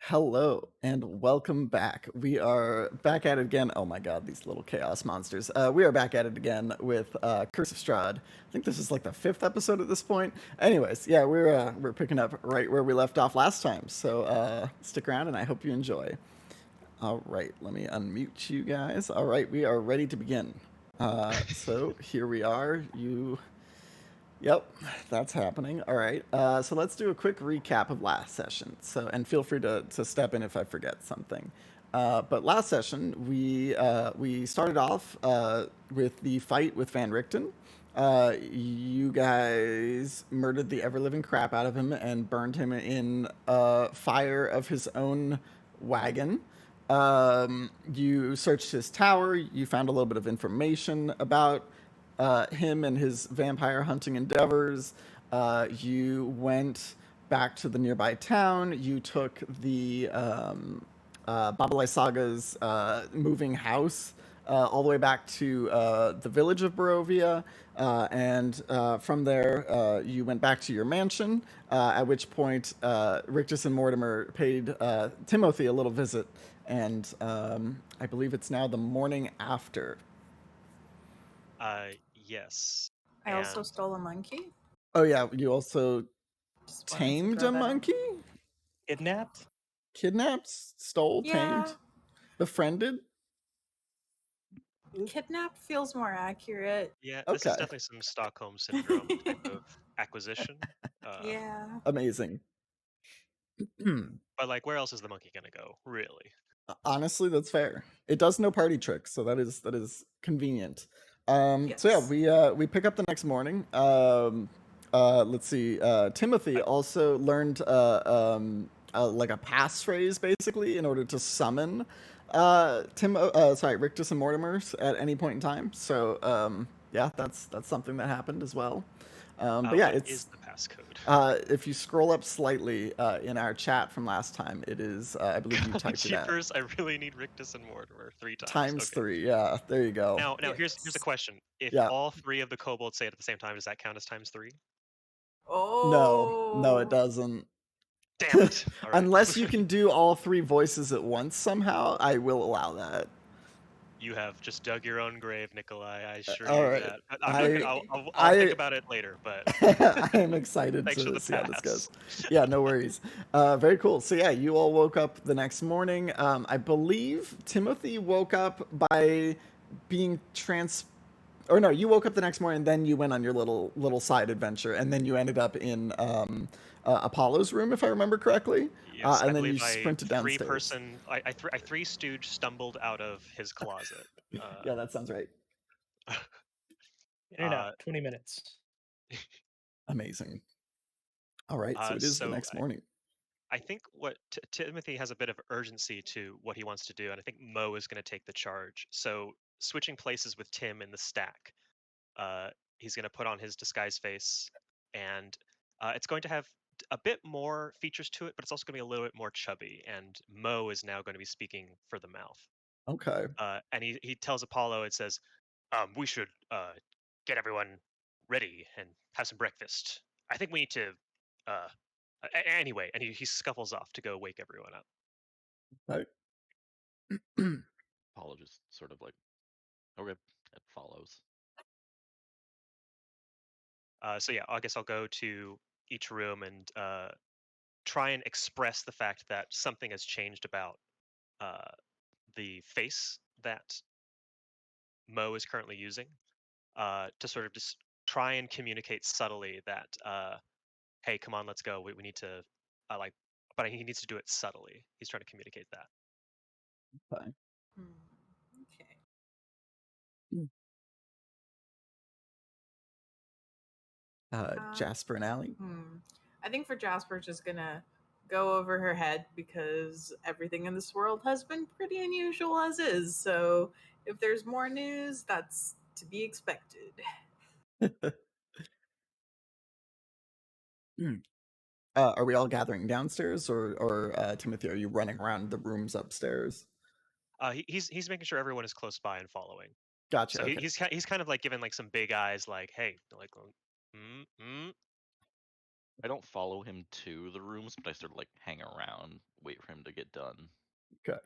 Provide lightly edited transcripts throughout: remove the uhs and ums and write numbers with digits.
Hello and welcome back. We are back at it again. Oh my god, these little chaos monsters. We are back at it again with Curse of Strahd. I think this is like the fifth episode at this point. Anyways, yeah, we're picking up right where we left off last time. So stick around and I hope you enjoy. All right, let me unmute you guys. All right, we are ready to begin. So here we are. Yep, that's happening. All right. So let's do a quick recap of last session. And feel free to step in if I forget something. But last session, we started off with the fight with Van Richten. You guys murdered the ever living crap out of him and burned him in fire of his own wagon. You searched his tower. You found a little bit of information about him and his vampire hunting endeavors. You went back to the nearby town. You took the Babalai Saga's moving house all the way back to the village of Barovia. And from there, you went back to your mansion, at which point Rictus and Mortimer paid Timothy a little visit. And I believe it's now the morning after. Yes. I also And stole a monkey. Oh yeah, you also Just wanted to tamed throw a that out. monkey? kidnapped? Kidnapped? Stole? Yeah, Tamed? Befriended? kidnapped feels more accurate. Yeah, this is Okay. definitely some Stockholm syndrome type of acquisition. Yeah. Amazing. But like, where else is the monkey gonna go? Really? Honestly, that's fair. It does no party tricks, so that is convenient. Yes. So yeah, we pick up the next morning. Let's see. Timothy also learned like a passphrase basically in order to summon Rictus and Mortimer's at any point in time. So yeah, that's something that happened as well. But yeah, What it's is the passcode? if you scroll up slightly in our chat from last time, it is I believe you God, typed it at jeepers, I really need Rictus and Mortimer 3 times. times Okay. 3. Yeah, there you go. Now here's a Yes. question. If Yeah. all 3 of the kobolds say it at the same time, does that count as times 3? No, it Oh. doesn't. Damn it. All right. Unless you can do all 3 voices at once somehow, I will allow that. You have just dug your own grave, Nikolai. I assure All you right. that. I'm not gonna. I'll think about it later. But I am excited thanks for to the see how this pass. goes. Yeah, no worries. Very cool. So yeah, you all woke up the next morning. I believe Timothy woke up by being or no, you woke up the next morning, and then you went on your little side adventure, and then you ended up in Apollo's room, if I remember correctly. Yes, I And then you believe sprinted downstairs. I three stooge stumbled out of his closet. Yeah, that sounds right. In and out, 20 minutes. Amazing. All right, so it is the So next morning. I think what Timothy has a bit of urgency to what he wants to do, and I think Mo is going to take the charge. So switching places with Tim in the stack, he's going to put on his disguise face, and it's going to have a bit more features to it, but it's also going to be a little bit more chubby. And Mo is now going to be speaking for the mouth. Okay. And he tells Apollo, it says, we should get everyone ready and have some breakfast. I think we need to, anyway. And he scuffles off to go wake everyone up. Right. Apollo just sort of like, okay, it follows. So yeah, I guess I'll go to each room and try and express the fact that something has changed about the face that Mo is currently using, to sort of just try and communicate subtly that, hey, come on, let's go. We need to, like, but he needs to do it subtly. He's trying to communicate that. Fine. Okay. Jasper and Allie. I think for Jasper, just gonna go over her head because everything in this world has been pretty unusual as is. So if there's more news, that's to be expected. Are we all gathering downstairs, or Timothy, are you running around the rooms upstairs? He's making sure everyone is close by and following. Gotcha. So Okay. he's kind of like giving like some big eyes, like, hey, like, mm, mm. I don't follow him to the rooms, but I sort of like hang around, wait for him to get done. Okay.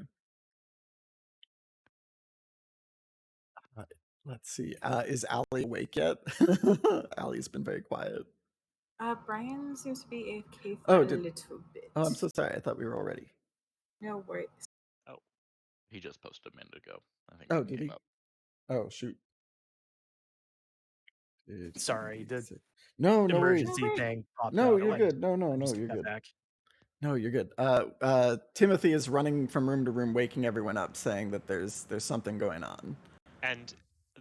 Let's see. Is Allie awake yet? Allie's been very quiet. Brian seems to be AFK for Oh, a little bit. Oh, I'm so sorry. I thought we were all ready. No worries. Oh, he just posted a minute ago. I think. Oh, He did came he? up. Oh, shoot. Sorry, the No, no worries. emergency thing popped No, out. you're good. No, I just you're got good. back. No, you're good. Timothy is running from room to room, waking everyone up, saying that there's something going on. And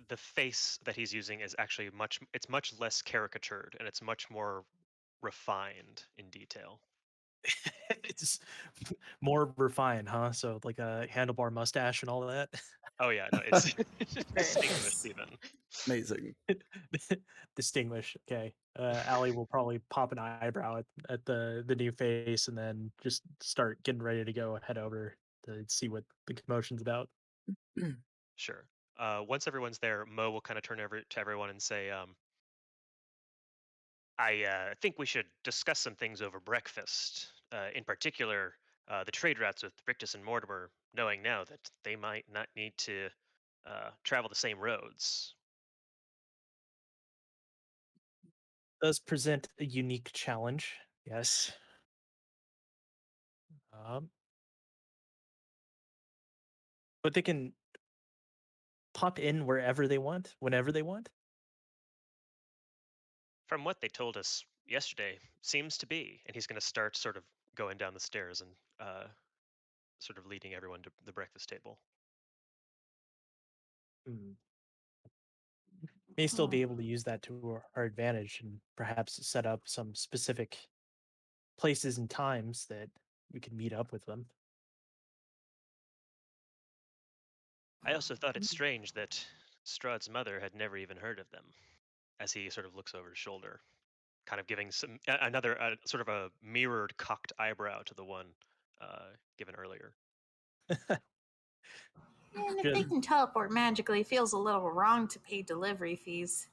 the face that he's using is actually it's much less caricatured and it's much more refined in detail. It's more refined, huh? So like a handlebar mustache and all that. Oh yeah, no, it's distinguished even. Amazing. Distinguished. Okay. Allie will probably pop an eyebrow at the new face and then just start getting ready to go head over to see what the commotion's about. Sure. Once everyone's there, Mo will kind of turn over to everyone and say, I think we should discuss some things over breakfast. In particular, the trade routes with Rictus and Mortimer, knowing now that they might not need to travel the same roads. Does present a unique challenge. Yes. But they can pop in wherever they want, whenever they want. From what they told us yesterday, seems to be. And he's going to start sort of going down the stairs and sort of leading everyone to the breakfast table. May still be able to use that to our advantage and perhaps set up some specific places and times that we can meet up with them. I also thought it strange that Strahd's mother had never even heard of them, as he sort of looks over his shoulder, kind of giving another sort of a mirrored cocked eyebrow to the one given earlier. And if they can teleport magically, it feels a little wrong to pay delivery fees.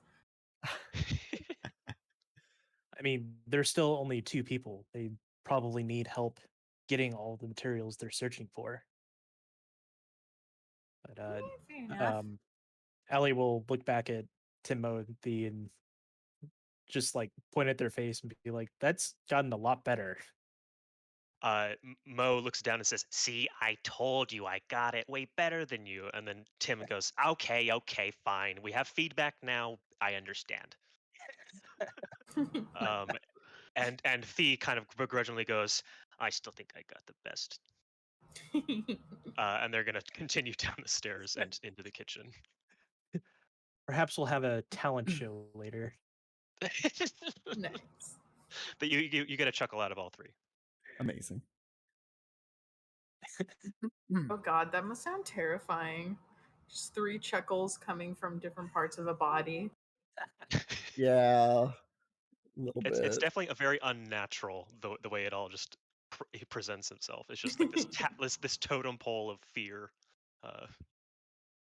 I mean, there's still only 2 people. They probably need help getting all the materials they're searching for. But Fair enough. Allie will look back at Timothy and just like point at their face and be like, "That's gotten a lot better." Mo looks down and says, "See, I told you I got it way better than you." And then Tim goes, "Okay, fine. We have feedback now. I understand." And Fee kind of begrudgingly goes, "I still think I got the best." And they're gonna continue down the stairs and into the kitchen. Perhaps we'll have a talent show later. Nice. But you get a chuckle out of all three. Amazing. Oh god, that must sound terrifying. Just 3 chuckles coming from different parts of a body. Yeah, a little It's bit. definitely a very unnatural the way it all just he presents himself. It's just like this totem pole of fear,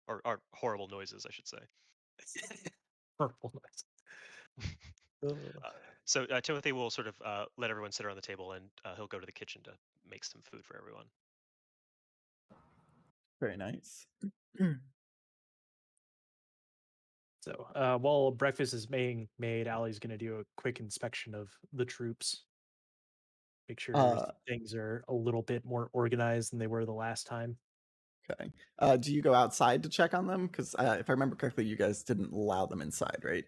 or horrible noises, I should say. Horrible noise. So Timothy will sort of let everyone sit around the table, and he'll go to the kitchen to make some food for everyone. Very nice. So while breakfast is being made, Allie's going to do a quick inspection of the troops. Make sure things are a little bit more organized than they were the last time. Okay. Do you go outside to check on them? Because if I remember correctly, you guys didn't allow them inside, right?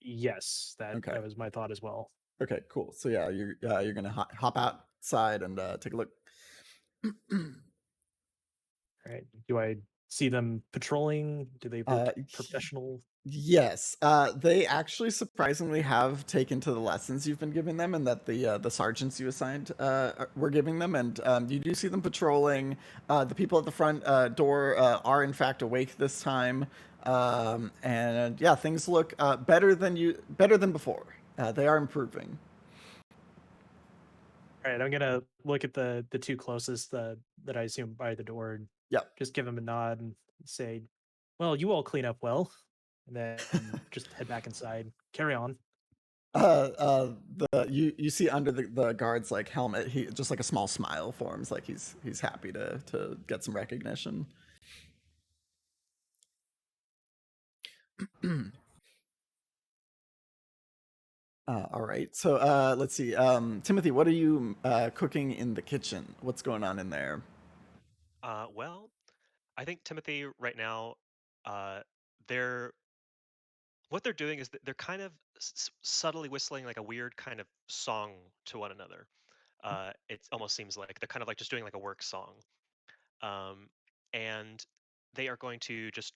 Yes, that was my thought as well. Okay, cool. So yeah, you're gonna hop outside and take a look. Right? Do I see them patrolling? Do they look professional? Yes, they actually surprisingly have taken to the lessons you've been giving them, and that the sergeants you assigned were giving them, and you do see them patrolling. The people at the front door are in fact awake this time, and yeah, things look better than before. They are improving. All right, I'm gonna look at the 2 closest that I assume by the door, and just give them a nod and say, "Well, you all clean up well," and then just head back inside. Carry on. You see under the guard's like helmet, he just like a small smile forms, like he's happy to get some recognition. All right, so let's see. Timothy, what are you cooking in the kitchen? What's going on in there? Well, I think Timothy right now, uh, they're what they're doing is that they're kind of subtly whistling like a weird kind of song to one another. It almost seems like they're kind of like just doing like a work song. um, and they are going to just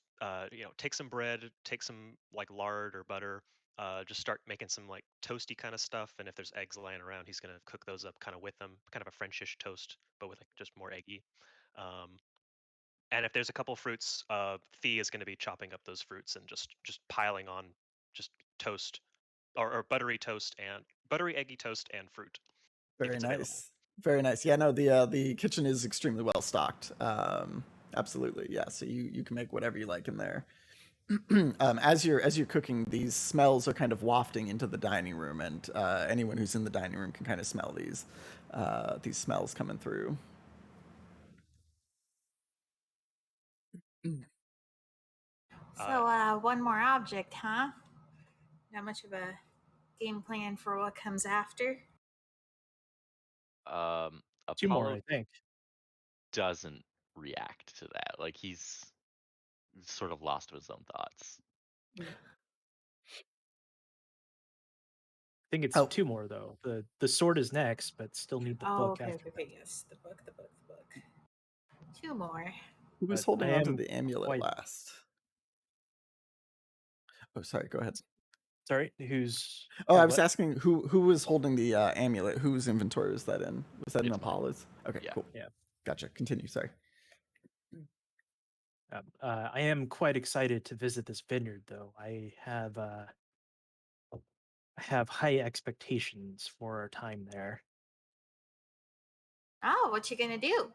take some bread, take some like lard or butter, just start making some like toasty kind of stuff. And if there's eggs lying around, he's going to cook those up kind of with them, kind of a Frenchish toast, but with like just more eggy. Um, and if there's a couple fruits, Thea is going to be chopping up those fruits and just piling on just toast or buttery eggy toast and fruit if Very it's available. nice. Very nice. Yeah, no, the kitchen is extremely well stocked. Absolutely, yeah. So you can make whatever you like in there. As you're cooking, these smells are kind of wafting into the dining room, and anyone who's in the dining room can kind of smell these smells coming through. So, one more object, huh? Not much of a game plan for what comes after. Two more, Apollo I think. doesn't react to that. Like he's sort of lost to his own thoughts. I think it's Oh, two more though. The sword is next, but still need the book okay, after that. yes, the book. Two more. who was But holding I on to am the amulet quite last? Oh, sorry. Go ahead. sorry. Who's Oh, I was what? asking who was holding the amulet. Whose inventory was that in? Was that in It's mine. Apollo's? Okay, Yeah. cool. Yeah. Gotcha. Continue. Sorry. I am quite excited to visit this vineyard, though. I have high expectations for our time there. Oh, what you gonna do?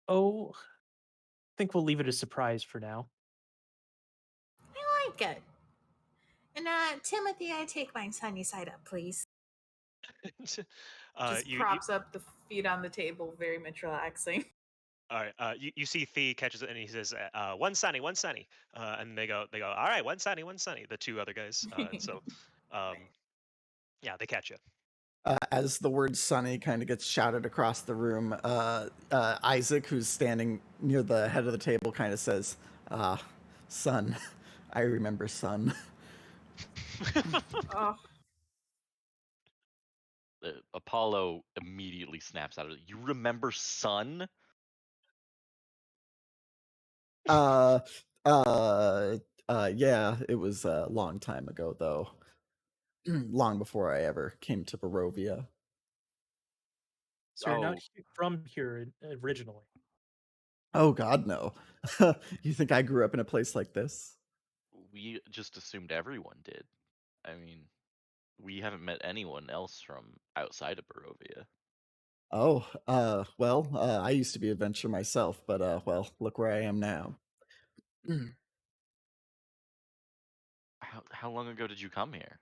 Oh, I think we'll leave it a surprise for now. I like it. And Timothy, I take my sunny side up, please. Just You props up the feet on the table, very much relaxing. All right. You see Thea catches it and he says, "One sunny, one sunny," and they go, "All right, one sunny, one sunny." The two other guys. Yeah, they catch you. As the word "sunny" kind of gets shouted across the room, Isaac, who's standing near the head of the table, kind of says, "Son, I remember son." Oh, Apollo immediately snaps out of it. You remember Sun? Uh, uh, yeah, it was a long time ago, though. Long before I ever came to Barovia. So you're not Oh, from here originally. Oh God, no. You think I grew up in a place like this? we just assumed everyone did. I mean, we haven't met anyone else from outside of Barovia. Oh, well, I used to be a adventurer myself, but well, look where I am now. How long ago did you come here?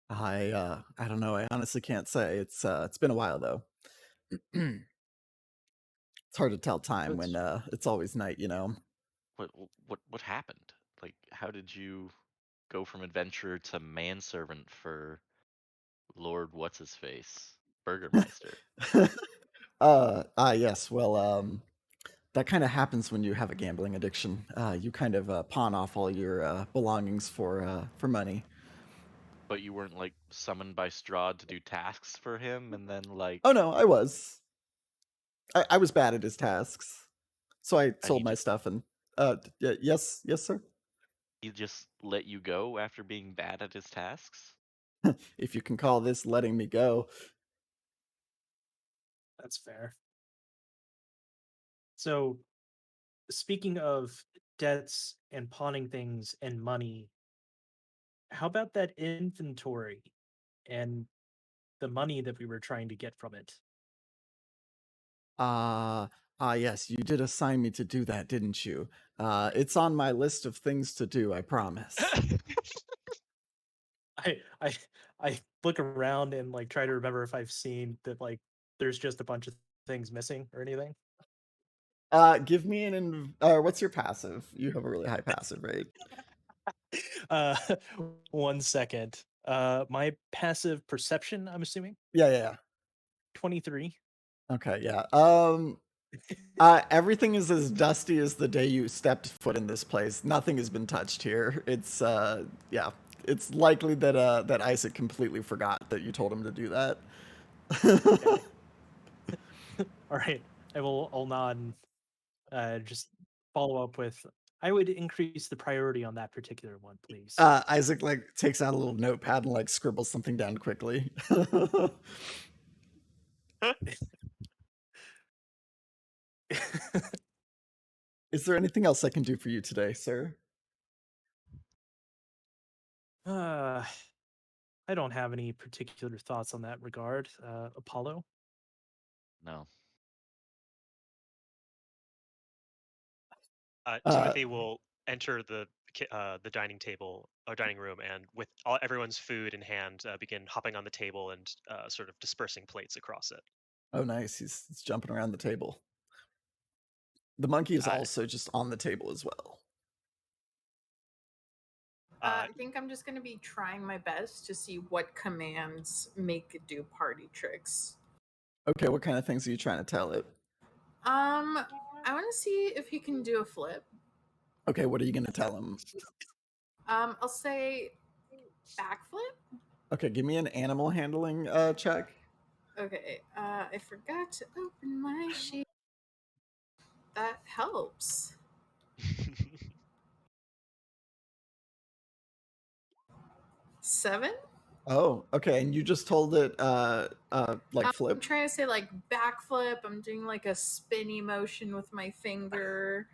I don't know. I honestly can't say. It's been a while though. It's hard to tell time when That's it's always night, you know. What happened? Like, how did you go from adventurer to manservant for Lord what's his face, Burgermeister? Yes. Well, that kind of happens when you have a gambling addiction. You kind of pawn off all your belongings for money. But you weren't like summoned by Strahd to do tasks for him, and then like, Oh no, I was. I was bad at his tasks, so I and sold my stuff and yes, yes, sir. he just let you go after being bad at his tasks. If you can call this letting me go. fair. So speaking of debts and pawning things and money, how about that inventory and the money that we were trying to get from it? Yes, you did assign me to do that, didn't you? It's on my list of things to do, I promise. I look around and like try to remember if I've seen that like there's just a bunch of things missing or anything. Give me what's your passive? You have a really high passive, right? 1 second. My passive perception, I'm assuming Yeah. 23. Okay, yeah. Everything is as dusty as the day you stepped foot in this place. Nothing has been touched here. It's yeah. It's likely that Isaac completely forgot that you told him to do that. Okay. All right. I'll nod and just follow up with I would increase the priority on that particular one, please. Isaac like takes out a little notepad and like scribbles something down quickly. Is there anything else I can do for you today, sir? I don't have any particular thoughts on that regard. Apollo? No. Timothy will enter the dining table or dining room, and with everyone's food in hand, begin hopping on the table and sort of dispersing plates across it. Oh, nice. He's jumping around the table. The monkey is also just on the table as well. I think I'm just going to be trying my best to see what commands make it do party tricks. Okay, what kind of things are you trying to tell it? I want to see if he can do a flip. Okay, what are you going to tell him? I'll say backflip. Okay, give me an animal handling check. Okay, I forgot to open my sheet. That helps. 7? Oh, okay, and you just told it like flip. I'm trying to say like backflip. I'm doing like a spinny motion with my finger.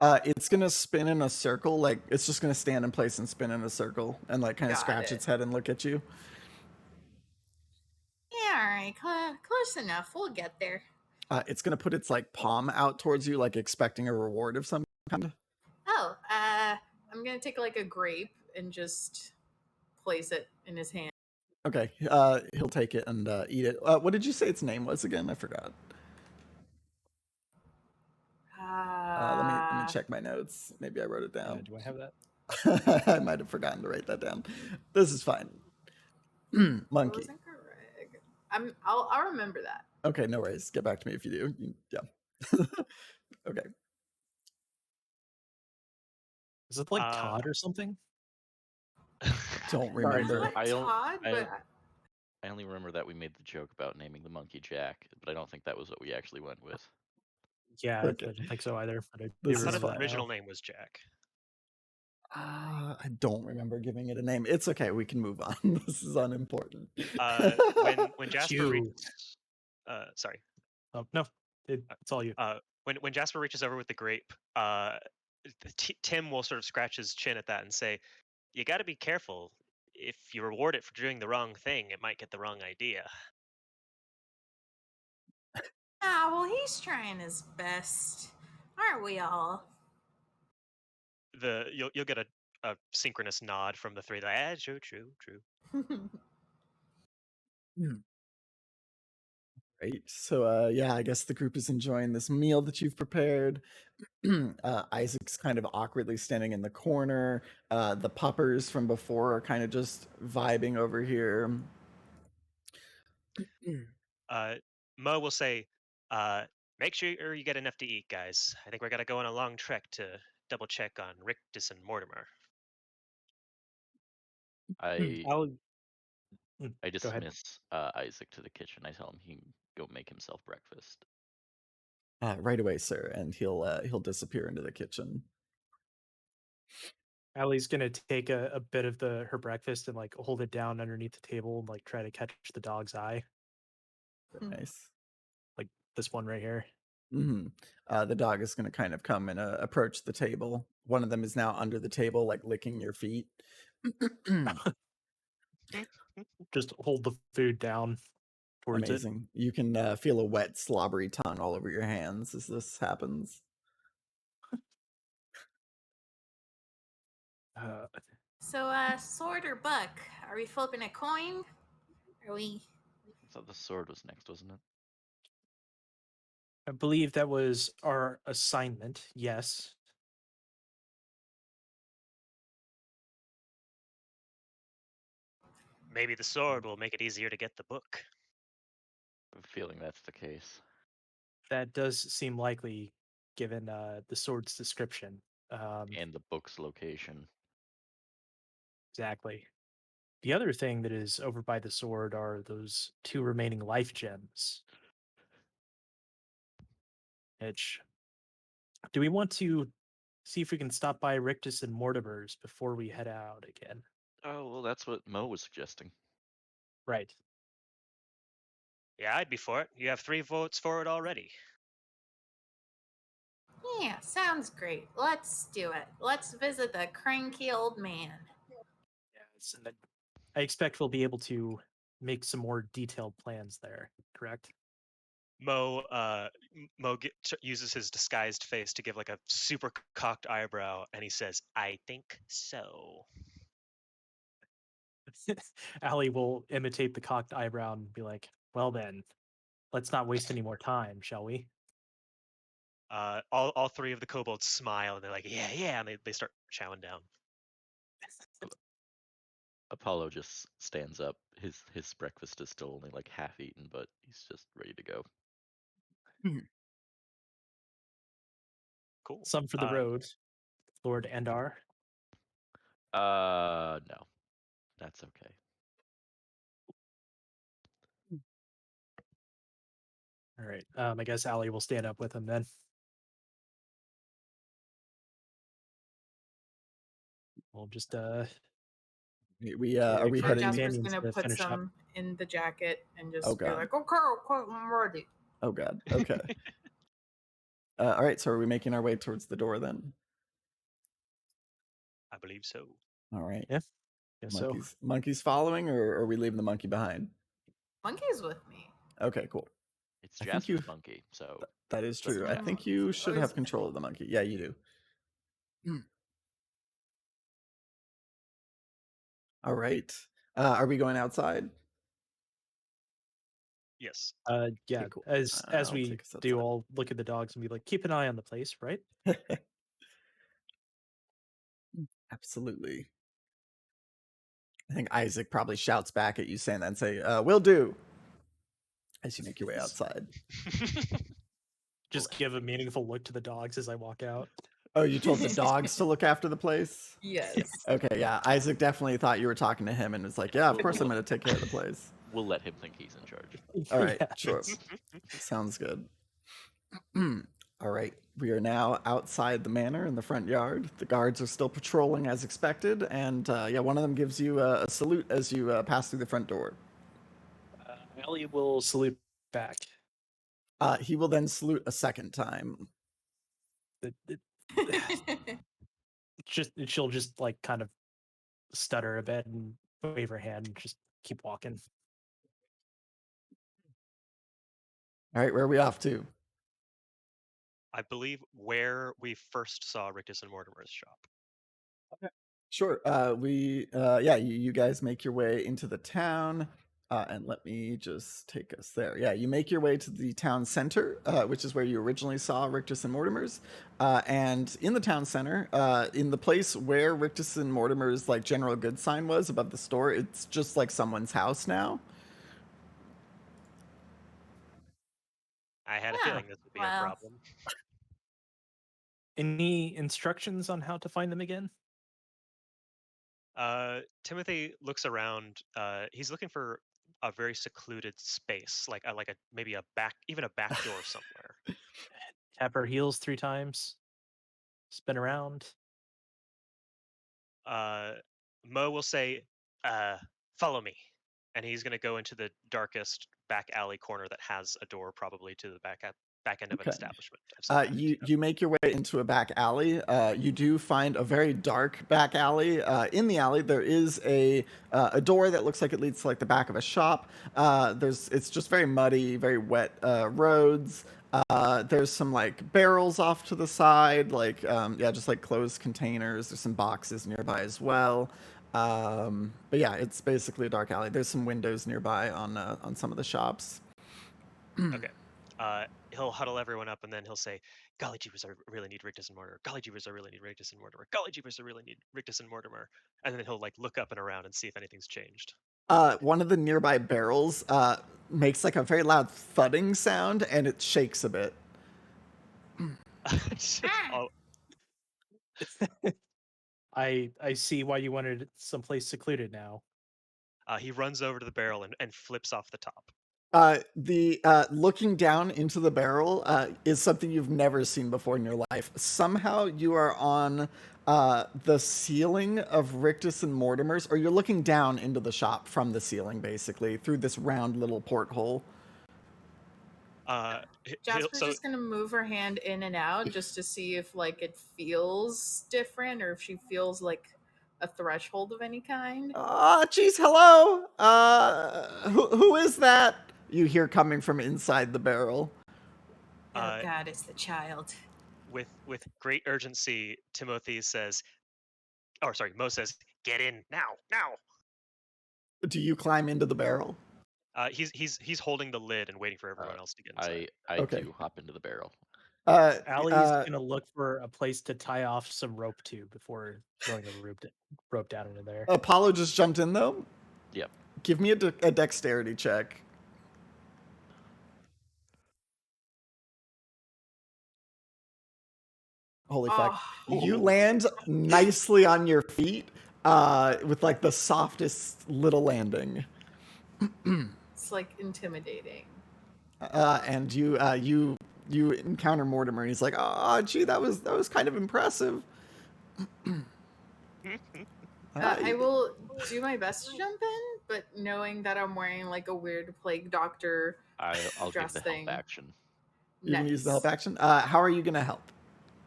It's gonna spin in a circle, like it's just gonna stand in place and spin in a circle and like kind of scratch its head and look at you. Yeah, all right, close enough. We'll get there. It's gonna put its like palm out towards you, like expecting a reward of some kind. Oh, I'm gonna take like a grape and just place it in his hand. Okay, he'll take it and eat it. What did you say its name was again? I forgot. Let me check my notes. Maybe I wrote it down. Do I have that? I might have forgotten to write that down. This is fine. Monkey. Wasn't correct. I'll remember that. Okay, no worries. Get back to me if you do. Yeah. Okay. Is it like Todd or something? Don't remember. I only remember that we made the joke about naming the monkey Jack, but I don't think that was what we actually went with. Yeah, Okay. I don't think so either. But I thought the original name was Jack. I don't remember giving it a name. It's okay. We can move on. This is unimportant. When Jasper reaches, sorry. Oh no, it's all you. When Jasper reaches over with the grape, Tim will sort of scratch his chin at that and say, "You got to be careful. If you reward it for doing the wrong thing, it might get the wrong idea." well, he's trying his best, aren't we all? You'll get a synchronous nod from the three. Like, true. Great. So yeah, I guess the group is enjoying this meal that you've prepared. Isaac's kind of awkwardly standing in the corner. The puppers from before are kind of just vibing over here. Mo will say, "Make sure you get enough to eat, guys. I think we're gonna go on a long trek to double check on Rictus and Mortimer." I Go ahead. dismiss Isaac to the kitchen. I tell him he can go make himself breakfast. Right away, sir, and he'll disappear into the kitchen. Allie's gonna take a bit of her breakfast and like hold it down underneath the table and like try to catch the dog's eye. Nice. Like this one right here. The dog is going to kind of come and approach the table. One of them is now under the table, like licking your feet. Just hold the food down towards Amazing. You can feel a wet, slobbery tongue all over your hands as this happens. So, sword or buck? Are we flipping a coin? Are we? I thought the sword was next, wasn't it? I believe that was our assignment. Yes. Maybe the sword will make it easier to get the book. I have a feeling that's the case. That does seem likely, given the sword's description. And the book's location. Exactly. The other thing that is over by the sword are those 2 remaining life gems. Which, do we want to see if we can stop by Rictus and Mortimer's before we head out again? Oh, well, that's what Mo was suggesting. Right. Yeah, I'd be for it. You have 3 votes for it already. Yeah, sounds great. Let's do it. Let's visit the cranky old man. Yes, and then I expect we'll be able to make some more detailed plans there, correct? Mo uses his disguised face to give like a super cocked eyebrow, and he says, "I think so." Allie will imitate the cocked eyebrow and be like, well then, let's not waste any more time, shall we? All 3 of the kobolds smile, and they're like, "Yeah, yeah," and they start chowing down. Apollo just stands up. His breakfast is still only like half eaten, but he's just ready to go. Cool. Some for the road, Lord Endar. No. That's okay. All right. I guess Allie will stand up with him then. We'll just We Yeah, are we Or Heading Jasper's companions gonna to put finish up. some in the jacket and Oh, just be God. like, "Okay, I'm ready." Oh god. Okay. All right. So are we making our way towards the door then? I believe so. All right. Yeah. Yeah, so Monkeys following, or are we leaving the monkey behind? Monkey's with me. Okay, cool. It's I think Jasper's you- monkey, so That is doesn't true. I count. think you should Or is have it control me? of the monkey. Yeah, you do. All right. Are we going outside? Yes. yeah, Okay, cool. as I'll we take us do, outside. I'll look at the dogs and be like, keep an eye on the place, right? Absolutely. I think Isaac probably shouts back at you saying that and say, "Will do," as you make your way outside. Just give a meaningful look to the dogs as I walk out. Oh, you told the dogs to look after the place? Yes. Okay, yeah. Isaac definitely thought you were talking to him and was like, "Yeah, of course I'm going to take care of the place." We'll let him think he's in charge. All right, Yeah, sure. Sounds good. All right, we are now outside the manor in the front yard. The guards are still patrolling as expected, and yeah, one of them gives you a salute as you pass through the front door. Ellie will salute back. He will then salute a second time. She'll just like kind of stutter a bit and wave her hand and just keep walking. All right, where are we off to? I believe where we first saw Rictus and Mortimer's shop. Sure. Yeah, you guys make your way into the town. And let me just take us there. Yeah, you make your way to the town center, which is where you originally saw Rictus and Mortimer's. And in the town center, in the place where Rictus and Mortimer's like general goods sign was above the store, it's just like someone's house now. I had a Oh, feeling this would be a well. problem. Any instructions on how to find them again? Timothy looks around. He's looking for a very secluded space, like a maybe a back door somewhere. Tap her heels 3 times. Spin around. Mo will say, "Follow me," and he's going to go into the darkest back alley corner that has a door, probably to the back end of an Okay. establishment. of some kind, You make your way into a back alley. You do find a very dark back alley. In the alley, there is a door that looks like it leads to like the back of a shop. It's just very muddy, very wet roads. There's some like barrels off to the side, like just like closed containers. There's some boxes nearby as well. But yeah, it's basically a dark alley. There's some windows nearby on some of the shops. Okay. He'll huddle everyone up and then he'll say, "Golly jeepers, I really need Rictus and Mortimer. Golly jeepers, I really need Rictus and Mortimer. Golly jeepers, I really need Rictus and Mortimer." And then he'll like look up and around and see if anything's changed. One of the nearby barrels makes like a very loud thudding sound, and it shakes a bit. Oh, I see why you wanted someplace secluded now. he runs over to the barrel and flips off the top. The looking down into the barrel is something you've never seen before in your life. Somehow you are on the ceiling of Rictus and Mortimer's, or you're looking down into the shop from the ceiling, basically, through this round little porthole. Jasper's just gonna move her hand in and out just to see if like it feels different or if she feels like a threshold of any kind. Geez, hello. Who is that? You hear coming from inside the barrel. Oh God, it's the child. With great urgency, Timothy says, Mo says, "Get in now, now." Do you climb into the barrel? He's holding the lid and waiting for everyone else to get inside. I Okay. do hop into the barrel. Allie's gonna look for a place to tie off some rope to before throwing a rope down into there. Apollo just jumped in though. Yep. Give me a dexterity check. Holy fuck. You land nicely on your feet with like the softest little landing. It's like intimidating. And you encounter Mortimer and he's like, "Oh, gee, that was kind of impressive." I will do my best to jump in, but knowing that I'm wearing like a weird plague doctor I'll dress give the thing. help action. You can use the help action. How are you gonna help?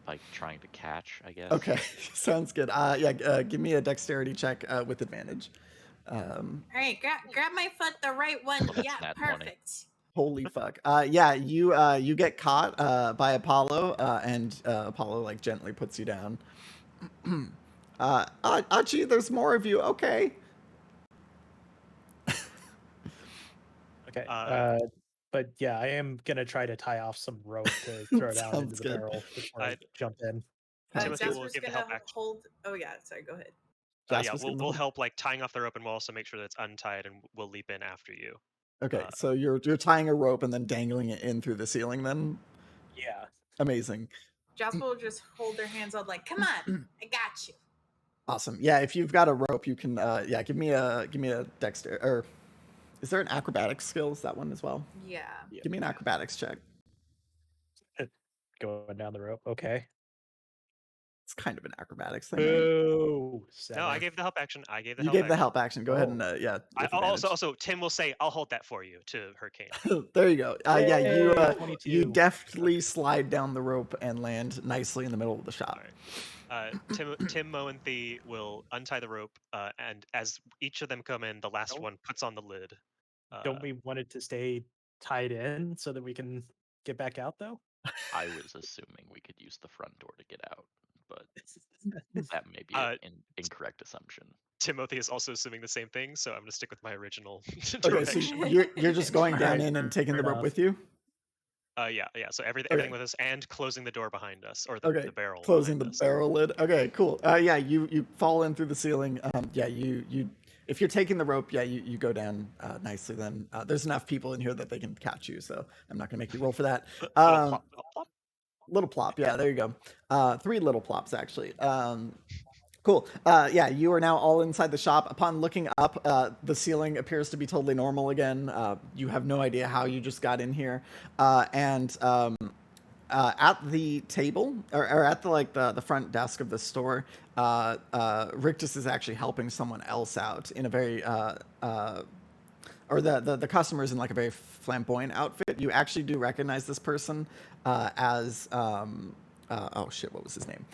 Like trying to catch, I guess. Okay, sounds good. Give me a dexterity check with advantage. All right, grab my foot, the right one. Well, that's Yeah, nat 20. perfect. Holy fuck. You get caught by Apollo, and Apollo like gently puts you down. Gee, there's more of you. Okay. Okay. But yeah, I am gonna try to tie off some rope to throw down into the barrel before I jump in. Timothy will Jasper's give the gonna help action. hold. Oh yeah, sorry. Go ahead. We'll help like tying off the rope, and we'll also make sure that it's untied, and we'll leap in after you. Okay, so you're tying a rope and then dangling it in through the ceiling. Then. Yeah. Amazing. Jasper will just hold their hands out like, "Come on, I got you." Awesome. Yeah, if you've got a rope, you can. Give me a dexter. Or is there an acrobatics skill? Is that one as well? Yeah. Give me an acrobatics check. Going down the rope. Okay. It's kind of an acrobatics thing. Boo! Right? No, I gave the help action. You gave the help action. Go ahead and also Tim will say, "I'll hold that for you" to Hurricane. There you go. You deftly slide down the rope and land nicely in the middle of the shop. Right. Tim, Mo, and Thee will untie the rope, and as each of them come in, the last one puts on the lid. Don't we want it to stay tied in so that we can get back out, though? I was assuming we could use the front door to get out, but that may be an incorrect assumption. Timothy is also assuming the same thing, so I'm going to stick with my original direction. So you're just going down in and taking the rope with you? Yeah. So everything with us and closing the door behind us, or the barrel. Closing the barrel lid. Okay, cool. You fall in through the ceiling. You if you're taking the rope, you go down nicely. Then there's enough people in here that they can catch you, so I'm not gonna make you roll for that. Little plop. Yeah, there you go. 3 little plops actually. Cool. You are now all inside the shop. Upon looking up, the ceiling appears to be totally normal again. You have no idea how you just got in here. And at the table, or at the front desk of the store, Rictus is actually helping someone else out in a very or the customer's in like a very flamboyant outfit. You actually do recognize this person as what was his name?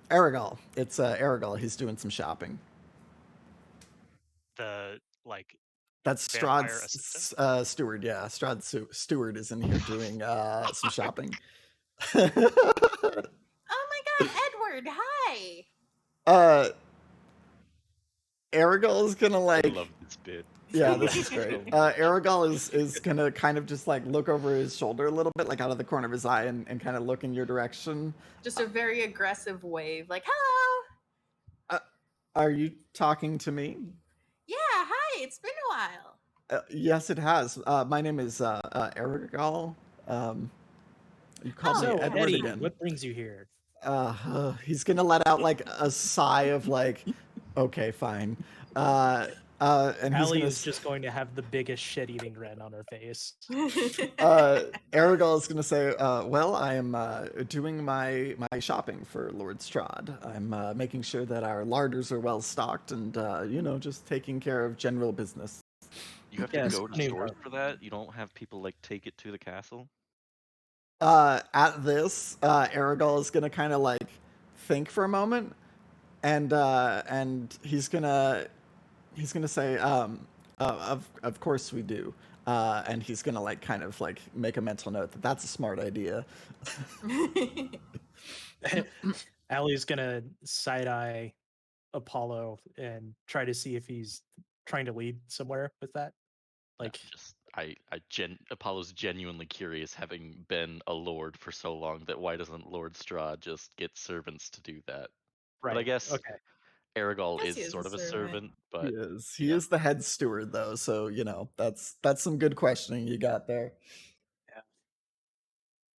Aragal. It's Aragal. He's doing some shopping. That's Strahd's steward. Yeah, Strahd's steward is in here doing some shopping. Oh my God, Edward! Hi. Aragol is gonna I like. love this bit. Yeah, I this love is it great. so much. Aragol is gonna kind of just like look over his shoulder a little bit, like out of the corner of his eye, and kind of look in your direction. Just a very aggressive wave, like, hello. Are you talking to me? Yeah, hi. It's been a while. Yes, it has. My name is Aragol. You called me Oh, So, yes. Edward Eddie, again. what brings you here? He's gonna let out like a sigh of like, okay, fine. And he's Allie gonna. is just going to have the biggest shit-eating grin on her face. Aragol is gonna say, "Well, I am doing my shopping for Lord Strahd. I'm making sure that our larders are well stocked, and just taking care of general business." You have to Yes, go to plenty of stores rope. for that? You don't have people like take it to the castle? At this, Aragol is gonna kind of like think for a moment, and he's gonna say, of course we do. And he's gonna like kind of like make a mental note that that's a smart idea. Allie's gonna side-eye Apollo and try to see if he's trying to lead somewhere with that. No, Like, just Apollo's genuinely curious, having been a lord for so long, that why doesn't Lord Strahd just get servants to do that? But I right, guess okay. Aragol Guess is he is a sort of a servant. servant, He but is. He yeah. is the head steward, though. So that's some good questioning you got there. Yeah.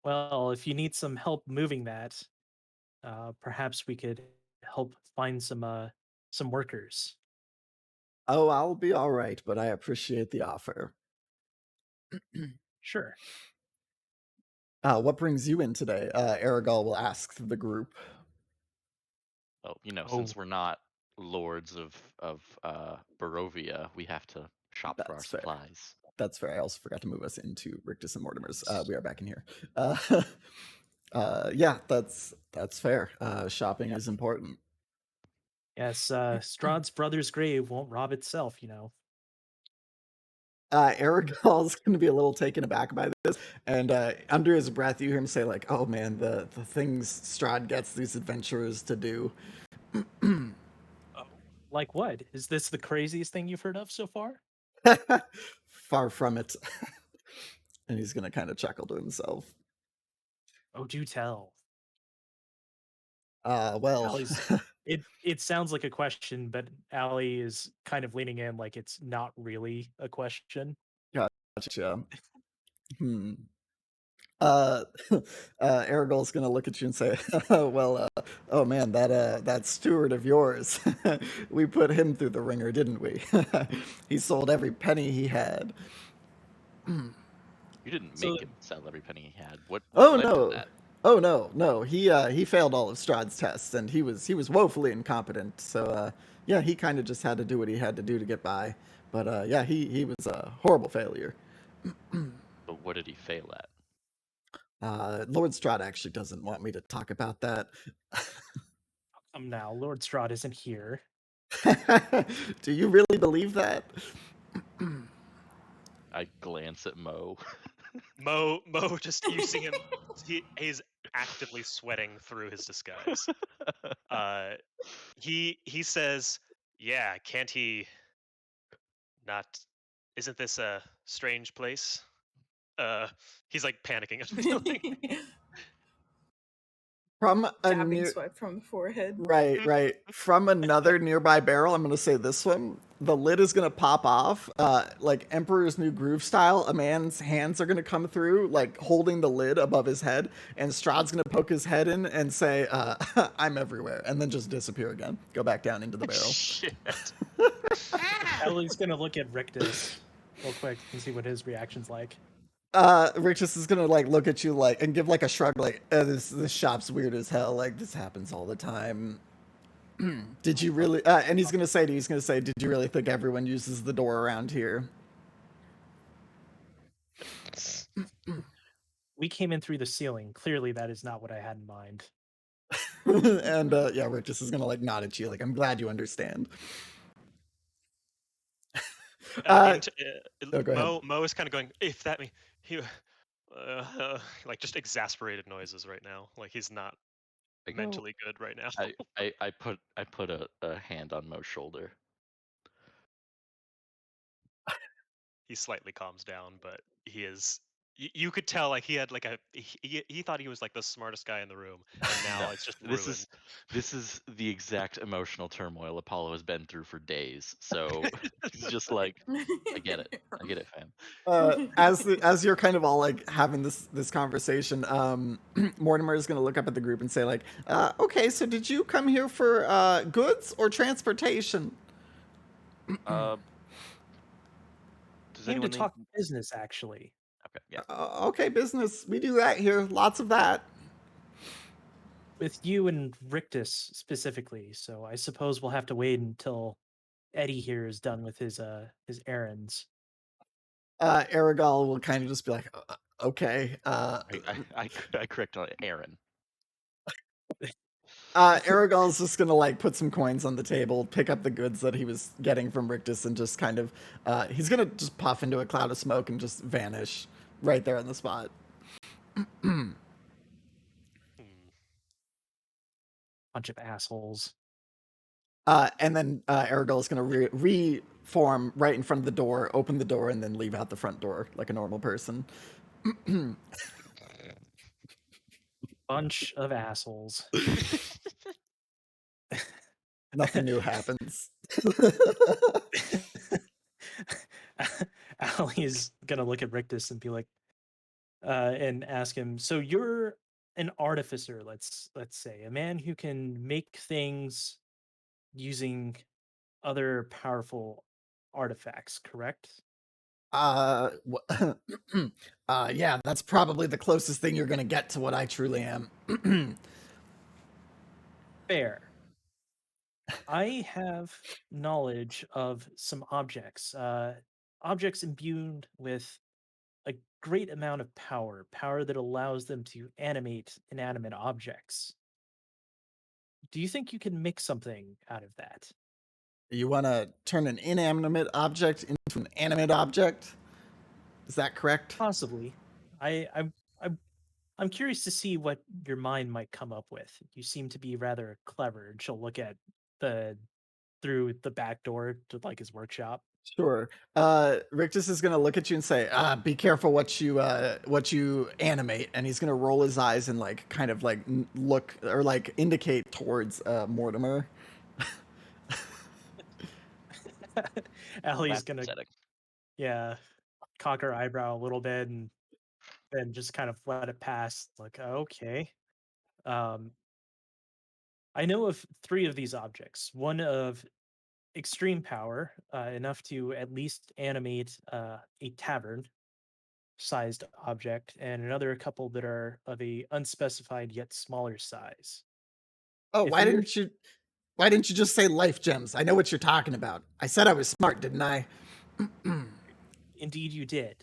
Well, if you need some help moving that, perhaps we could help find some workers. Oh, I'll be all right, but I appreciate the offer. Sure. What brings you in today? Aragol will ask the group. Well, Oh, since we're not lords of Barovia, we have to shop for our That's fair. supplies. That's fair. I also forgot to move us into Rictus and Mortimer's. yes. We are back in here. Yeah, that's fair. Shopping Yeah. is important. Yes, Strahd's brother's grave won't rob itself, Aragol's going to be a little taken aback by this, and under his breath, you hear him say, like, "Oh man, the things Strahd gets these adventurers to do." Oh. Like what? Is this the craziest thing you've heard of so far? Far from it. And he's going to kind of chuckle to himself. Oh, do tell. Well, Allie's it sounds like a question, but Allie is kind of leaning in like it's not really a question. gotcha. Hmm. Aragol's gonna look at you and say, "Well, oh man, that steward of yours, we put him through the ringer, didn't we? He sold every penny he had." You didn't So make him sell every penny he had. What Oh led to no, that? oh no. He failed all of Strahd's tests, and he was woefully incompetent. So yeah, he kind of just had to do what he had to do to get by. But yeah, he was a horrible failure. But what did he fail at? Lord Strahd actually doesn't want me to talk about that. now, Lord Strahd isn't here. Do you really believe that? I glance at Mo. Mo, you see him. He's actively sweating through his disguise. He says, "Yeah, can't he not? Isn't this a strange place?" He's like panicking and feeling. From a Dabbing near sweat from the forehead. right from another nearby barrel, I'm gonna say this one. The lid is gonna pop off, like Emperor's New Groove style. A man's hands are gonna come through, like holding the lid above his head, and Strahd's gonna poke his head in and say, "I'm everywhere," and then just disappear again. Go back down into the barrel. Shit. Ellie's gonna look at Rictus real quick and see what his reaction's like. Rictus is gonna like look at you like and give like a shrug, like this shop's weird as hell. Like this happens all the time. Did you really? And he's gonna say to you, "Did you really think everyone uses the door around here?" We came in through the ceiling. Clearly, that is not what I had in mind. And yeah, Rictus is gonna like nod at you, like I'm glad you understand. Oh, go ahead. Mo is kind of going. If that me, he, like just exasperated noises right now. Like he's not I go- mentally good right now. I put a hand on Mo's shoulder. he slightly calms down, but he is. You could tell like he had like he thought he was like the smartest guy in the room, and now No, it's just this ruined. is the exact emotional turmoil Apollo has been through for days. So he's just like, I get it, fam. As you're kind of all like having this conversation, Mortimer is going to look up at the group and say like, "Okay, so did you come here for goods or transportation?" Does Came to anyone need? talk business, actually. Okay, yeah. Okay, business. We do that here. Lots of that. With you and Rictus specifically, so I suppose we'll have to wait until Eddie here is done with his errands. Aragal will kind of just be like, "Okay." I correct on it, Aaron. Aragal's just gonna like put some coins on the table, pick up the goods that he was getting from Rictus, and just kind of he's gonna just puff into a cloud of smoke and just vanish right there on the spot. Hmm. Bunch of assholes. And then Aragal is gonna reform right in front of the door, open the door, and then leave out the front door like a normal person. Bunch of assholes. Nothing new happens. Allie's gonna look at Rictus and be like, and ask him, so you're an artificer, let's say, a man who can make things using other powerful artifacts, correct? Uh, yeah, that's probably the closest thing you're gonna get to what I truly am. Fair. I have knowledge of some objects, objects imbued with a great amount of power that allows them to animate inanimate objects. Do you think you can make something out of that? You want to turn an inanimate object into an animate object? Is that correct? Possibly. I'm curious to see what your mind might come up with. You seem to be rather clever. And she'll look at the through the back door to like his workshop. Sure. Rictus is gonna look at you and say, "Be careful what you animate," and he's gonna roll his eyes and like kind of like look or like indicate towards Mortimer. Allie's That's gonna, upsetting. yeah, cock her eyebrow a little bit and then just kind of let it pass. Like, okay. Um, I know of 3 of these objects. One of extreme power, enough to at least animate a tavern-sized object, and another couple that are of a unspecified yet smaller size. Oh, If we were why didn't you just say life gems? I know what you're talking about. I said I was smart, didn't I? indeed you did,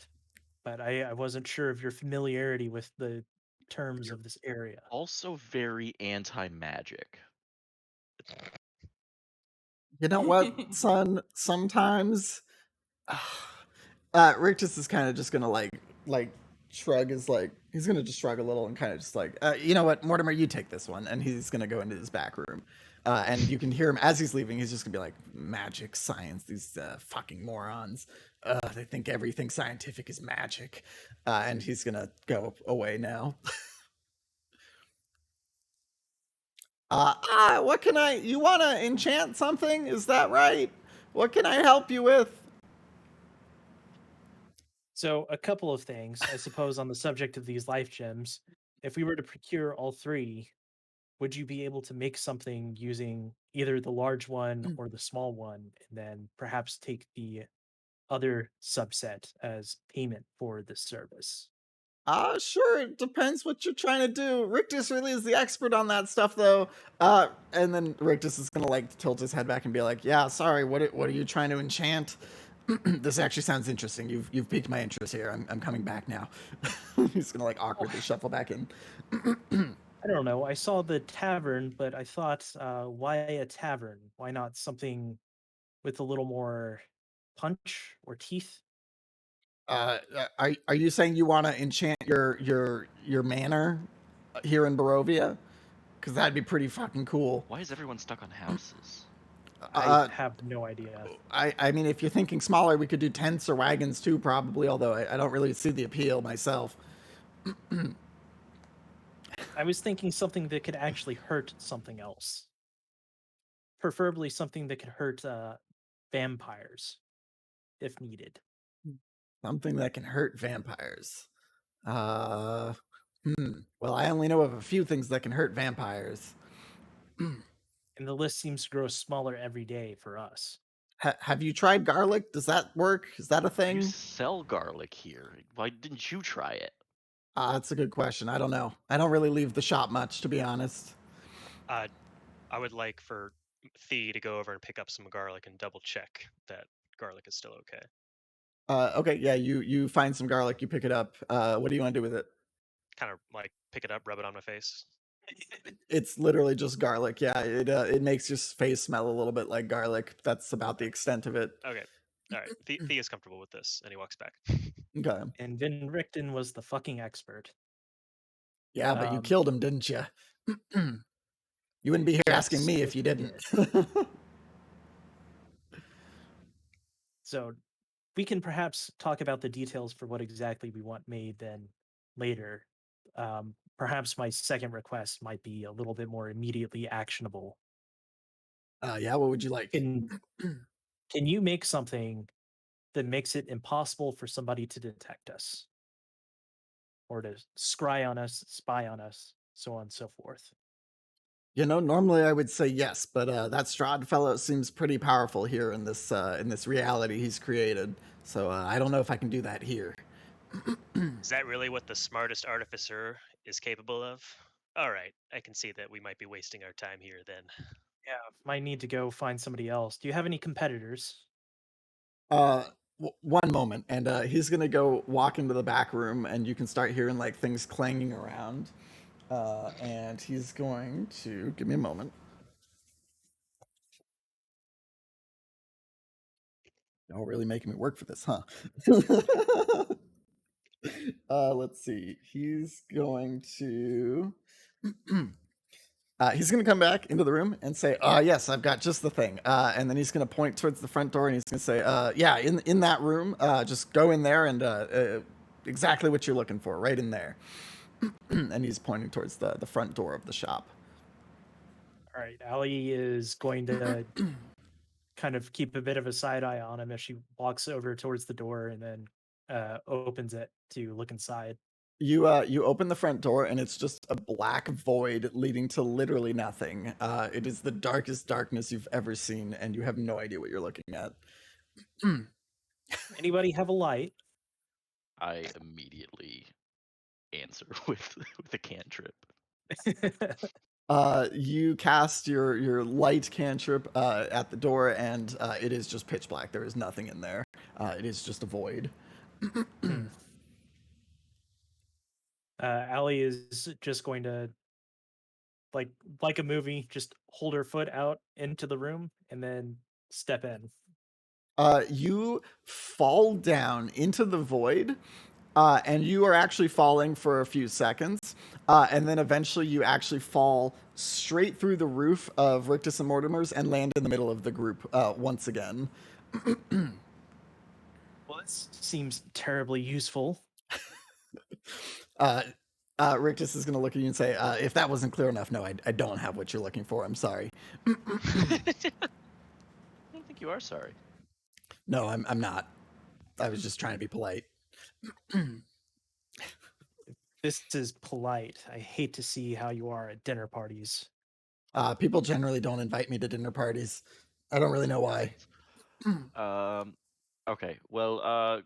but I wasn't sure of your familiarity with the terms You're of this area. also very anti-magic. You know what, son? Sometimes Rictus is kind of just gonna like shrug his like he's gonna just shrug a little and kind of just like you know what, Mortimer, you take this one, and he's gonna go into his back room, and you can hear him as he's leaving. He's just gonna be like, magic, science, these fucking morons. They think everything scientific is magic, and he's gonna go away now. What can you want to enchant something? Is that right? What can I help you with? So, a couple of things, I suppose, on the subject of these life gems. If we were to procure all 3, would you be able to make something using either the large one or the small one, and then perhaps take the other subset as payment for the service? Sure. It depends what you're trying to do. Rictus really is the expert on that stuff, though. And then Rictus is gonna like tilt his head back and be like, "Yeah, sorry. What are you trying to enchant? This actually sounds interesting. You've piqued my interest here. I'm coming back now." He's gonna like awkwardly shuffle back in. I don't know. I saw the tavern, but I thought, why a tavern? Why not something with a little more punch or teeth? Are you saying you want to enchant your manor here in Barovia? Because that'd be pretty fucking cool. Why is everyone stuck on houses? I have no idea. I mean, if you're thinking smaller, we could do tents or wagons too, probably. Although I don't really see the appeal myself. I was thinking something that could actually hurt something else. Preferably something that could hurt vampires, if needed. Something that can hurt vampires. Well, I only know of a few things that can hurt vampires. And the list seems to grow smaller every day for us. Have you tried garlic? Does that work? Is that a thing? You sell garlic here. Why didn't you try it? That's a good question. I don't know. I don't really leave the shop much, to be honest. I would like for Thea to go over and pick up some garlic and double check that garlic is still okay. Okay, yeah, you find some garlic, you pick it up. What do you want to do with it? Kind of like pick it up, rub it on my face. It's literally just garlic. Yeah, it makes your face smell a little bit like garlic. That's about the extent of it. Okay. All right. Thea's comfortable with this, and he walks back. Okay. And Vin Richten was the fucking expert. Yeah, but you killed him, didn't you? You wouldn't be here asking me if you didn't. So we can perhaps talk about the details for what exactly we want made then later. Perhaps my second request might be a little bit more immediately actionable. Yeah, what would you like? Can you make something that makes it impossible for somebody to detect us? Or to scry on us, spy on us, so on and so forth. You know, normally I would say yes, but that Strahd fellow seems pretty powerful here in this reality he's created. So I don't know if I can do that here. Is that really what the smartest artificer is capable of? All right, I can see that we might be wasting our time here then. Yeah, might need to go find somebody else. Do you have any competitors? One moment, and he's gonna go walk into the back room, and you can start hearing like things clanging around. And he's going to give me a moment. Y'all really making me work for this, huh? Let's see. He's going to come back into the room and say, yes, I've got just the thing. And then he's going to point towards the front door and he's going to say, yeah, in that room, just go in there and exactly what you're looking for, right in there. And he's pointing towards the front door of the shop. All right, Allie is going to kind of keep a bit of a side eye on him as she walks over towards the door and then opens it to look inside. You open the front door and it's just a black void leading to literally nothing. It is the darkest darkness you've ever seen, and you have no idea what you're looking at. Anybody have a light? I immediately answer with a cantrip. You cast your light cantrip at the door, and it is just pitch black. There is nothing in there. It is just a void. Allie is just going to, like a movie, just hold her foot out into the room and then step in. You fall down into the void, and you are actually falling for a few seconds, and then eventually you actually fall straight through the roof of Rictus and Mortimer's and land in the middle of the group once again. Well, this seems terribly useful. Rictus is going to look at you and say, if that wasn't clear enough, no, I don't have what you're looking for. I'm sorry. I don't think you are sorry. No, I'm not. I was just trying to be polite. This is polite. I hate to see how you are at dinner parties. People generally don't invite me to dinner parties. I don't really know why. Okay. Well,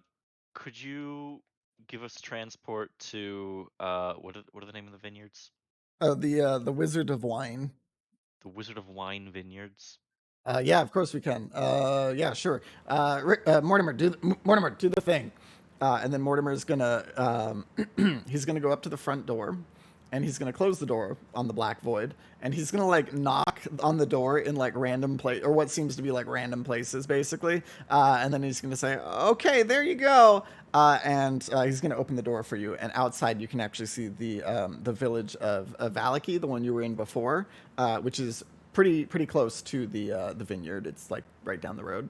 could you give us transport to what are the name of the vineyards? The Wizard of Wine. The Wizard of Wine Vineyards. Yeah, of course we can. Yeah, sure. Mortimer, do the thing. And then Mortimer is gonna he's gonna go up to the front door, and he's gonna close the door on the black void, and he's gonna like knock on the door in like random place, or what seems to be like random places, basically. And then he's gonna say, "Okay, there you go." And he's gonna open the door for you, and outside you can actually see the village of Valaki, the one you were in before, which is pretty close to the vineyard. It's like right down the road.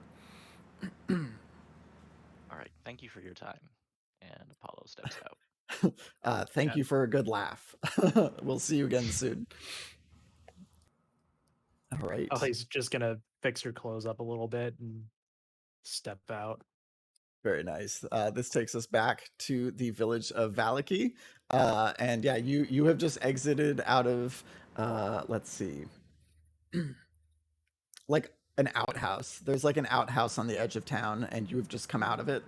All right, thank you for your time. And Apollo steps out. Thank Yeah. you for a good laugh. We'll see you again soon. All right. Ellie's just gonna fix her clothes up a little bit and step out. Very nice. This takes us back to the village of Valaki. And yeah, you have just exited out of, let's see, like an outhouse. There's like an outhouse on the edge of town, and you have just come out of it.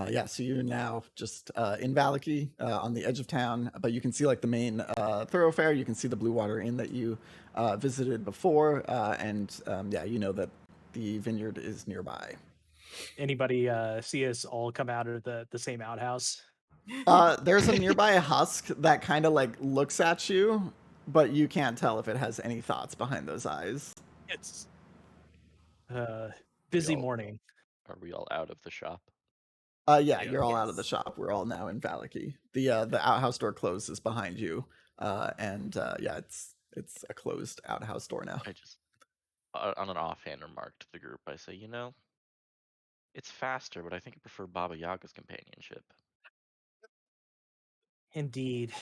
Yeah, so you're now just in Valaki on the edge of town, but you can see like the main thoroughfare. You can see the Blue Water Inn that you visited before, and yeah, you know that the vineyard is nearby. Anybody see us all come out of the same outhouse? There's a nearby husk that kind of like looks at you, but you can't tell if it has any thoughts behind those eyes. It's busy all- morning. Are we all out of the shop? Yeah, Yeah. you're all out of the Yes. shop. We're all now in Valaki. The outhouse door closes behind you, and yeah, it's a closed outhouse door now. I just, on an offhand remark to the group, I say, you know, it's faster, but I think I prefer Baba Yaga's companionship. Indeed.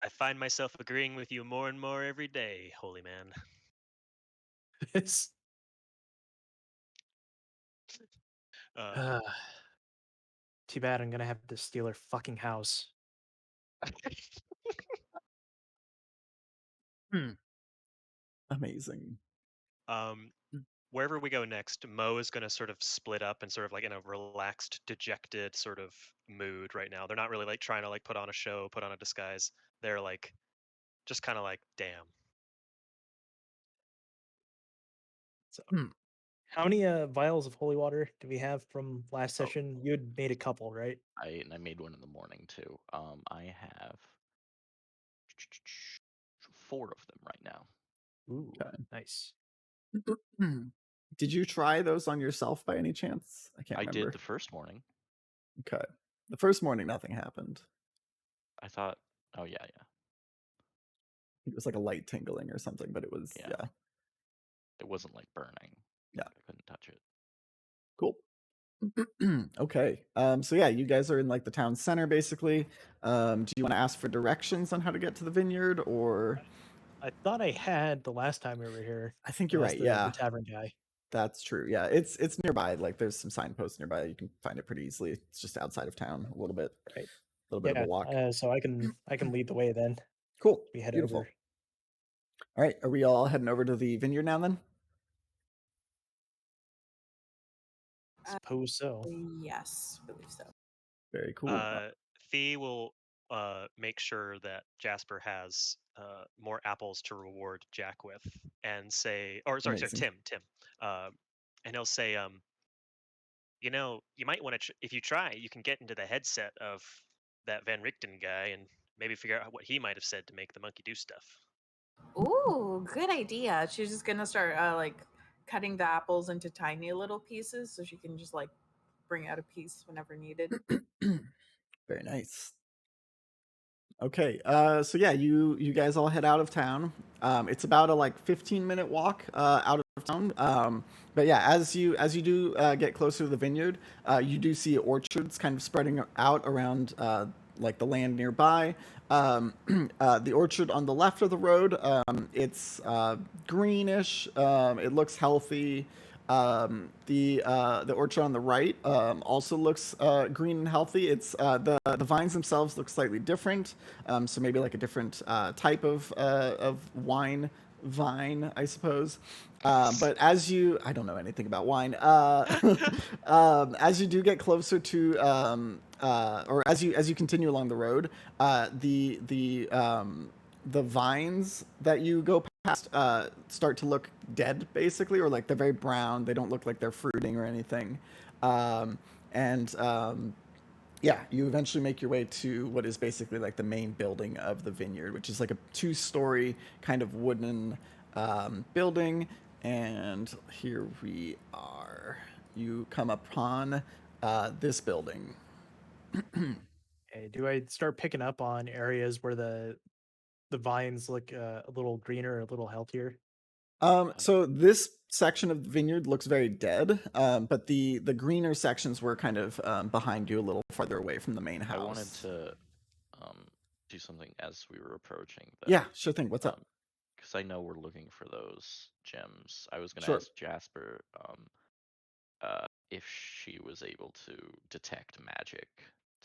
I find myself agreeing with you more and more every day, holy man. It's Uh, too bad I'm gonna have to steal her fucking house. Amazing. Wherever we go next, Mo is going to sort of split up and sort of like in a relaxed, dejected sort of mood right now. They're not really like trying to like put on a show, put on a disguise. They're like just kind of like, damn. So, Hmm. how many vials of holy water do we have from last Oh. session? You had made a couple, right? I made one in the morning too. I have 4 of them right now. Ooh, Okay. nice. Did you try those on yourself by any chance? I can't I remember. did the first morning. Okay. The first morning, nothing happened. I thought, oh yeah. It was like a light tingling or something, but it was Yeah. yeah. It wasn't like burning. Yeah. I couldn't touch it. Cool. Okay. So yeah, you guys are in like the town center basically. Do you want to ask for directions on how to get to the vineyard, or I thought I had the last time we were here. I think you're As right. the Yeah, tavern guy. that's true. Yeah, it's nearby. Like there's some signposts nearby. You can find it pretty easily. It's just outside of town a little bit. Right. A little bit of Yeah. a walk. So I can lead the way then. Cool. We head Beautiful. over. All right. Are we all heading over to the vineyard now then? Suppose so. Yes, believe so. Very cool. Fee will make sure that Jasper has more apples to reward Jack with, and say, or sorry, Amazing. Tim, and he'll say, you know, you might want to, if you try, you can get into the headset of that Van Richten guy and maybe figure out what he might have said to make the monkey do stuff. Ooh, good idea. She's just gonna start like cutting the apples into tiny little pieces so she can just like bring out a piece whenever needed. Very nice. Okay, so yeah, you guys all head out of town. It's about a like 15-minute walk out of town. But yeah, as you do get closer to the vineyard, you do see orchards kind of spreading out around like the land nearby. The orchard on the left of the road, it's greenish. It looks healthy. The orchard on the right also looks green and healthy. It's the vines themselves look slightly different, so maybe like a different type of vine, I suppose. But as you, I don't know anything about wine. As you do get closer to, or as you continue along the road, the vines that you go past start to look dead, basically, or like they're very brown. They don't look like they're fruiting or anything. Yeah, you eventually make your way to what is basically like the main building of the vineyard, which is like a 2-story kind of wooden building. And here we are. You come upon this building. Okay, do I start picking up on areas where the vines look a little greener, a little healthier? So this section of the vineyard looks very dead, but the greener sections were kind of behind you, a little farther away from the main house. I wanted to do something as we were approaching. Yeah, sure thing. What's up? Because I know we're looking for those gems. I was going to Sure. ask Jasper if she was able to detect magic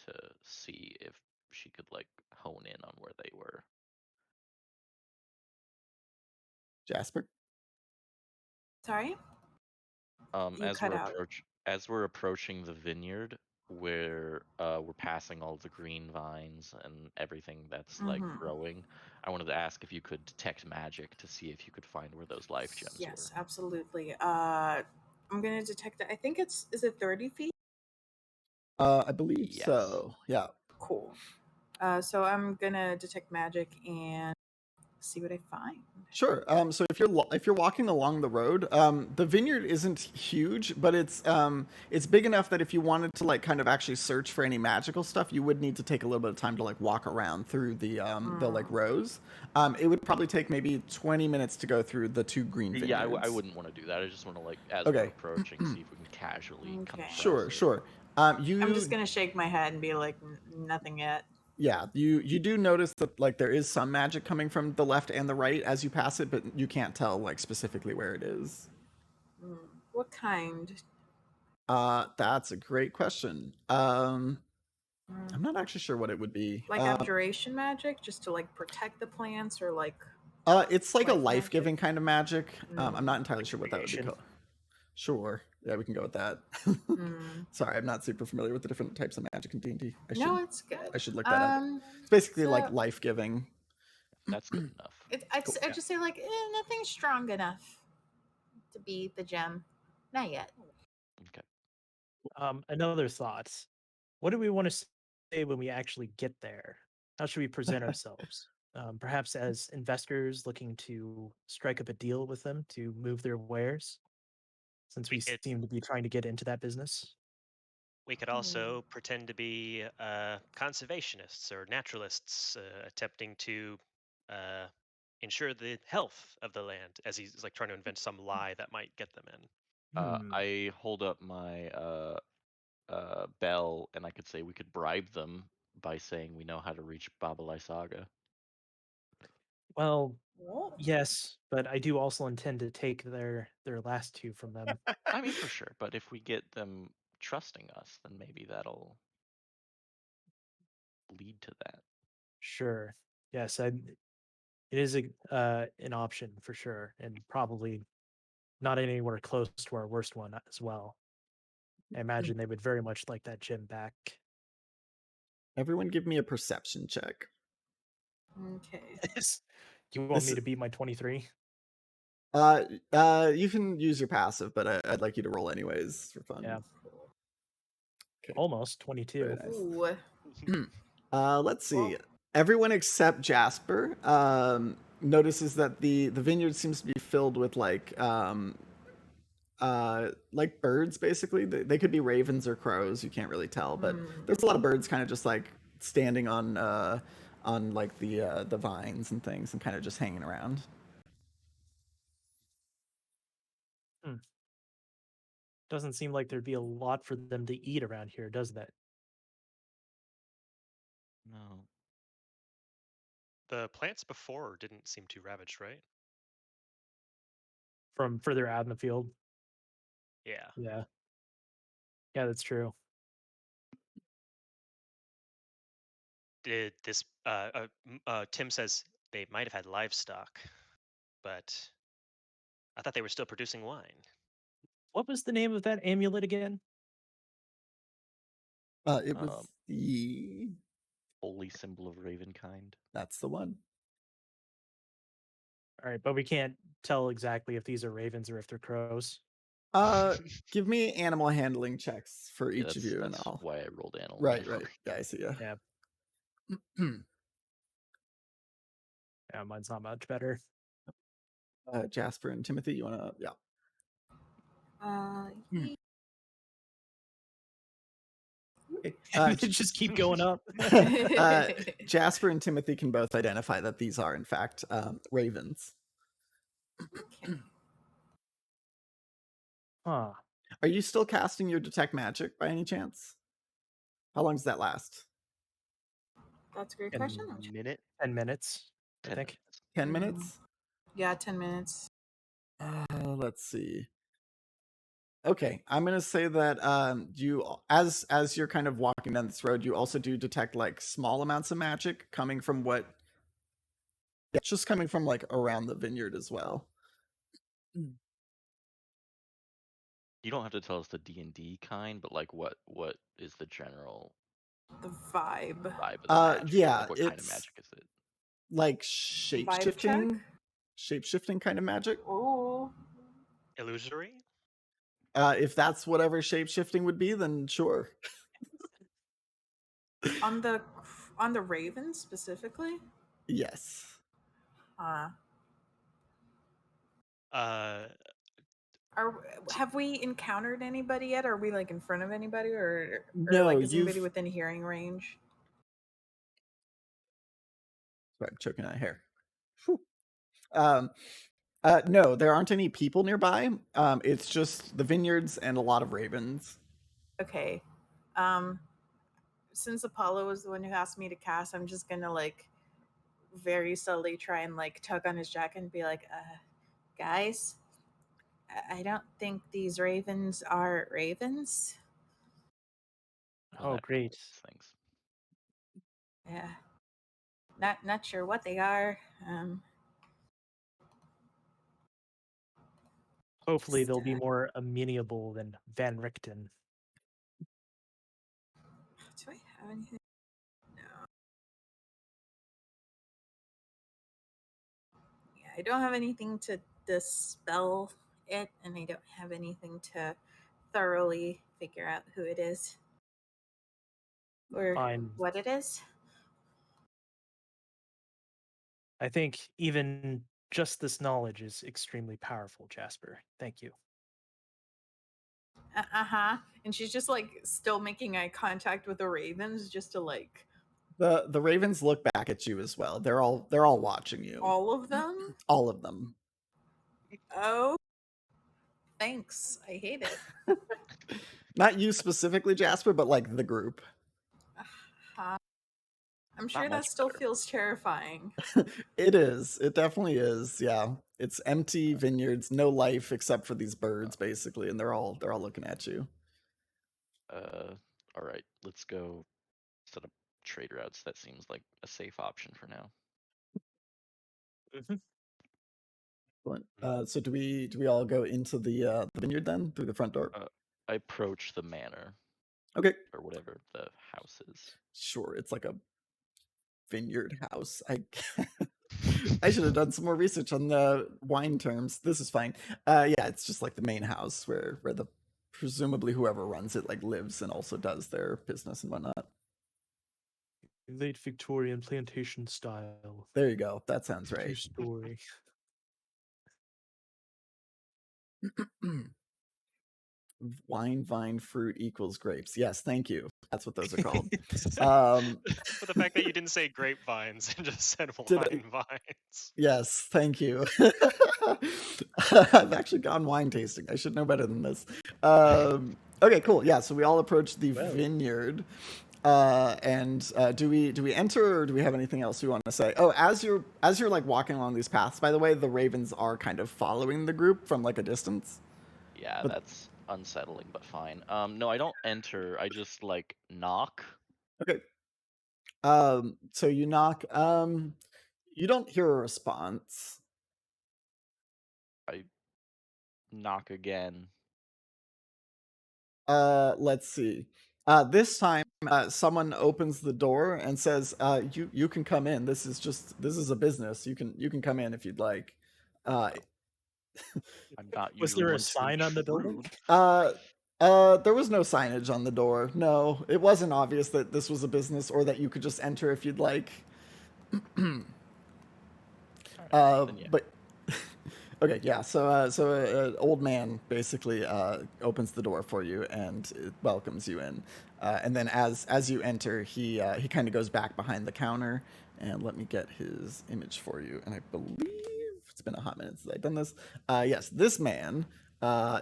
to see if she could like hone in on where they were. Jasper? Sorry? You cut out. As we're approaching the vineyard, where we're passing all the green vines and everything that's like growing, I wanted to ask if you could detect magic to see if you could find where those life gems were. Yes, absolutely. I'm gonna detect it. I think is it 30 feet? I believe Yes. so. Yeah. Cool. So I'm gonna detect magic and see what I find. Sure. So if you're walking along the road, the vineyard isn't huge, but it's big enough that if you wanted to like kind of actually search for any magical stuff, you would need to take a little bit of time to like walk around through the like rows. It would probably take maybe 20 minutes to go through the 2 green vineyards. Yeah, I wouldn't want to do that. I just want to like as we're approaching, see if we can casually come across Sure, it. sure. I'm just gonna shake my head and be like, nothing yet. Yeah, you do notice that like there is some magic coming from the left and the right as you pass it, but you can't tell like specifically where it is. What kind? That's a great question. I'm not actually sure what it would be. Like abjuration magic, just to like protect the plants, or like. It's like a life-giving kind of magic. I'm not entirely sure what that would be Creation. called. Sure, yeah, we can go with that. Sorry, I'm not super familiar with the different types of magic in D&D. No, it's good. I should look that up. It's basically so- like life-giving. That's good enough. I just say like nothing strong enough to be the gem. Not yet. Okay. Another thought. What do we want to say when we actually get there? How should we present ourselves? Perhaps as investors looking to strike up a deal with them to move their wares, since we seem to be trying to get into that business. We could also pretend to be conservationists or naturalists attempting to ensure the health of the land, as he's like trying to invent some lie that might get them in. I hold up my bell, and I could say we could bribe them by saying we know how to reach Babalai Saga. Well, yes, but I do also intend to take their last 2 from them. I mean, for sure, but if we get them trusting us, then maybe that'll lead to that. Sure. Yes, it is an option for sure, and probably not anywhere close to our worst one as well. I imagine they would very much like that gem back. Everyone give me a perception check. Okay. You want me to beat my 23? You can use your passive, but I'd like you to roll anyways for fun. Yeah. Okay. Almost 22. Very nice. Let's see. Everyone except Jasper notices that the vineyard seems to be filled with like birds. Basically, they could be ravens or crows. You can't really tell, but there's a lot of birds kind of just like standing on like the vines and things and kind of just hanging around. Doesn't seem like there'd be a lot for them to eat around here, does that? No. The plants before didn't seem too ravaged, right? From further out in the field? Yeah. Yeah. Yeah, that's true. Did this Tim says they might have had livestock, but I thought they were still producing wine. What was the name of that amulet again? It was the holy symbol of Ravenkind. That's the one. All right, but we can't tell exactly if these are ravens or if they're crows. Give me animal handling checks for each of you, that's and I'll. why I rolled animal. Right. Yeah, I see. Yeah. Yeah, mine's not much better. Jasper and Timothy, you want to? Yeah. Just keep going up. Jasper and Timothy can both identify that these are, in fact, ravens. Okay. Huh. Are you still casting your detect magic by any chance? How long does that last? That's a great And question. 10 minutes, I 10 think. minutes. 10 minutes? Yeah, 10 minutes. Let's see. Okay, I'm gonna say that you, as you're kind of walking down this road, you also do detect like small amounts of magic coming from what, yeah, it's just coming from like around the vineyard as well. You don't have to tell us the D&D kind, but like what is the general The vibe. vibe of the magic? Yeah, Like what kind of it's magic is it? like Vibe shape-shifting kind of magic. Oh. Illusory? If that's whatever shape-shifting would be, then sure. On the Raven specifically? Yes. Have we encountered anybody yet? Are we like in front of anybody, or No, like is anybody you've- within hearing range? Sorry, I'm choking on hair. Whew. No, there aren't any people nearby. It's just the vineyards and a lot of ravens. Okay. Since Apollo was the one who asked me to cast, I'm just gonna like very subtly try and like tug on his jacket and be like, guys, I don't think these ravens are ravens. Oh, That great. Things. Yeah. Not sure what they are. Hopefully Just, they'll be more amenable than Van Richten. do I have anything? No. Yeah, I don't have anything to dispel it, and I don't have anything to thoroughly figure out who it is or Fine. what it is. I think even just this knowledge is extremely powerful, Jasper. Thank you. Uh-huh. And she's just like still making eye contact with the ravens just to like The ravens look back at you as well. They're all watching you. all of them. All of them. Oh, thanks. I hate it. Not you specifically, Jasper, but like the group. Uh-huh. I'm sure Not that much still better. feels terrifying. It is. It definitely is. Yeah. It's empty vineyards, no life except for these birds, basically, and they're all looking at you. All right, let's go set up trade routes. That seems like a safe option for now. So do we all go into the vineyard then through the front door? I approach the manor. Okay. Or whatever the house is. Sure, it's like a vineyard house. I should have done some more research on the wine terms. This is fine. Yeah, it's just like the main house where the presumably whoever runs it like lives and also does their business and whatnot. Late Victorian plantation style. There you go. That sounds True right. story. Wine, vine, fruit equals grapes. Yes, thank you. That's what those are called. But the fact that you didn't say grapevines and just said wine vines. Yes, thank you. I've actually gone wine tasting. I should know better than this. Okay, cool. Yeah, so we all approach the vineyard. And do we enter, or do we have anything else we want to say? Oh, as you're like walking along these paths, by the way, the ravens are kind of following the group from like a distance. Yeah, that's unsettling, but fine. No, I don't enter. I just like knock. Okay. So you knock. You don't hear a response. I knock again. Let's see. This time, someone opens the door and says, "You can come in. This is a business. You can come in if you'd like." I'm not Was usually there a one to sign on the building? intrude. There was no signage on the door. No, it wasn't obvious that this was a business or that you could just enter if you'd like. Then yeah. Okay, yeah. So, an old man basically opens the door for you and welcomes you in. And then, as you enter, he kind of goes back behind the counter. And let me get his image for you. And I believe it's been a hot minute since I've done this. Yes, this man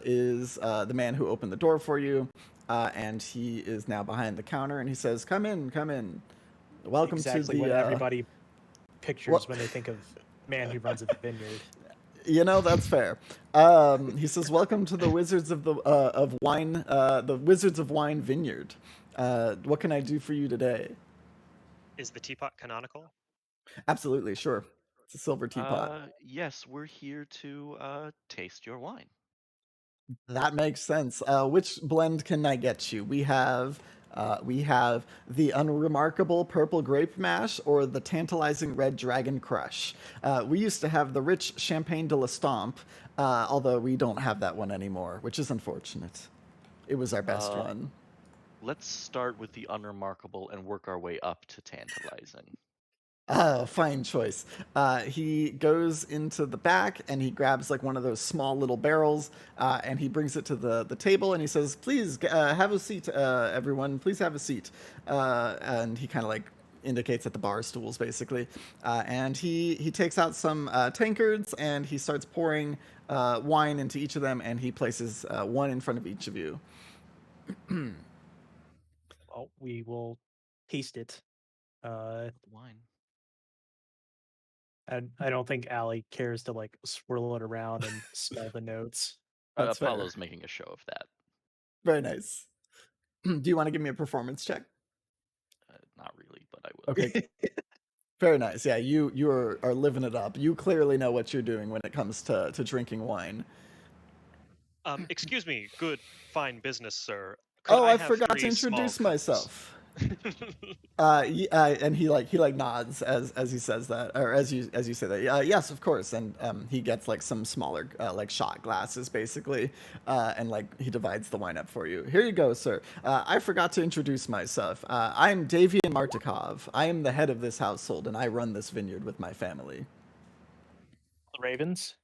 is the man who opened the door for you, and he is now behind the counter. And he says, "Come in, come in. Welcome Exactly to what the." everybody pictures Well, when they think of man who runs a vineyard. You know, that's fair. He says, "Welcome to the Wizards of Wine, the Wizards of Wine Vineyard. What can I do for you today?" Is the teapot canonical? Absolutely, sure. It's a silver teapot. Yes, we're here to taste your wine. That makes sense. Which blend can I get you? We have the unremarkable purple grape mash or the tantalizing red dragon crush. We used to have the rich champagne de la Stomp, although we don't have that one anymore, which is unfortunate. It was our best one. Let's start with the unremarkable and work our way up to tantalizing. Oh, fine choice. He goes into the back and he grabs like one of those small little barrels and he brings it to the table and he says, "Please have a seat, everyone. Please have a seat." And he kind of like indicates at the bar stools basically. And he takes out some tankards and he starts pouring wine into each of them and he places one in front of each of you. Well, we will taste it. Wine. And I don't think Allie cares to like swirl it around and smell the notes. That's fair. Apollo's making a show of that. Very nice. Do you want to give me a performance check? Not really, but I will. Okay. Very nice. Yeah, you are living it up. You clearly know what you're doing when it comes to drinking wine. Excuse me, good, fine business, sir. Could Oh, I I have forgot to 3 small introduce cups? myself. And he nods as he says that, or as you say that. Yes, of course. And he gets like some smaller like shot glasses basically, and like he divides the wine up for you. Here you go, sir. I forgot to introduce myself. I'm Davian Martikov. I am the head of this household, and I run this vineyard with my family. The Ravens?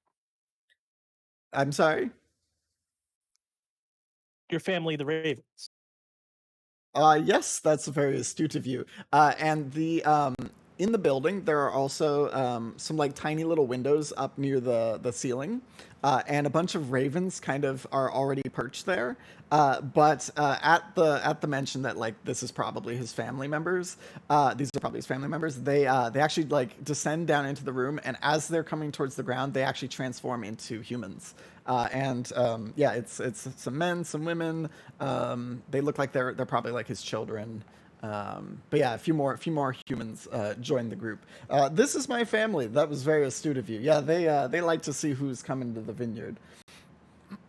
I'm sorry. Your family, the Ravens. Yes, that's very astute of you. And the in the building there are also some like tiny little windows up near the ceiling, and a bunch of ravens kind of are already perched there. But at the mention that like this is probably his family members, these are probably his family members. They actually like descend down into the room, and as they're coming towards the ground, they actually transform into humans. Yeah, it's some men, some women. They look like they're probably like his children. But yeah, a few more humans join the group. This is my family. That was very astute of you. Yeah, they like to see who's coming to the vineyard.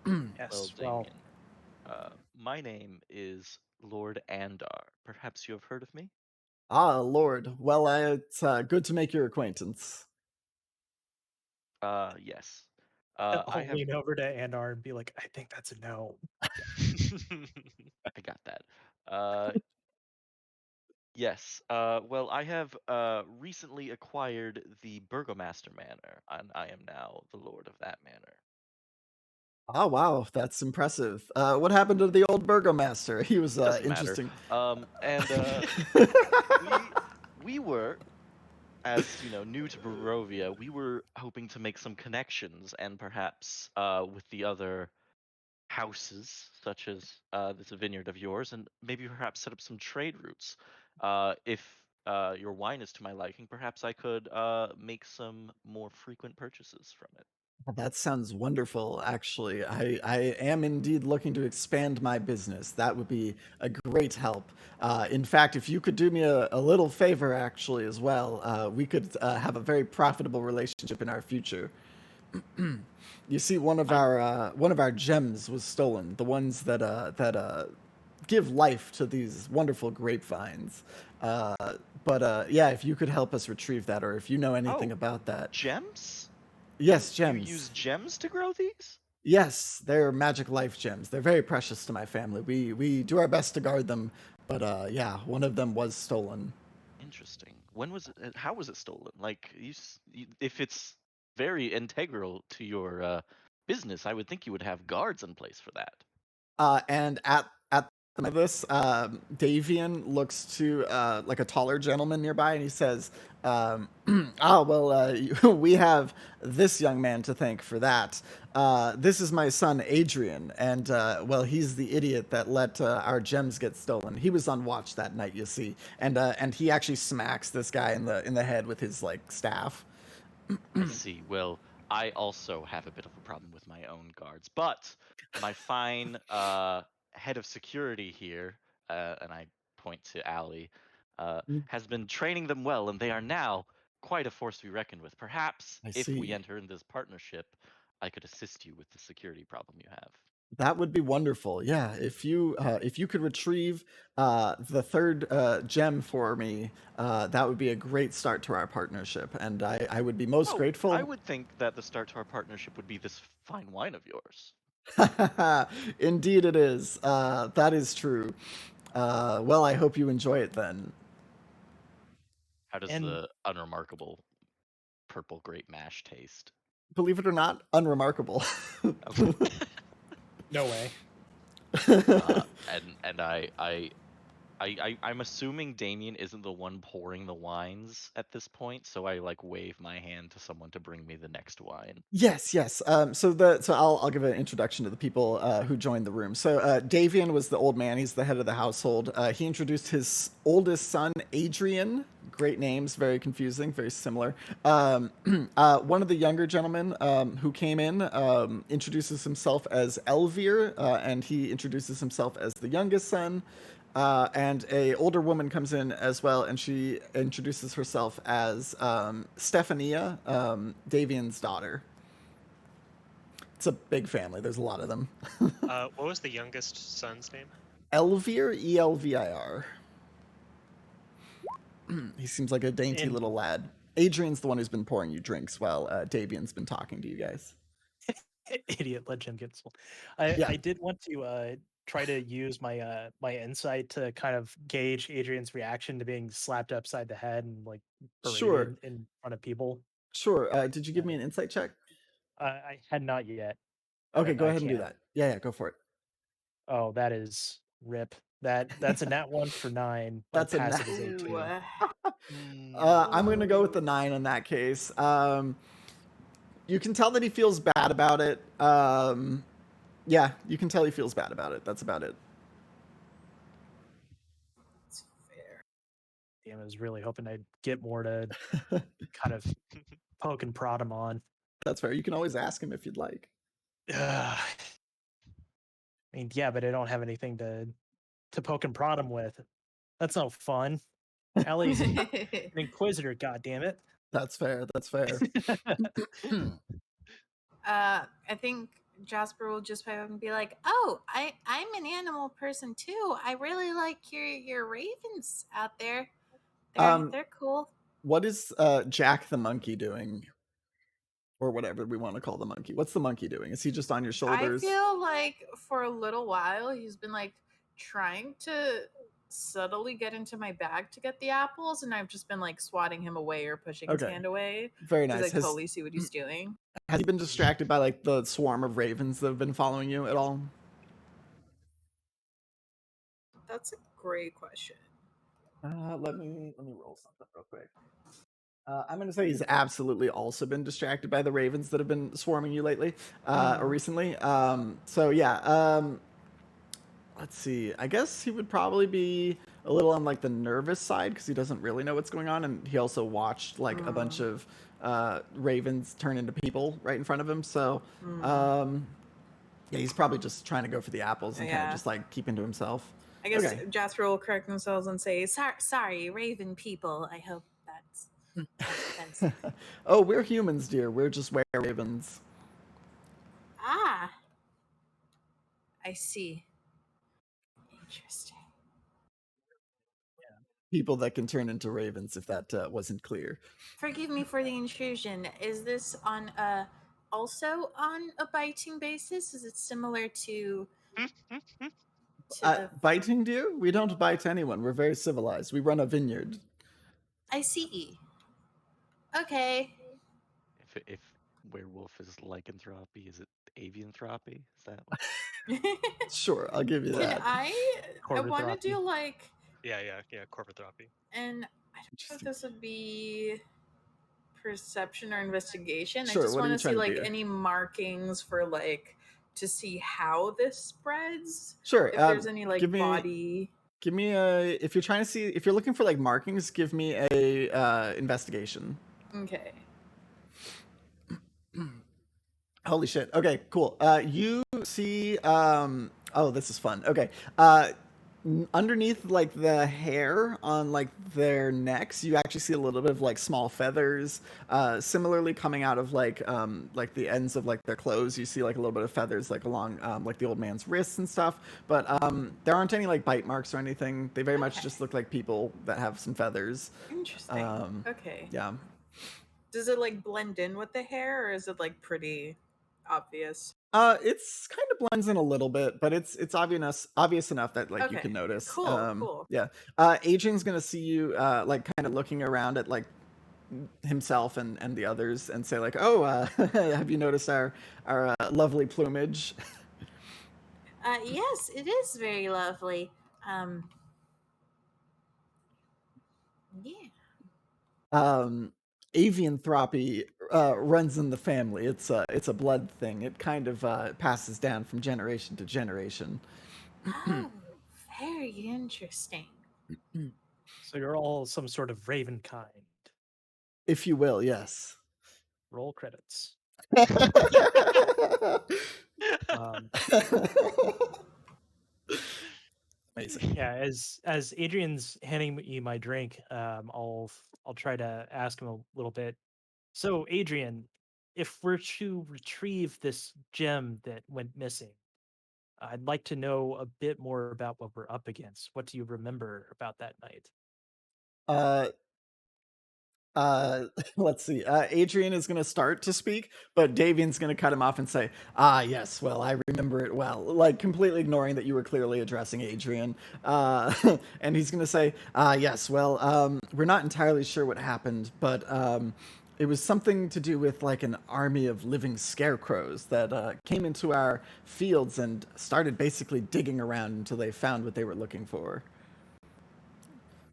Yes. Well, Well, Damien, my name is Lord Andar. Perhaps you have heard of me? Ah, Lord. Well, it's good to make your acquaintance. Yes. I'll I have. lean over to Andar and be like, I think that's a no. I got that. Yes. Well, I have recently acquired the Burgomaster Manor, and I am now the Lord of that manor. Oh wow, that's impressive. What happened to the old burgomaster? He was Doesn't interesting. matter. We were, as you know, new to Barovia, we were hoping to make some connections, and perhaps with the other houses, such as this vineyard of yours, and maybe perhaps set up some trade routes. If your wine is to my liking, perhaps I could make some more frequent purchases from it. That sounds wonderful, actually. I am indeed looking to expand my business. That would be a great help. In fact, if you could do me a little favor, actually, as well, we could have a very profitable relationship in our future. You see, one of our gems was stolen. The ones that give life to these wonderful grapevines. But yeah, if you could help us retrieve that, or if you know anything Oh, about that. Gems? Yes, You gems. use gems to grow these? Yes, they're magic life gems. They're very precious to my family. We do our best to guard them, but yeah, one of them was stolen. Interesting. When was it? How was it stolen? Like, if it's very integral to your business. I would think you would have guards in place for that. And at the end of this, Davian looks to like a taller gentleman nearby, and he says, we have this young man to thank for that. This is my son Adrian, and he's the idiot that let our gems get stolen. He was on watch that night, you see, and he actually smacks this guy in the head with his like staff. I see. Well, I also have a bit of a problem with my own guards, but my fine head of security here, and I point to Allie, has been training them well, and they are now quite a force to be reckoned with. Perhaps I if we see. enter in this partnership, I could assist you with the security problem you have. That would be wonderful. Yeah, if you could retrieve the third gem for me, that would be a great start to our partnership, and I would be most grateful. I would think that the start to our partnership would be this fine wine of yours. Indeed, it is. That is true. Well, I hope you enjoy it then. How does the unremarkable purple grape mash taste? Believe it or not, unremarkable. No way. And I'm assuming Damien isn't the one pouring the wines at this point, so I like wave my hand to someone to bring me the next wine. Yes. So I'll give an introduction to the people who joined the room. So Davian was the old man. He's the head of the household. He introduced his oldest son, Adrian. Great names, very confusing, very similar. One of the younger gentlemen who came in introduces himself as Elvir, and he introduces himself as the youngest son. And a older woman comes in as well, and she introduces herself as Stephania, Davian's daughter. It's a big family. There's a lot of them. What was the youngest son's name? Elvir, Elvir. He seems like a dainty little lad. Adrian's the one who's been pouring you drinks while Davian's been talking to you guys. Idiot, let Jim get sold. I did want to try to use my my insight to kind of gauge Adrian's reaction to being slapped upside the head and like berated in front of people. Sure. Did you give me an insight check? I had not yet. Okay, go ahead and do that. Yeah, go for it. Oh, that is rip. That's a nat 1 for 9. That's a passive nat. is 18. I'm going to go with the 9 in that case. You can tell that he feels bad about it. Yeah, you can tell he feels bad about it. That's about it. That's fair. Damn, I was really hoping I'd get more to kind of poke and prod him on. That's fair. You can always ask him if you'd like. I mean, yeah, but I don't have anything to poke and prod him with. That's no fun. Allie's an inquisitor, goddammit. That's fair. I think Jasper will just pipe up and be like, "Oh, I'm an animal person too. I really like your ravens out there. They're cool." What is Jack the monkey doing? Or whatever we want to call the monkey. What's the monkey doing? Is he just on your shoulders? I feel like for a little while he's been like trying to subtly get into my bag to get the apples, and I've just been like swatting him away or pushing his hand away. Very nice. I totally see what he's doing. Has he been distracted by like the swarm of ravens that have been following you at all? That's a great question. Let me roll something real quick. I'm going to say he's absolutely also been distracted by the ravens that have been swarming you lately or recently. So yeah, let's see. I guess he would probably be a little on like the nervous side because he doesn't really know what's going on, and he also watched like a bunch of ravens turn into people right in front of him. So yeah, he's probably just trying to go for the apples and kind of just like keeping to himself. I guess Jasper will correct themselves and say, "Sorry, raven people. I hope that's." Oh, we're humans, dear. We're just ravens. Ah, I see. Interesting. People that can turn into ravens, if that wasn't clear. Forgive me for the intrusion. Is this on also on a biting basis? Is it similar to biting, dear? We don't bite anyone. We're very civilized. We run a vineyard. I see. Okay. werewolf is lycanthropy? Is it avianthropy? Is that Sure, I'll give you Can that. I want to Corvithropy. do like, Yeah, corvithropy. and I don't know if Interesting. this would be perception or investigation. I Sure, just what are want you to see trying to like do? any markings for like to see how this spreads. Sure, If there's any like give me body. give me a if you're trying to see if you're looking for like markings, give me a investigation. Okay. Holy shit. Okay, cool. You see oh, this is fun. Okay. Underneath like the hair on like their necks, you actually see a little bit of like small feathers. Similarly coming out of like the ends of like their clothes, you see like a little bit of feathers like along like the old man's wrists and stuff. But there aren't any like bite marks or anything. They very much Okay. just look like people that have some feathers. Interesting. Okay. Yeah. Does it like blend in with the hair, or is it like pretty obvious? It's kind of blends in a little bit, but it's obvious enough that like you Okay. can notice. Cool. Yeah. Adrian's gonna see you like kind of looking around at like himself and the others and say like, oh, have you noticed our lovely plumage? Yes, it is very lovely. Yeah. Avianthropy runs in the family. It's a blood thing. It kind of passes down from generation to generation. Oh, very interesting. So you're all some sort of raven kind. If you will, yes. Roll credits. Amazing. Yeah, as Adrian's handing me my drink, I'll try to ask him a little bit. So, Adrian, if we're to retrieve this gem that went missing, I'd like to know a bit more about what we're up against. What do you remember about that night? Uh, let's see. Adrian is going to start to speak, but Davian's going to cut him off and say, "Ah, yes. Well, I remember it well." Like completely ignoring that you were clearly addressing Adrian. And he's going to say, "Ah, yes. Well, we're not entirely sure what happened, but it was something to do with like an army of living scarecrows that came into our fields and started basically digging around until they found what they were looking for."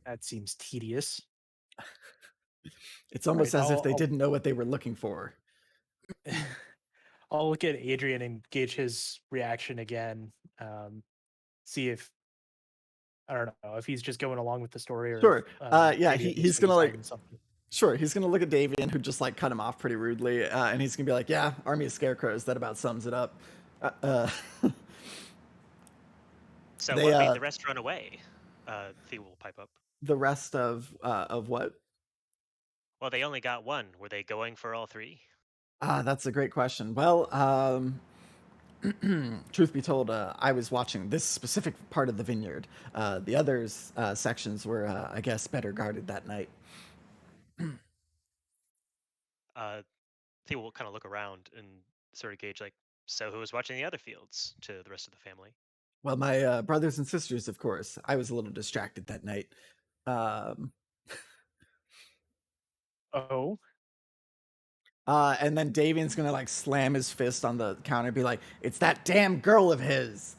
That seems tedious. It's almost Right, as if they I'll didn't know what they were looking for. I'll look at Adrian and gauge his reaction again. See if I don't know if he's just going along with the story or Sure. Yeah, maybe it looks he's like gonna he's like hiding something. sure, he's gonna look at Davian, who just like cut him off pretty rudely, and he's gonna be like, "Yeah, army of scarecrows. That about sums it up." Uh, So they what made the rest run away? Thea will pipe up. the rest of what? Well, they only got one. Were they going for all three? That's a great question. Well, truth be told, I was watching this specific part of the vineyard. The others sections were, I guess, better guarded that night. Thea will kind of look around and sort of gauge, like, so who was watching the other fields to the rest of the family? Well, my brothers and sisters, of course. I was a little distracted that night. Um, Oh, and then Davian's gonna like slam his fist on the counter and be like, "It's that damn girl of his.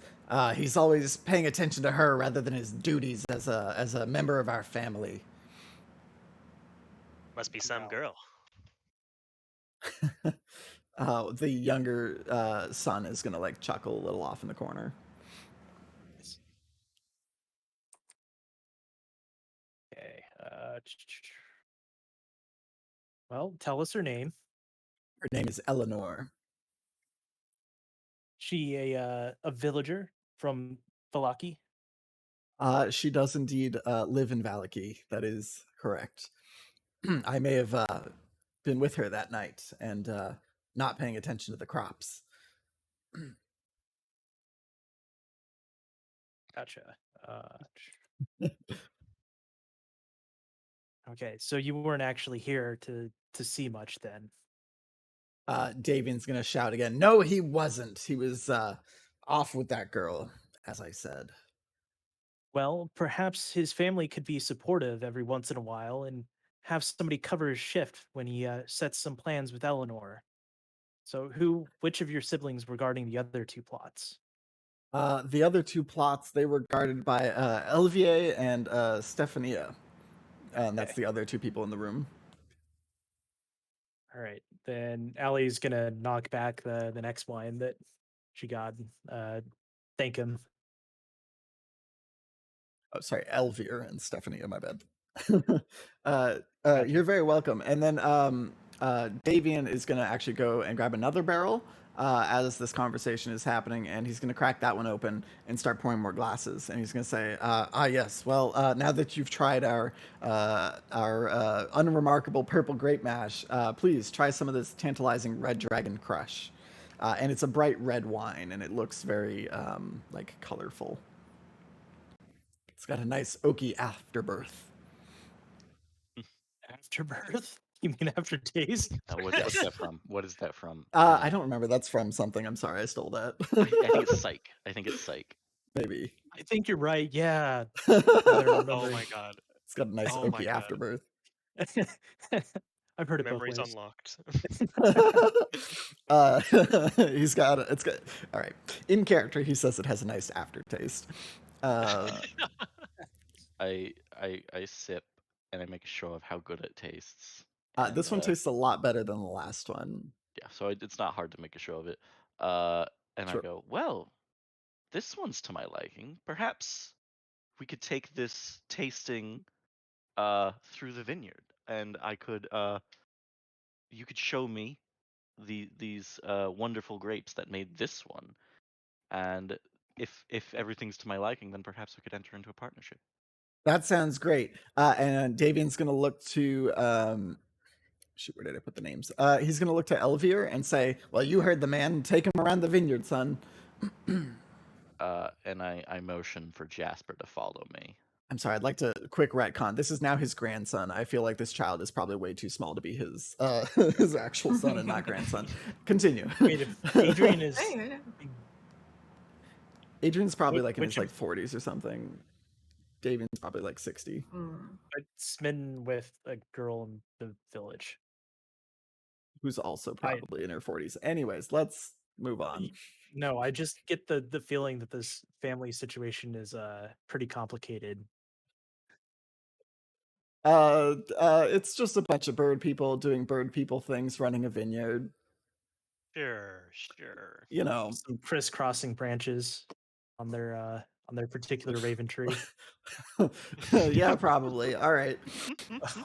He's always paying attention to her rather than his duties as a member of our family." Must be some No. girl. The younger son is gonna like chuckle a little off in the corner. Okay. Well, tell us her name. Her name is Eleanor. She a villager from Valaki? She does indeed live in Valaki. That is correct. I may have been with her that night and not paying attention to the crops. Gotcha. Okay, so you weren't actually here to see much then. Davian's gonna shout again. No, he wasn't. He was off with that girl, as I said. Well, perhaps his family could be supportive every once in a while and have somebody cover his shift when he sets some plans with Eleanor. So which of your siblings were guarding the other two plots? The other two plots, they were guarded by Elvier and Stephania. And that's Okay. the other two people in the room. All right. Then Allie's gonna knock back the next wine that she got. Thank him. Oh, sorry, Elvier and Stephania, my bad. Gotcha. You're very welcome. And then Davian is going to actually go and grab another barrel as this conversation is happening, and he's going to crack that one open and start pouring more glasses. And he's going to say, yes, well, now that you've tried our unremarkable purple grape mash, please try some of this tantalizing Red Dragon Crush. And it's a bright red wine, and it looks very like colorful. It's got a nice oaky afterbirth. Afterbirth? You mean aftertaste? What's that from? What is that from? I don't remember. That's from something. I'm sorry, I stole that. I think it's Psych. I think it's Psych. Maybe. I think you're right. Yeah. Oh my god. It's got a nice Oh my oaky God. afterbirth. I've heard it Memories both ways. unlocked. He's got it's got all right. In character, he says it has a nice aftertaste. I sip and I make a show of how good it tastes. This one tastes a lot better than the last one. Yeah, so it's not hard to make a show of it. And Sure. I go, well, this one's to my liking. Perhaps we could take this tasting through the vineyard, and I could you could show me these wonderful grapes that made this one, and if everything's to my liking, then perhaps we could enter into a partnership. That sounds great. And Davian's going to look to shoot, where did I put the names? He's going to look to Elvier and say, well, you heard the man. Take him around the vineyard, son. And I motion for Jasper to follow me. I'm sorry, I'd like to quick retcon. This is now his grandson. I feel like this child is probably way too small to be his his actual son and not grandson. Continue. Wait, if Adrian is Adrian's probably like in his like 40s or something. Davian's probably like 60. but smitten with a girl in the village. Who's also probably in her 40s. Anyways, let's move on. No, I just get the feeling that this family situation is pretty complicated. It's just a bunch of bird people doing bird people things, running a vineyard. Sure. You know, some crisscrossing branches on their particular raven tree. Yeah, probably. All right.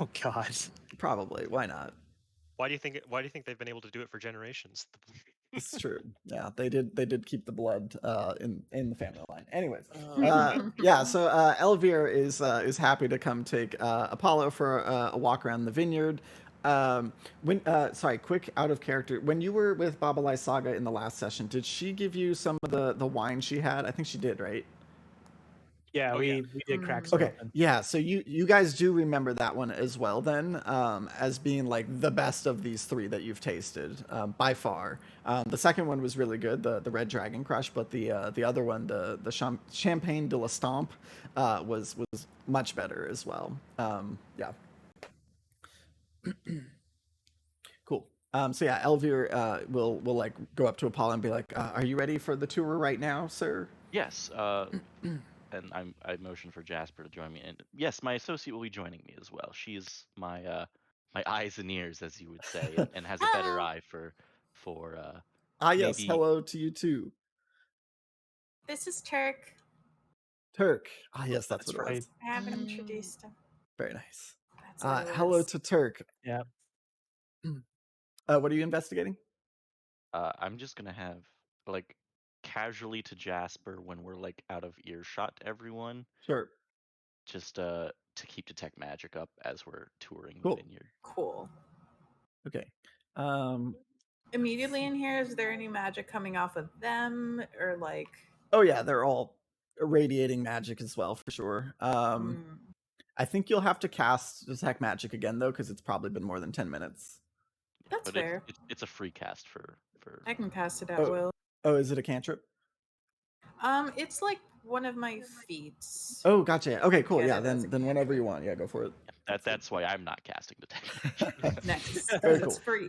Oh God. Probably. Why not? Why do you think they've been able to do it for generations? It's true. Yeah, they did keep the blood in the family line. Anyways, yeah. So Elvier is happy to come take Apollo for a walk around the vineyard. Sorry, quick out of character. When you were with Babalai Saga in the last session, did she give you some of the wine she had? I think she did, right? Yeah, we did crack some Okay, open. yeah, so you guys do remember that one as well then, as being like the best of these three that you've tasted, by far. The second one was really good, the Red Dragon Crush, but the other one, the Champagne de la Stomp, was much better as well. Yeah. Cool. So yeah, Elvier will like go up to Apollo and be like, "Are you ready for the tour right now, sir?" Yes. And I motion for Jasper to join me. And yes, my associate will be joining me as well. She's my my eyes and ears, as you would say, and has a better eye for yes, maybe... hello to you too. This is Turk. Turk. Yes, that's what right. it was. I haven't introduced him. Very nice. That's what it Hello was. to Turk. Yeah. What are you investigating? I'm just gonna have like casually to Jasper when we're like out of earshot to everyone. Sure. Just to keep detect magic up as we're touring Cool. the vineyard. Cool. Okay. Immediately in here, is there any magic coming off of them, or like? Oh yeah, they're all irradiating magic as well for sure. I think you'll have to cast detect magic again though, because it's probably been more than 10 minutes. That's But fair. It's a free cast for. I can cast it at will. Oh, is it a cantrip? It's like one of my feats. Oh, gotcha. Okay, cool. Get Yeah, it as a then whenever you want, yeah, go for it. That's why I'm not casting detect magic. Nice. Very That's cool. free.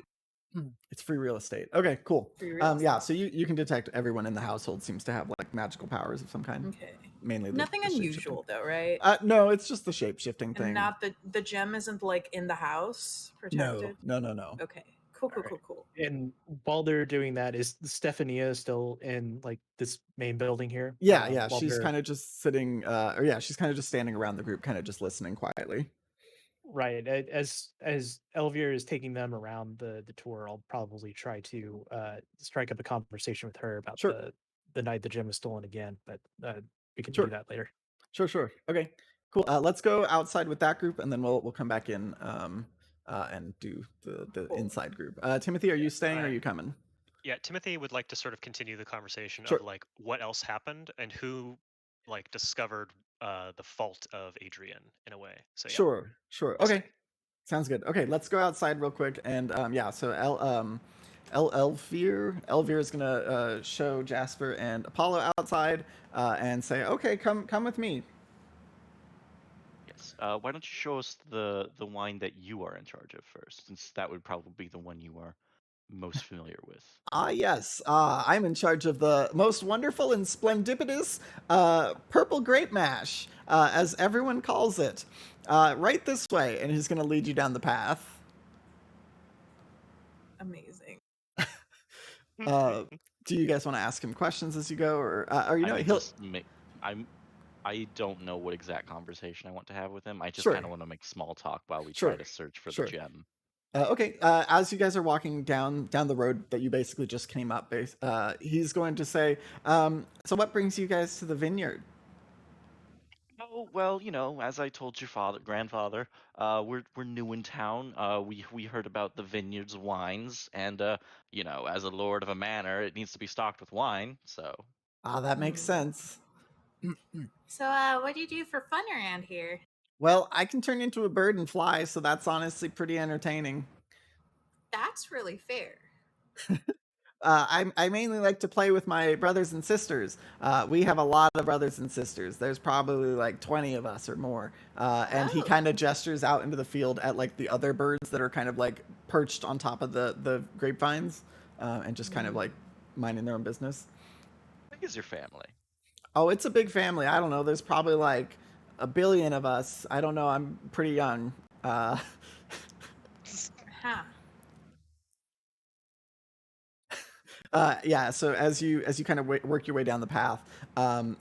It's free real estate. Okay, cool. Free real Yeah, estate. so you can detect everyone in the household seems to have like magical powers of some kind. Okay. Mainly Nothing the unusual though, right? No, it's just the shape-shifting And thing. not the gem isn't like in the house protected. No. Okay. Cool. All right. And while they're doing that, is Stephania still in like this main building here? Yeah. while She's they're- kind of just sitting, she's kind of just standing around the group, kind of just listening quietly. Right. As Elvira is taking them around the tour, I'll probably try to strike up a conversation with her about Sure. the night the gem was stolen again, but we can Sure. do that later. Sure. Okay, cool. Let's go outside with that group, and then we'll come back in and do the Cool. inside group. Timothy, are you staying or are you coming? Yeah, Timothy would like to sort of continue the conversation Sure. of like what else happened and who like discovered the fault of Adrian in a way. So yeah. Sure. I'll Okay, stay. sounds good. Okay, let's go outside real quick, and so Elvir is gonna show Jasper and Apollo outside, and say, "Okay, come with me." Yes. Why don't you show us the wine that you are in charge of first, since that would probably be the one you are most familiar with. Yes. I'm in charge of the most wonderful and splendipitous purple grape mash, as everyone calls it. Right this way, and he's going to lead you down the path. Amazing. Do you guys want to ask him questions as you go, or I don't know what exact conversation I want to have with him. I just Sure. kind of want to make small talk while we Sure. try to search for Sure. the gem. Okay. As you guys are walking down the road that you basically just came up, he's going to say, "So what brings you guys to the vineyard?" Oh well, as I told your grandfather, we're new in town. We heard about the vineyard's wines, and as a lord of a manor, it needs to be stocked with wine. So That makes sense. So, what do you do for fun around here? Well, I can turn into a bird and fly, so that's honestly pretty entertaining. That's really fair. I mainly like to play with my brothers and sisters. We have a lot of brothers and sisters. There's probably like 20 of us or more. And he Oh. kind of gestures out into the field at like the other birds that are kind of like perched on top of the grapevines, and just kind of like minding their own business. how big is your family? Oh, it's a big family. I don't know. There's probably like 1 billion of us. I don't know. I'm pretty young. Huh. Yeah. So as you kind of work your way down the path, so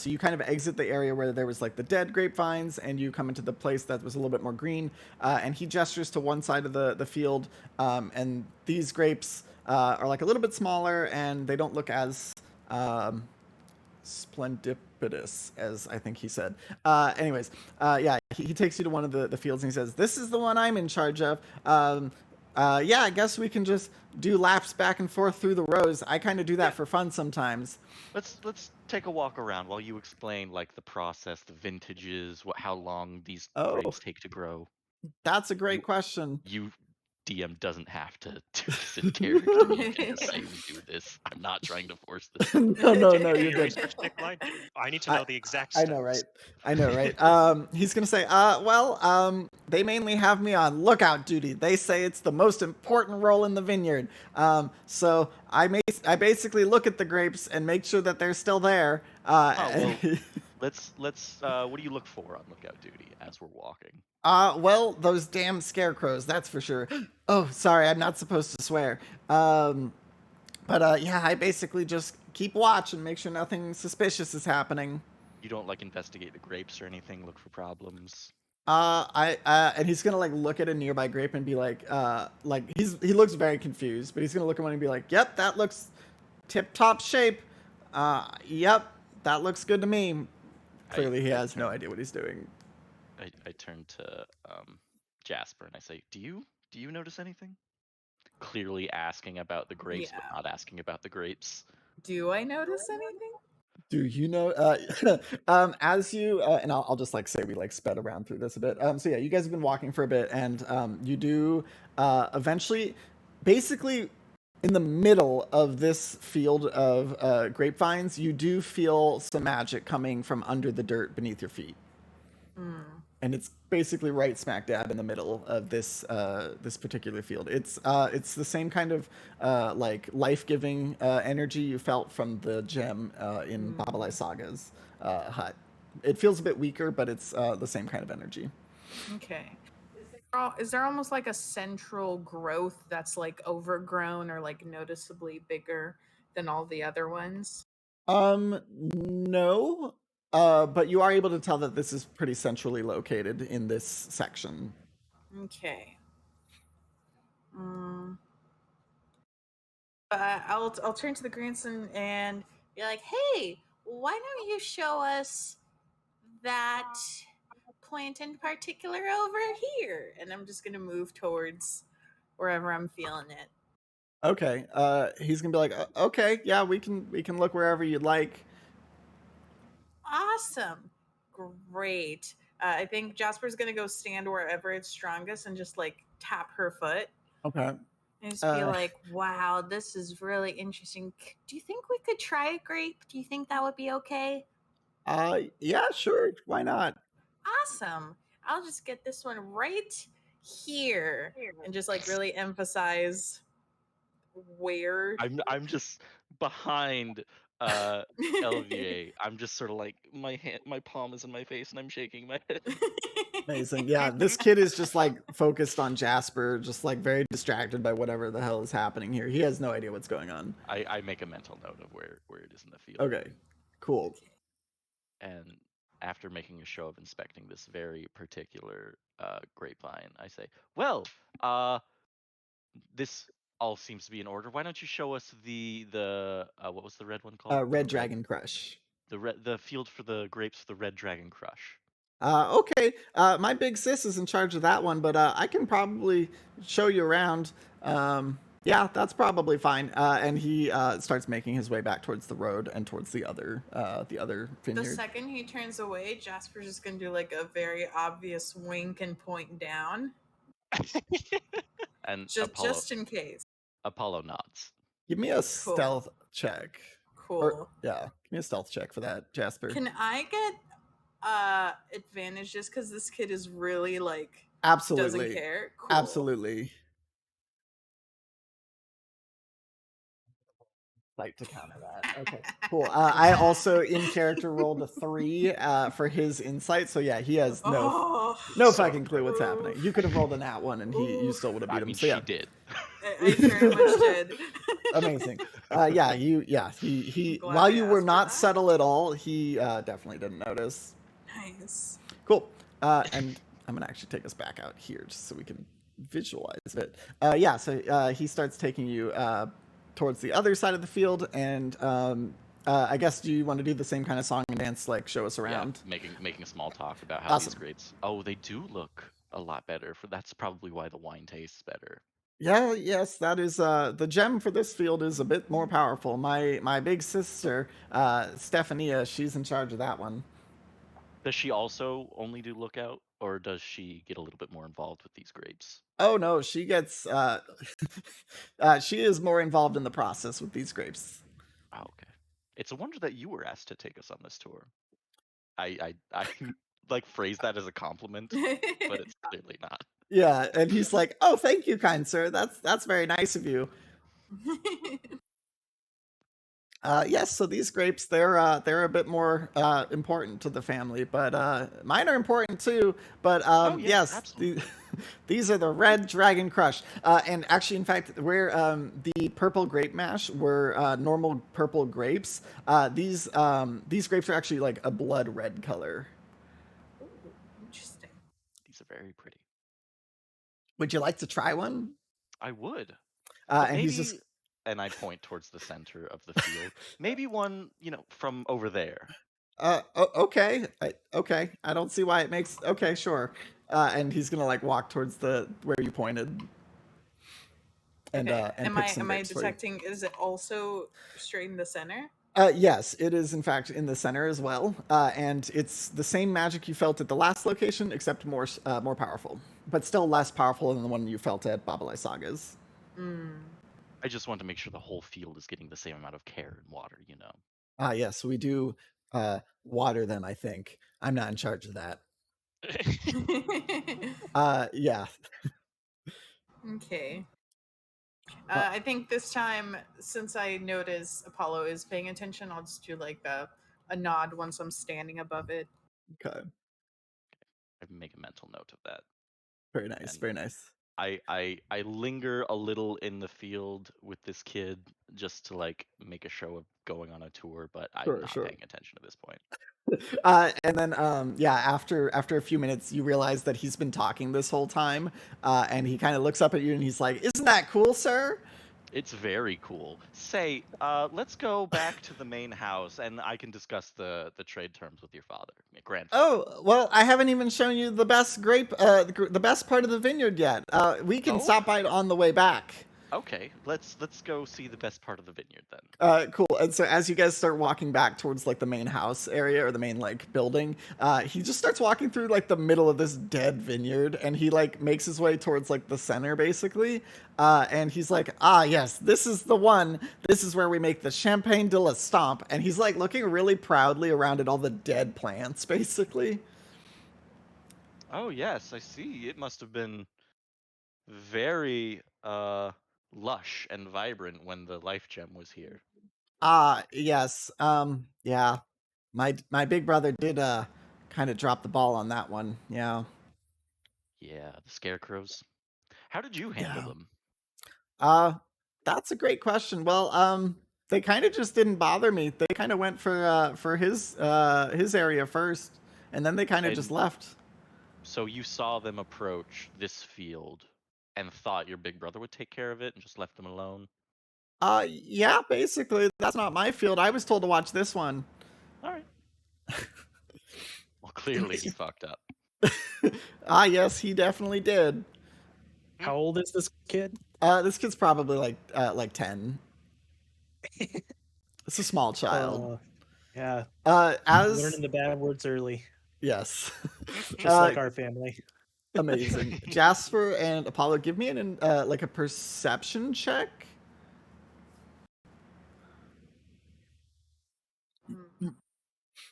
you kind of exit the area where there was like the dead grapevines, and you come into the place that was a little bit more green. And he gestures to one side of the field, and these grapes are like a little bit smaller, and they don't look as splendipitous as I think he said. Anyways, he takes you to one of the fields, and he says, "This is the one I'm in charge of. I guess we can just do laps back and forth through the rows. I kind of do that for fun sometimes." Let's take a walk around while you explain like the process, the vintages, how long these Oh. grapes take to grow. That's a great question. You DM doesn't have to do this in character. You can just say we do this. I'm not trying to force this. No, Do you're your good. research, Nikolai. I need to know the exact I steps. know, right? He's gonna say, they mainly have me on lookout duty. They say it's the most important role in the vineyard. So I basically look at the grapes and make sure that they're still there. Let's what do you look for on lookout duty as we're walking? Those damn scarecrows, that's for sure. Oh, sorry, I'm not supposed to swear. I basically just keep watch and make sure nothing suspicious is happening. You don't like investigate the grapes or anything, look for problems. And he's gonna like look at a nearby grape and be like he looks very confused, but he's gonna look at one and be like, "Yep, that looks tip-top shape. Yep, that looks good to me." Clearly, he has no idea what he's doing. I turn to Jasper and I say, "Do you notice anything?" Clearly asking about the grapes, but not asking about the grapes. Do I notice anything? Do you know? As you and I'll just like say we like sped around through this a bit. You guys have been walking for a bit, and you do eventually, basically, in the middle of this field of grapevines, you do feel some magic coming from under the dirt beneath your feet. and it's basically right smack dab in the middle of this particular field. It's the same kind of like life giving energy you felt from the gem in Babalai Saga's hut. It feels a bit weaker, but it's the same kind of energy. Okay. Is there almost like a central growth that's like overgrown or like noticeably bigger than all the other ones? No. But you are able to tell that this is pretty centrally located in this section. Okay. I'll turn to the grandson and be like, "Hey, why don't you show us that plant in particular over here?" And I'm just gonna move towards wherever I'm feeling it. Okay. He's gonna be like, okay, yeah, we can look wherever you'd like. Awesome. Great. I think Jasper's gonna go stand wherever it's strongest and just like tap her foot. Okay. And just be like, wow, this is really interesting. Do you think we could try a grape? Do you think that would be okay? Yeah, sure. Why not? Awesome. I'll just get this one right here and just like really emphasize where. I'm just behind LVA. I'm just sort of like my palm is in my face and I'm shaking my head. Amazing. Yeah, this kid is just like focused on Jasper, just like very distracted by whatever the hell is happening here. He has no idea what's going on. I make a mental note of where it is in the field. Okay, cool. And after making a show of inspecting this very particular grapevine, I say, well, this all seems to be in order. Why don't you show us the what was the red one called? Red Dragon Crush. The field for the grapes for the Red Dragon Crush. Okay. My big sis is in charge of that one, but I can probably show you around. Yeah, that's probably fine. And he starts making his way back towards the road and towards the other vineyard. The second he turns away, Jasper's just gonna do like a very obvious wink and point down. And just in case. Apollo nods. Give me a stealth check. Cool. Yeah, give me a stealth check for that, Jasper. Can I get advantage just because this kid is really like absolutely doesn't care? Cool. Absolutely. Like to counter that. Okay, cool. I also in character rolled a 3 for his insight, so yeah, he has no fucking clue what's happening. You could have rolled a nat 1 and you still would have beat him. So yeah, she did. I very much did. Amazing. He while you were not subtle at all, he definitely didn't notice. Nice. Cool. And I'm gonna actually take us back out here just so we can visualize it. Yeah. So he starts taking you towards the other side of the field, and I guess do you want to do the same kind of song and dance, like show us around? Yeah, making a small talk about how these grapes. Oh, they do look a lot better. That's probably why the wine tastes better. Yeah, yes, that is the gem for this field is a bit more powerful. My big sister, Stephania, she's in charge of that one. Does she also only do lookout, or does she get a little bit more involved with these grapes? Oh no, she gets she is more involved in the process with these grapes. Oh, okay. It's a wonder that you were asked to take us on this tour. I like phrase that as a compliment, but it's clearly not. Yeah, and he's like, "Oh, thank you, kind sir. That's very nice of you." Yes, so these grapes, they're a bit more important to the family, but mine are important too. But yes, these are the Red Dragon Crush, and actually, in fact, where the purple grape mash were normal purple grapes, these grapes are actually like a blood red color. Ooh, interesting. These are very pretty. Would you like to try one? I would. And maybe, he's just. And I point towards the center of the field. Maybe one, from over there. Okay. Okay. I don't see why it makes. Okay, sure. And he's gonna like walk towards where you pointed. And am I detecting? Is it also straight in the center? Yes, it is in fact in the center as well. And it's the same magic you felt at the last location, except more powerful, but still less powerful than the one you felt at Babalai Saga's. I just want to make sure the whole field is getting the same amount of care and water, Yes, we do water them, I think. I'm not in charge of that. Yeah. Okay. I think this time, since I notice Apollo is paying attention, I'll just do like a nod once I'm standing above it. Okay. I make a mental note of that. Very nice. And Very nice. I linger a little in the field with this kid just to like make a show of going on a tour, but I'm not Sure. paying attention at this point. And then yeah, after a few minutes you realize that he's been talking this whole time, and he kind of looks up at you and he's like, "Isn't that cool, sir?" It's very cool. Say, let's go back to the main house, and I can discuss the trade terms with your father, your grandfather. Oh, well, I haven't even shown you the best the best part of the vineyard yet. We can Oh? stop by on the way back. Okay, let's go see the best part of the vineyard then. Cool. And so as you guys start walking back towards like the main house area or the main like building, he just starts walking through like the middle of this dead vineyard, and he like makes his way towards like the center basically. And he's like, "Ah, yes, this is the one. This is where we make the Champagne de la Stomp." And he's like looking really proudly around at all the dead plants basically. Oh yes, I see. It must have been very lush and vibrant when the life gem was here. Yes. Yeah. My big brother did kind of drop the ball on that one. Yeah. Yeah, the scarecrows. How did you handle Yeah. them? That's a great question. Well, they kind of just didn't bother me. They kind of went for his area first, and then they kind of just And left. so you saw them approach this field and thought your big brother would take care of it and just left them alone? Yeah, basically, that's not my field. I was told to watch this one. All right. Well, clearly he fucked up. Yes, he definitely did. How old is this kid? This kid's probably like 10. It's a small child. Yeah. As Learning the bad words early, yes, just like our family. amazing. Jasper and Apollo, give me an like a perception check.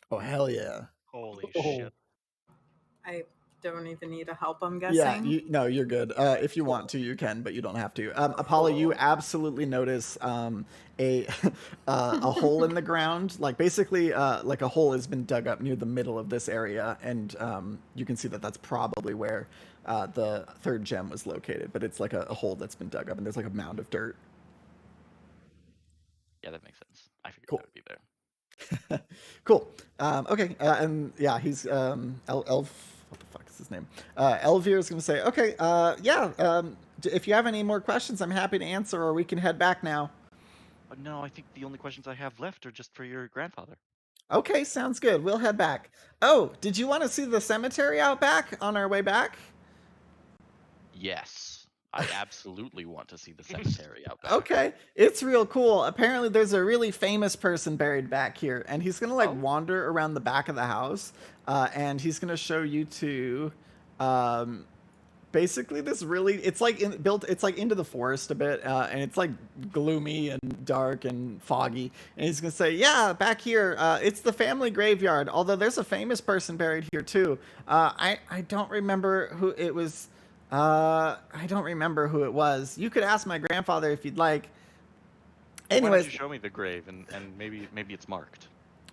Oh hell yeah! Holy Oh. shit. I don't even need a help, I'm Yeah, guessing. no, you're good. If you want to, you can, but you don't have to. Apollo, you absolutely notice a a hole in the ground, like basically like a hole has been dug up near the middle of this area, and you can see that that's probably where the third gem was located. But it's like a hole that's been dug up, and there's like a mound of dirt. Yeah, that makes sense. I figured Cool. that would be there. Cool. Okay. And yeah, he's Elf. What the fuck is his name? Elvir is going to say, okay. Yeah. If you have any more questions, I'm happy to answer, or we can head back now. No, I think the only questions I have left are just for your grandfather. Okay, sounds good. We'll head back. Oh, did you want to see the cemetery out back on our way back? Yes. I absolutely want to see the cemetery out back. Okay, it's real cool. Apparently, there's a really famous person buried back here, and he's gonna like wander around the back of the house, and he's gonna show you to, basically this really it's like it's like into the forest a bit, and it's like gloomy and dark and foggy. And he's gonna say, "Yeah, back here, it's the family graveyard. Although there's a famous person buried here too. I don't remember who it was." I don't remember who it was. You could ask my grandfather if you'd like. Why don't Anyways, you show me the grave and maybe it's marked.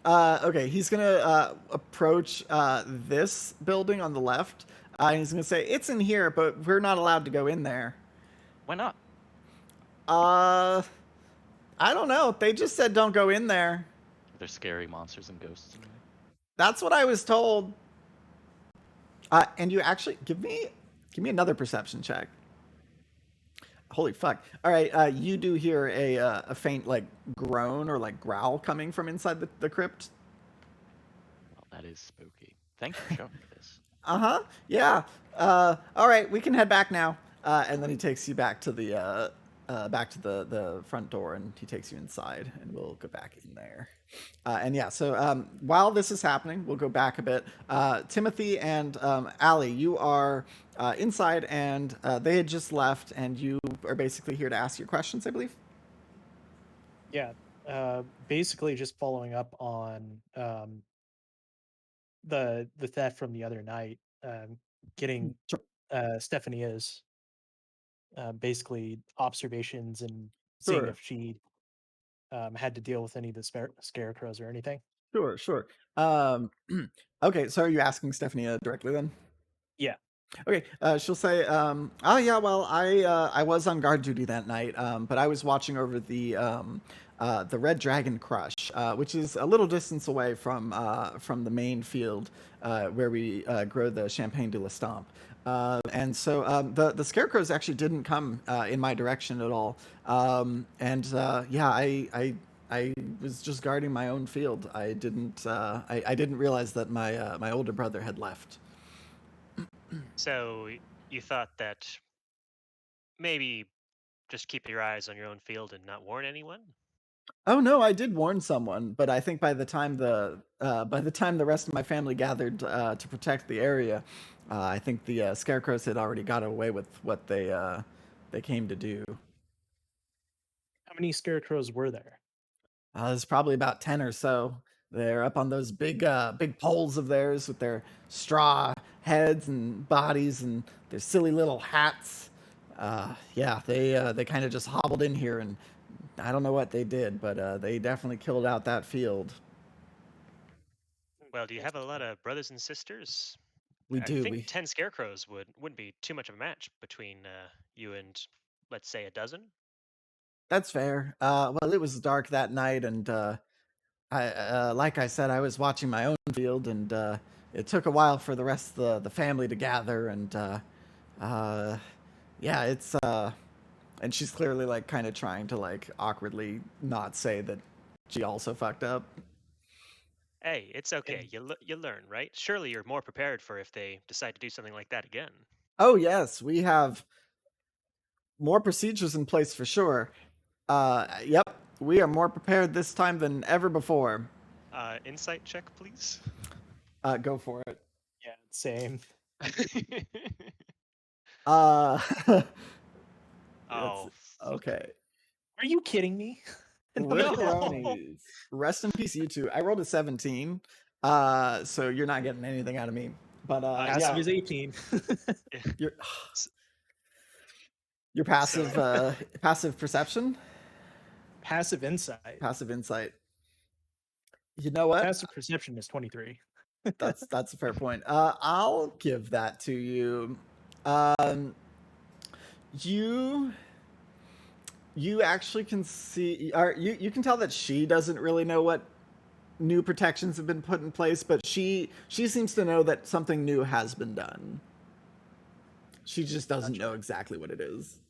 okay, he's gonna approach this building on the left, and he's gonna say, "It's in here, but we're not allowed to go in there." Why not? I don't know. They just said don't go in there. There's scary monsters and ghosts in there. That's what I was told. And you actually give me another perception check. Holy fuck! All right, you do hear a faint like groan or like growl coming from inside the crypt. Well, that is spooky. Thank you for showing me this. Yeah. All right, we can head back now. And then he takes you back to the front door, and he takes you inside, and we'll go back in there. And yeah, so while this is happening, we'll go back a bit. Timothy and Allie, you are inside, and they had just left, and you are basically here to ask your questions, I believe. Yeah. Basically, just following up on the theft from the other night. getting Sure. Stephania's basically observations and seeing Sure. if she had to deal with any of the scarecrows or anything. Sure. Okay, so are you asking Stephanie directly then? Yeah. Okay, she'll say, "Oh yeah, well, I was on guard duty that night, but I was watching over the Red Dragon Crush, which is a little distance away from the main field where we grow the Champagne de la Stomp. And so the scarecrows actually didn't come in my direction at all. Yeah, I was just guarding my own field. I didn't realize that my older brother had left." So you thought that maybe just keep your eyes on your own field and not warn anyone? Oh no, I did warn someone, but I think by the time the rest of my family gathered to protect the area, I think the scarecrows had already got away with what they came to do. How many scarecrows were there? There's probably about 10 or so. They're up on those big poles of theirs with their straw heads and bodies and their silly little hats. Yeah, they kind of just hobbled in here, and I don't know what they did, but they definitely killed out that field. Well, do you have a lot of brothers and sisters? We I do. think We 10 scarecrows wouldn't be too much of a match between you and, let's say, a dozen. That's fair. Well, it was dark that night, and like I said, I was watching my own field, and it took a while for the rest of the family to gather, and uh, yeah, and she's clearly like kind of trying to like awkwardly not say that she also fucked up. Hey, it's okay. And You learn, right? Surely you're more prepared for if they decide to do something like that again. Oh yes, we have more procedures in place for sure. Yep, we are more prepared this time than ever before. Insight check, please. Go for it. yeah, same. Uh, that's Oh, okay. Are you kidding me? No. Ripperonies. Rest in peace, you two. I rolled a 17, so you're not getting anything out of me. But Passive yeah, is 18. your S- your passive passive perception, Passive insight. passive insight. You know what? Passive perception is 23. That's a fair point. I'll give that to you. Um, you you actually can see, or you can tell that she doesn't really know what new protections have been put in place, but she seems to know that something new has been done. She just doesn't Gotcha. know exactly what it is.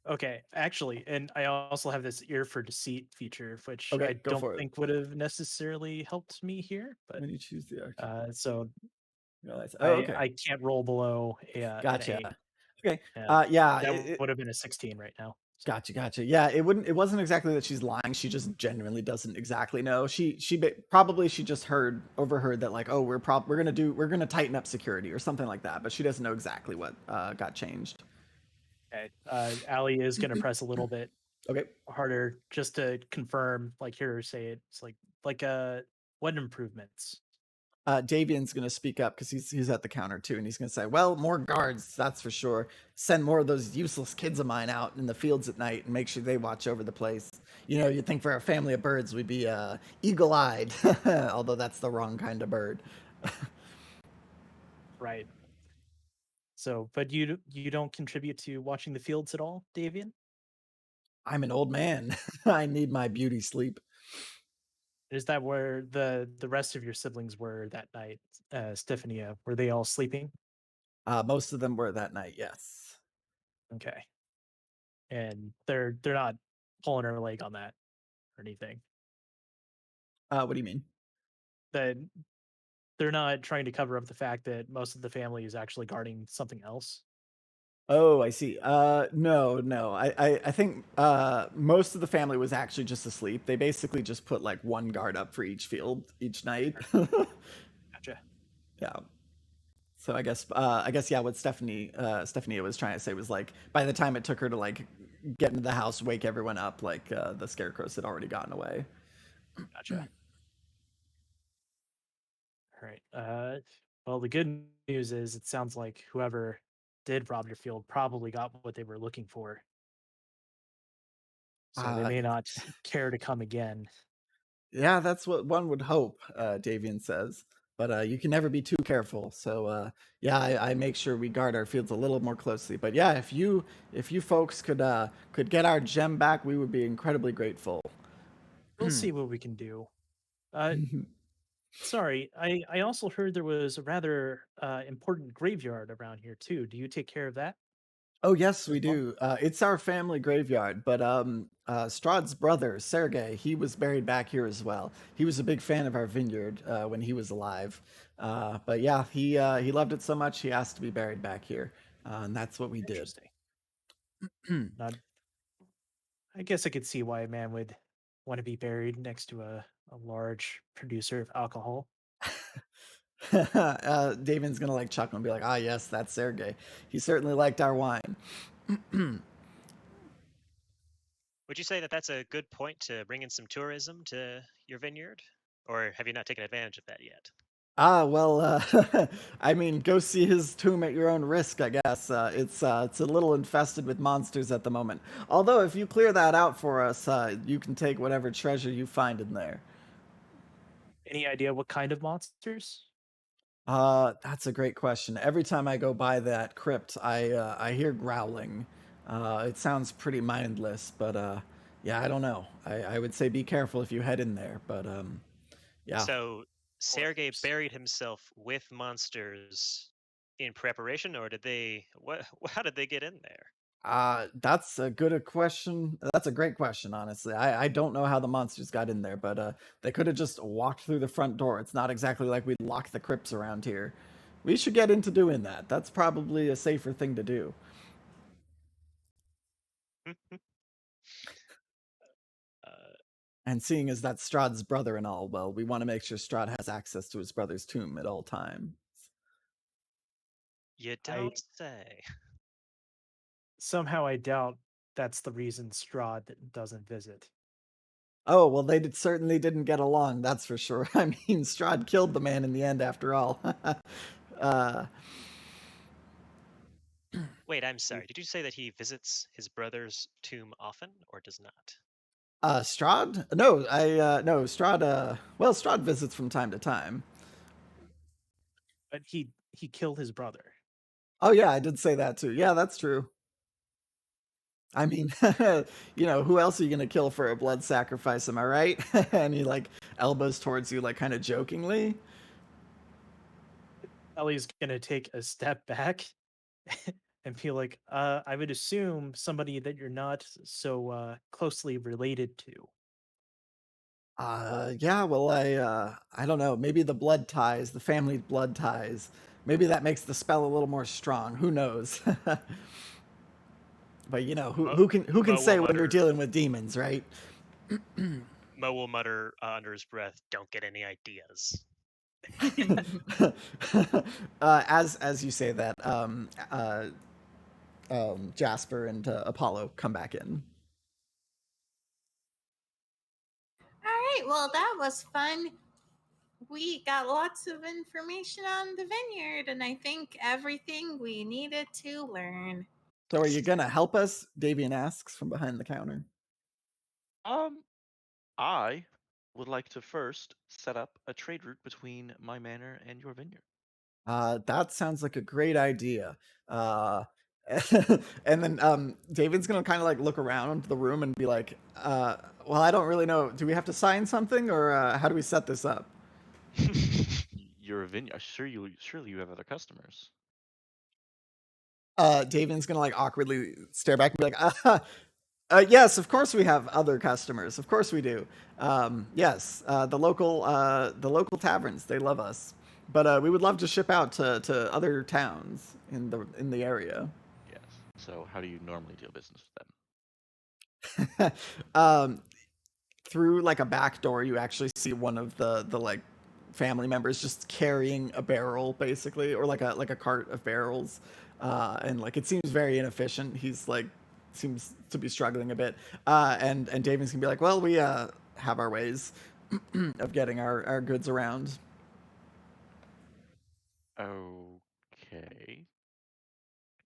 Okay, actually, and I also have this ear for deceit feature, which Okay, I go don't for it. think would have necessarily helped me here, but When you choose the arc, so realize. I Oh, okay, I can't roll below an gotcha. 8. Okay, Uh, yeah, that would have been a 16 right now. So. gotcha. Yeah, it wasn't exactly that she's lying. She just genuinely doesn't exactly know. Probably she just overheard that like, oh, we're gonna tighten up security or something like that, but she doesn't know exactly what got changed. Okay, Allie is going to press a little bit Okay. harder just to confirm, like hear her say it. It's like what improvements? Davian's going to speak up because he's at the counter too, and he's going to say, "Well, more guards, that's for sure. Send more of those useless kids of mine out in the fields at night and make sure they watch over the place. You know, you'd think for a family of birds we'd be eagle-eyed, although that's the wrong kind of bird." Right. So, but you don't contribute to watching the fields at all, Davian? I'm an old man. I need my beauty sleep. Is that where the rest of your siblings were that night, Stephania? Were they all sleeping? Most of them were that night, yes. Okay. And they're not pulling her leg on that or anything. What do you mean? That they're not trying to cover up the fact that most of the family is actually guarding something else. Oh, I see. No. I think most of the family was actually just asleep. They basically just put like one guard up for each field each night. Gotcha. Yeah. So I guess yeah, what Stephanie was trying to say was like by the time it took her to like get into the house, wake everyone up, like the scarecrows had already gotten away. Gotcha. All right. Well, the good news is it sounds like whoever did rob your field probably got what they were looking for. So they Uh, may not care to come again. yeah, that's what one would hope, Davian says. But you can never be too careful. So yeah, I make sure we guard our fields a little more closely. But yeah, if you folks could get our gem back, we would be incredibly grateful. We'll see what we can do. Sorry, I also heard there was a rather important graveyard around here too. Do you take care of that Oh yes, as we well? do. It's our family graveyard, but Strahd's brother Sergey, he was buried back here as well. He was a big fan of our vineyard when he was alive. But yeah, he loved it so much he asked to be buried back here, and that's what we did. Interesting. Not, I guess I could see why a man would want to be buried next to a large producer of alcohol. Davin's gonna like chuckle and be like, "Ah, yes, that's Sergey. He certainly liked our wine." Would you say that that's a good point to bring in some tourism to your vineyard, or have you not taken advantage of that yet? Ah, well, I mean, go see his tomb at your own risk, I guess. It's a little infested with monsters at the moment. Although, if you clear that out for us, you can take whatever treasure you find in there. Any idea what kind of monsters? That's a great question. Every time I go by that crypt, I hear growling. It sounds pretty mindless, but yeah, I don't know. I would say be careful if you head in there, but yeah. So Sergey Course. buried himself with monsters in preparation, or did they? What? How did they get in there? That's a good question. That's a great question, honestly. I don't know how the monsters got in there, but they could have just walked through the front door. It's not exactly like we lock the crypts around here. We should get into doing that. That's probably a safer thing to do. uh, And seeing as that's Strahd's brother and all, well, we want to make sure Strahd has access to his brother's tomb at all times. you I don't say. somehow I doubt that's the reason Strahd doesn't visit. Oh, well, certainly didn't get along, that's for sure. I mean, Strahd killed the man in the end, after all. uh, Wait, I'm sorry. Did you say that he visits his brother's tomb often, or does not? Strahd? No, no, Strahd, well, Strahd visits from time to time. But he killed his brother. Oh, yeah, I did say that too. Yeah, that's true. I mean, who else are you going to kill for a blood sacrifice? Am I right? And he like elbows towards you, like kind of jokingly. Ellie's gonna take a step back and feel like, I would assume somebody that you're not so closely related to. Yeah, well, I don't know. Maybe the blood ties, the family blood ties. Maybe that makes the spell a little more strong. Who knows? But who can Mo will say when you're mutter. dealing with demons, right? Mo will mutter under his breath, "Don't get any ideas." As you say that, Jasper and Apollo come back in. All right, well, that was fun. We got lots of information on the vineyard, and I think everything we needed to learn. So, are you gonna help us? Davian asks from behind the counter. I would like to first set up a trade route between my manor and your vineyard. That sounds like a great idea. Uh, and then David's gonna kind of like look around the room and be like, "Well, I don't really know. Do we have to sign something, or how do we set this up?" You're a vineyard. Surely you have other customers. David's gonna like awkwardly stare back and be like, yes, of course we have other customers. Of course we do. Yes, the local taverns, they love us. But we would love to ship out to other towns in the area." Yes. So how do you normally deal business with them? Through like a back door, you actually see one of the like family members just carrying a barrel, basically, or like a cart of barrels, and like it seems very inefficient. He's like seems to be struggling a bit, and David's gonna be like, "Well, we have our ways of getting our goods around." Okay.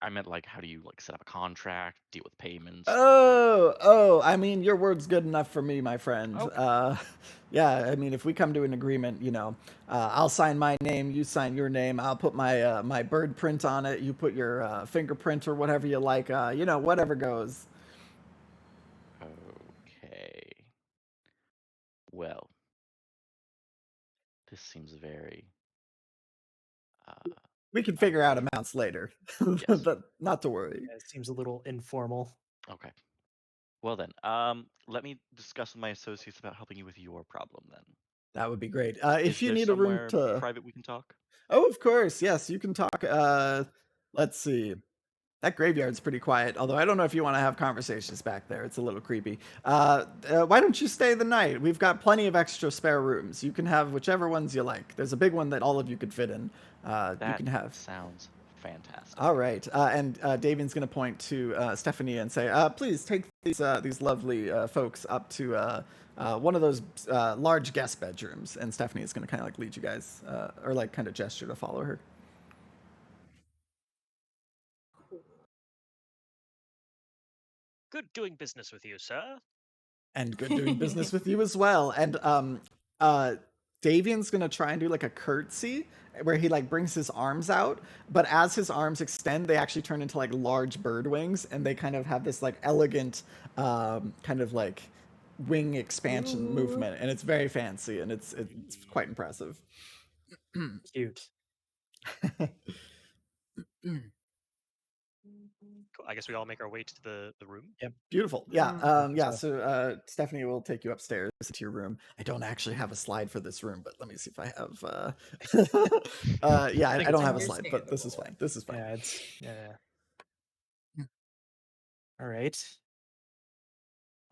I meant like, how do you like set up a contract, deal with payments? I mean, your word's good enough for me, my friend. Okay. Yeah, I mean, if we come to an agreement, I'll sign my name, you sign your name, I'll put my my bird print on it, you put your fingerprint or whatever you like, whatever goes. Okay. Well, this seems very. We can figure out Arcane. amounts later. Yes. Not to worry. Yeah, it seems a little informal. Okay. Well then, let me discuss with my associates about helping you with your problem then. That would be great. Is If you there need a room somewhere to... private we can talk? Oh, of course. Yes, you can talk. Let's see. That graveyard's pretty quiet, although I don't know if you want to have conversations back there. It's a little creepy. Why don't you stay the night? We've got plenty of extra spare rooms. You can have whichever ones you like. There's a big one that all of you could fit in. You That can have. sounds fantastic. All right. And Davian's going to point to Stephanie and say, please take these lovely folks up to one of those large guest bedrooms. And Stephanie is going to kind of like lead you guys, or like kind of gesture to follow her. Good doing business with you, sir. And good doing business with you as well. And Davian's gonna try and do like a curtsy where he like brings his arms out, but as his arms extend, they actually turn into like large bird wings, and they kind of have this like elegant kind of like wing expansion movement, and it's very fancy, and it's quite impressive. Cute. Cool. I guess we all make our way to the room. Yep. Beautiful. Yeah. Yeah. So- So Stephanie will take you upstairs to your room. I don't actually have a slide for this room, but let me see if I have. Yeah, I don't have a slide, but this is fine. This is fine. Yeah, it's yeah. All right.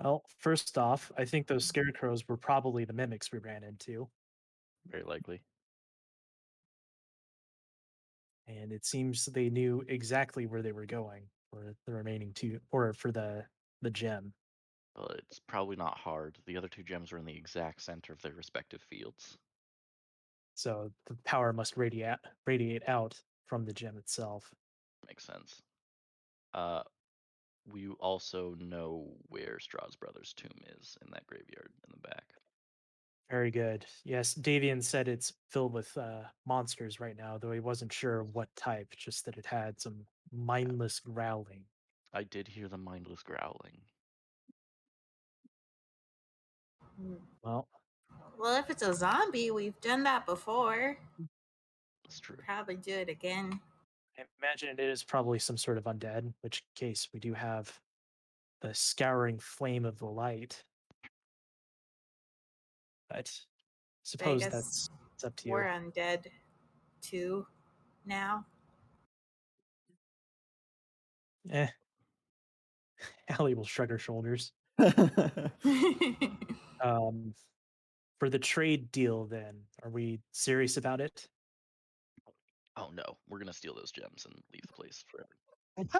Well, first off, I think those scarecrows were probably the mimics we ran into, Very likely. and it seems they knew exactly where they were going for the remaining two, or for the gem. Well, it's probably not hard. The other two gems are in the exact center of their respective fields. So the power must radiate out from the gem itself. Makes sense. We also know where Strahd's brother's tomb is in that graveyard in the back. Very good. Yes, Davian said it's filled with monsters right now, though he wasn't sure what type, just that it had some mindless growling. I did hear the mindless growling. Well, Well, if it's a zombie, we've done that before. That's true. Probably do it again. I imagine it is probably some sort of undead, in which case we do have the scouring flame of the light. But suppose guess that's it's up to you. We're undead too now. Eh. Allie will shrug her shoulders. For the trade deal, then, are we serious about it? Oh no, we're gonna steal those gems and leave the place forever.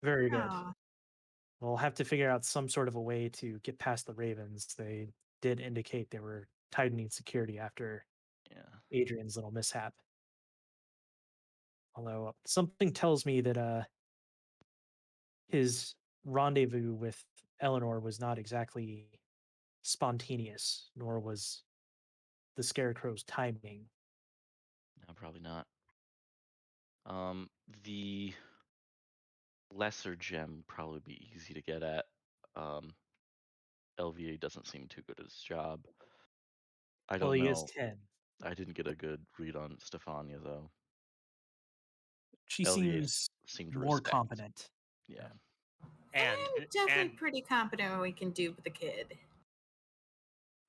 Very good. Aw. We'll have to figure out some sort of a way to get past the Ravens. They did indicate they were tightening security after Yeah. Adrian's little mishap. Although something tells me that his rendezvous with Eleanor was not exactly spontaneous, nor was the Scarecrow's timing. No, probably not. The lesser gem would probably be easy to get at. LVA doesn't seem too good at his job. I Well, don't he is know. 10. I didn't get a good read on Stefania though. She LVA seems seemed to more respect. competent. Yeah. And definitely pretty competent when we can dupe the kid.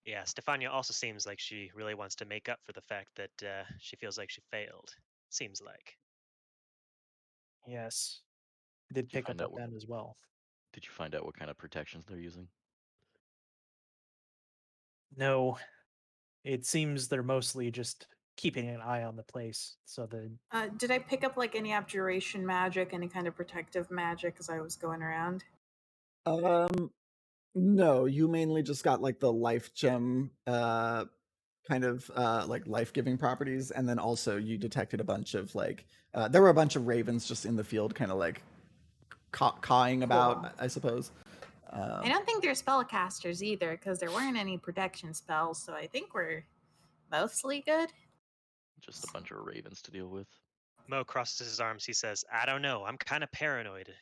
yeah, Stefania also seems like she really wants to make up for the fact that she feels like she failed. Seems like. Yes. I did Did you pick up find on out what? that as well. Did you find out what kind of protections they're using? No, it seems they're mostly just keeping an eye on the place. So the Did I pick up like any abjuration magic, any kind of protective magic as I was going around? No, you mainly just got like the life gem kind of like life-giving properties, and then also you detected a bunch of like there were a bunch of ravens just in the field, kind of like cawing about, Cool. I suppose. I don't think they're spellcasters either, because there weren't any protection spells, so I think we're mostly good. Just a bunch of ravens to deal with. Mo crosses his arms. He says, "I don't know. I'm kind of paranoid.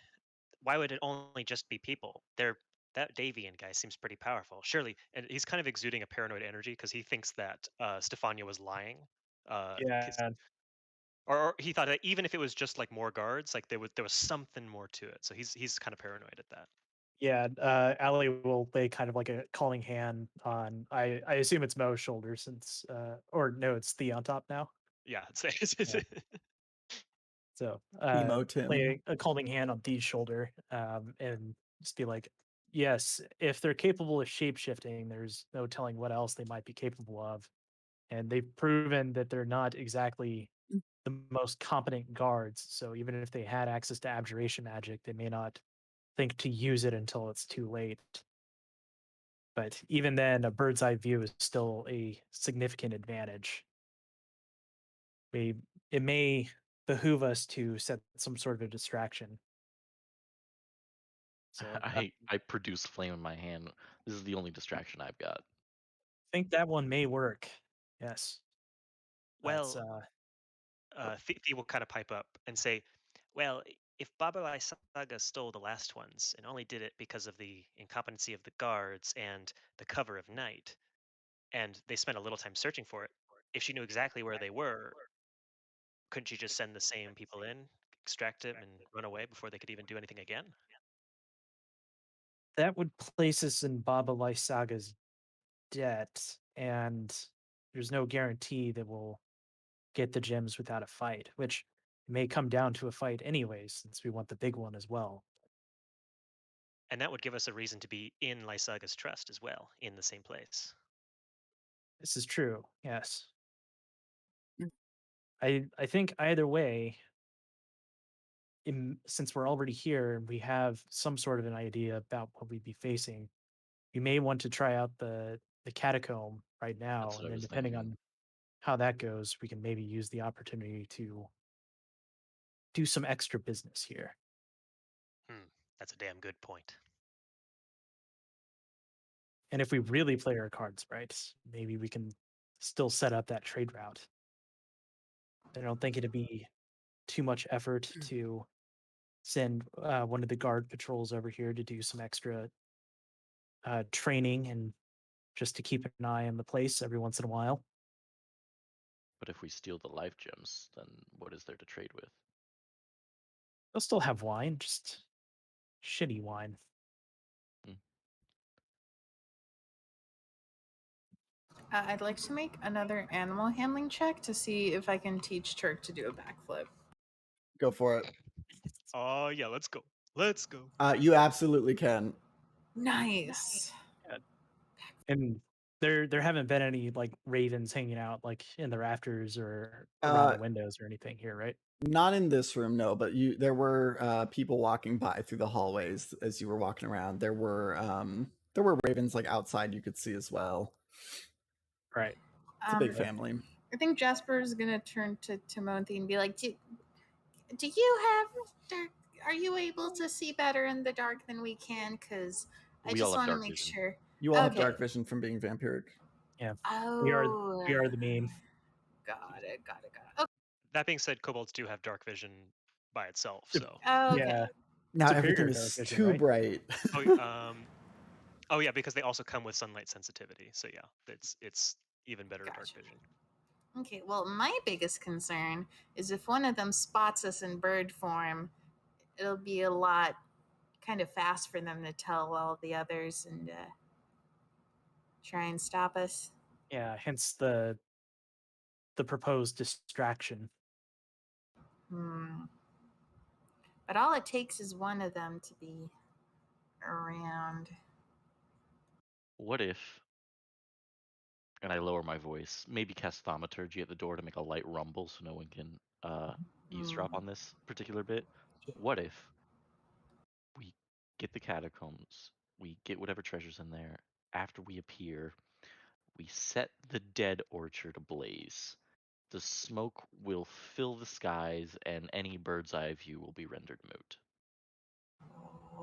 Why would it only just be people? That Davian guy seems pretty powerful. Surely," and he's kind of exuding a paranoid energy because he thinks that Stefania was lying. 'Cause- Yeah, or he thought that even if it was just like more guards, like there was something more to it. So he's kind of paranoid at that. yeah. Allie will lay kind of like a calling hand on. I assume it's Mo's shoulder since, or no, it's Thea on top now. Yeah, Yeah. So Emo Tim. lay a calming hand on Thea's shoulder, and just be like, yes, if they're capable of shape shifting, there's no telling what else they might be capable of. And they've proven that they're not exactly the most competent guards. So even if they had access to abjuration magic, they may not think to use it until it's too late. But even then, a bird's eye view is still a significant advantage. We, it may behoove us to set some sort of a distraction. So I produce flame in my hand. This is the only distraction I've got. think that one may work. Yes. That's Well, Thea will kind of pipe up and say, "Well, if Baba Saga stole the last ones and only did it because of the incompetency of the guards and the cover of night, and they spent a little time searching for it, if she knew exactly where they were, couldn't she just send the same people in, extract them, and run away before they could even do anything again?" that would place us in Baba Lysaga's debt, and there's no guarantee that we'll get the gems without a fight, which may come down to a fight anyways, since we want the big one as well. And that would give us a reason to be in Lysaga's trust as well, in the same place. This is true. Yes. Mm. I think either way, since we're already here and we have some sort of an idea about what we'd be facing, we may want to try out the catacomb right That's now, what and I then was depending thinking. on how that goes, we can maybe use the opportunity to do some extra business here. That's a damn good point. And if we really play our cards right, maybe we can still set up that trade route. I don't think it'd be too much effort to send one of the guard patrols over here to do some extra training and just to keep an eye on the place every once in a while. But if we steal the life gems, then what is there to trade with? They'll still have wine, just shitty wine. Hmm. I'd like to make another animal handling check to see if I can teach Turk to do a backflip. Go for it. Oh yeah, let's go. Let's go. You absolutely can. Nice. Yeah. And there haven't been any like ravens hanging out like in the rafters or around the windows or anything here, right? Not in this room, no. But there were people walking by through the hallways as you were walking around. There were ravens like outside you could see as well. Right. It's a big Um, family. I think Jasper is gonna turn to Timothy and be like, do you have dark? Are you able to see better in the dark than we can? Because I We all just have want to dark make vision. sure." You all have Okay. dark vision from being vampiric. Yeah. Oh, We are the meme. got it, got it, got it. That being said, kobolds do have dark vision by itself. Sup- So, Okay. Okay. Yeah. Now Superior everything dark is vision, too right? bright. oh yeah, because they also come with sunlight sensitivity. So yeah, it's even better dark Gotcha. vision. Okay. Well, my biggest concern is if one of them spots us in bird form, it'll be a lot kind of fast for them to tell all the others and try and stop us. Yeah. Hence the proposed distraction. Hmm. But all it takes is one of them to be around. What if, and I lower my voice, maybe cast thaumaturgy at the door to make a light rumble so no one can eavesdrop Hmm. on this particular bit? What if we get the catacombs, we get whatever treasures in there, after we appear, We set the dead orchard ablaze. The smoke will fill the skies, and any bird's eye view will be rendered moot.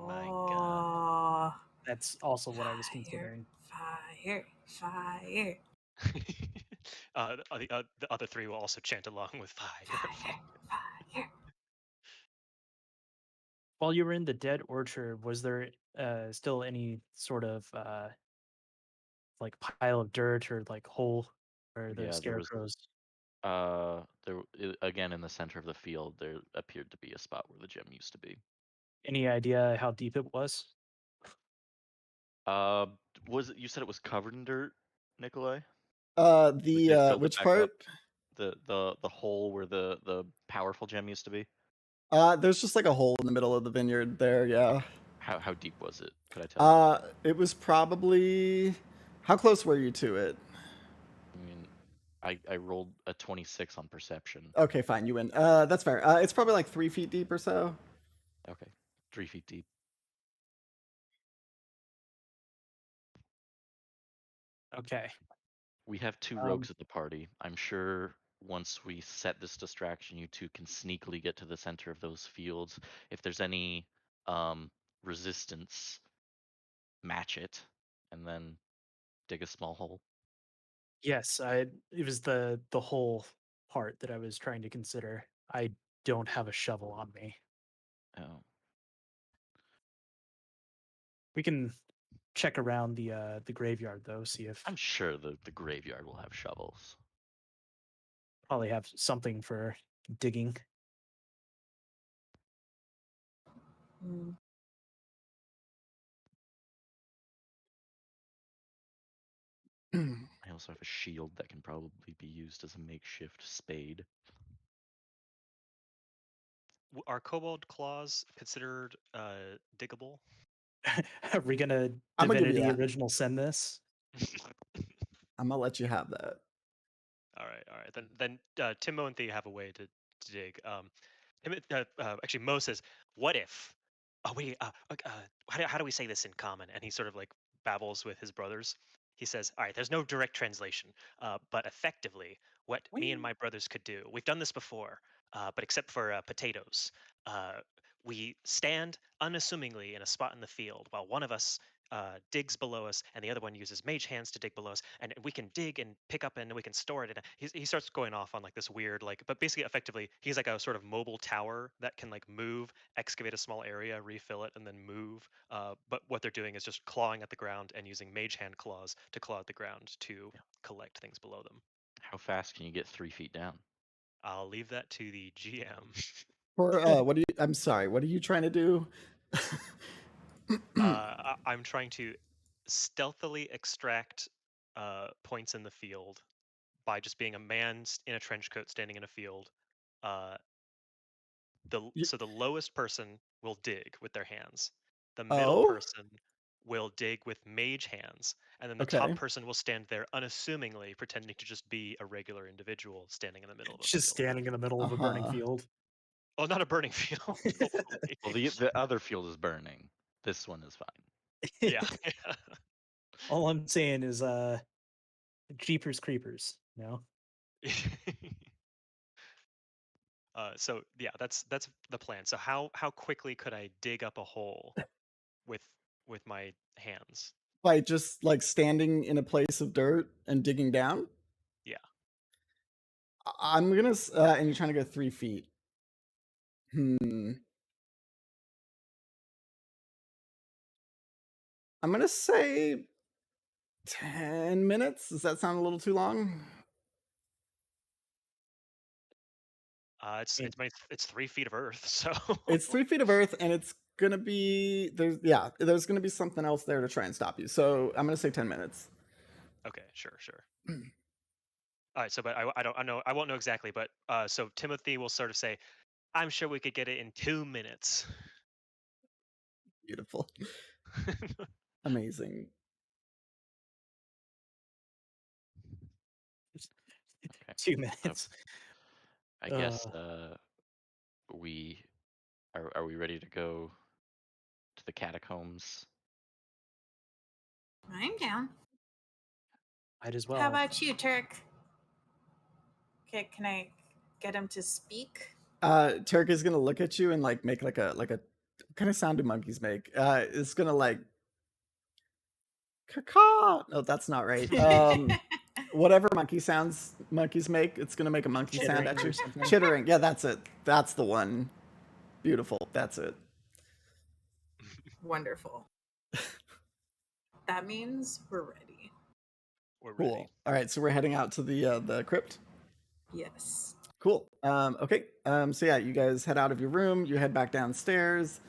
My God. Oh, That's also what I was fire, considering. fire, fire, The other three will also chant along with fire. fire, fire. While you were in the dead orchard, was there still any sort of like pile of dirt or like hole where the Yeah, there was scarecrows? again in the center of the field there appeared to be a spot where the gem used to be. Any idea how deep it was? Uh, was it, you said it was covered in dirt, Nikolai? Like they The filled it which back up? part? The hole where the powerful gem used to be? There's just like a hole in the middle of the vineyard there. Yeah. How deep was it? Could I tell? It was probably. How close were you to it? I mean, I rolled a 26 on perception. Okay, fine, you win. That's fair. It's probably like 3 feet deep or so. Okay, 3 feet deep. Okay. We have two rogues at the party. I'm sure once we set this distraction, you two can sneakily get to the center of those fields. If there's any resistance, match it, and then dig a small hole. Yes, it was the whole part that I was trying to consider. I don't have a shovel on me. Oh, We can check around the graveyard though, see if I'm sure the graveyard will have shovels. probably have something for digging. Mm. I also have a shield that can probably be used as a makeshift spade. Are kobold claws considered diggable? Are we gonna I'm gonna give you Divinity that. Original send this? I'm gonna let you have that. All right. Then Timo and Thea have a way to dig. Actually, Mo says, "What if?" Oh wait, how do we say this in common? And he sort of like babbles with his brothers. He says, "All right, there's no direct translation, but effectively, what me and Whee! my brothers could do. We've done this before, but except for potatoes, uh, we stand unassumingly in a spot in the field while one of us digs below us, and the other one uses mage hands to dig below us, and we can dig and pick up, and we can store it. And he starts going off on like this weird, like, but basically, effectively, he's like a sort of mobile tower that can like move, excavate a small area, refill it, and then move. But what they're doing is just clawing at the ground and using mage hand claws to claw at the ground to collect things below them. How fast can you get 3 feet down? I'll leave that to the GM. For what are you? I'm sorry. What are you trying to do? I'm trying to stealthily extract points in the field by just being a man in a trench coat standing in a field. Uh, You- so the lowest person will dig with their hands. The middle oh, person will dig with mage hands, and then the top okay. person will stand there unassumingly, pretending to just be a regular individual standing in the middle of a Just field. standing in the middle Uh of a burning huh. field. Oh, not a burning field, hopefully. Well, the other field is burning. This one is fine. Yeah. All I'm saying is Jeepers Creepers, you know? So yeah, that's the plan. So how quickly could I dig up a hole with with my hands? By just like standing in a place of dirt and digging down. Yeah. I'm gonna. And you're trying to go 3 feet. Hmm. I'm gonna say 10 minutes. Does that sound a little too long? It's 3 feet of earth, so It's 3 feet of earth, and it's gonna be there's gonna be something else there to try and stop you. So I'm gonna say 10 minutes. okay, sure. All right, so but I know I won't know exactly, but so Timothy will sort of say, "I'm sure we could get it in 2 minutes." Beautiful, amazing. Okay. 2 minutes. I guess Uh, we are we ready to go to the catacombs? I'm down. Might as How well. about you, Turk? Okay, can I get him to speak? Turk is gonna look at you and like make like a what kind of sound do monkeys make? It's gonna like caw. No, that's not right. Whatever monkey sounds monkeys make, it's gonna make a monkey sound Chittering at you. or something. Chittering. Yeah, that's it. That's the one. Beautiful. That's it. Wonderful. That means we're ready. We're Cool. ready. All right, so we're heading out to the crypt. Yes. Cool. Okay. So yeah, you guys head out of your room. You head back downstairs.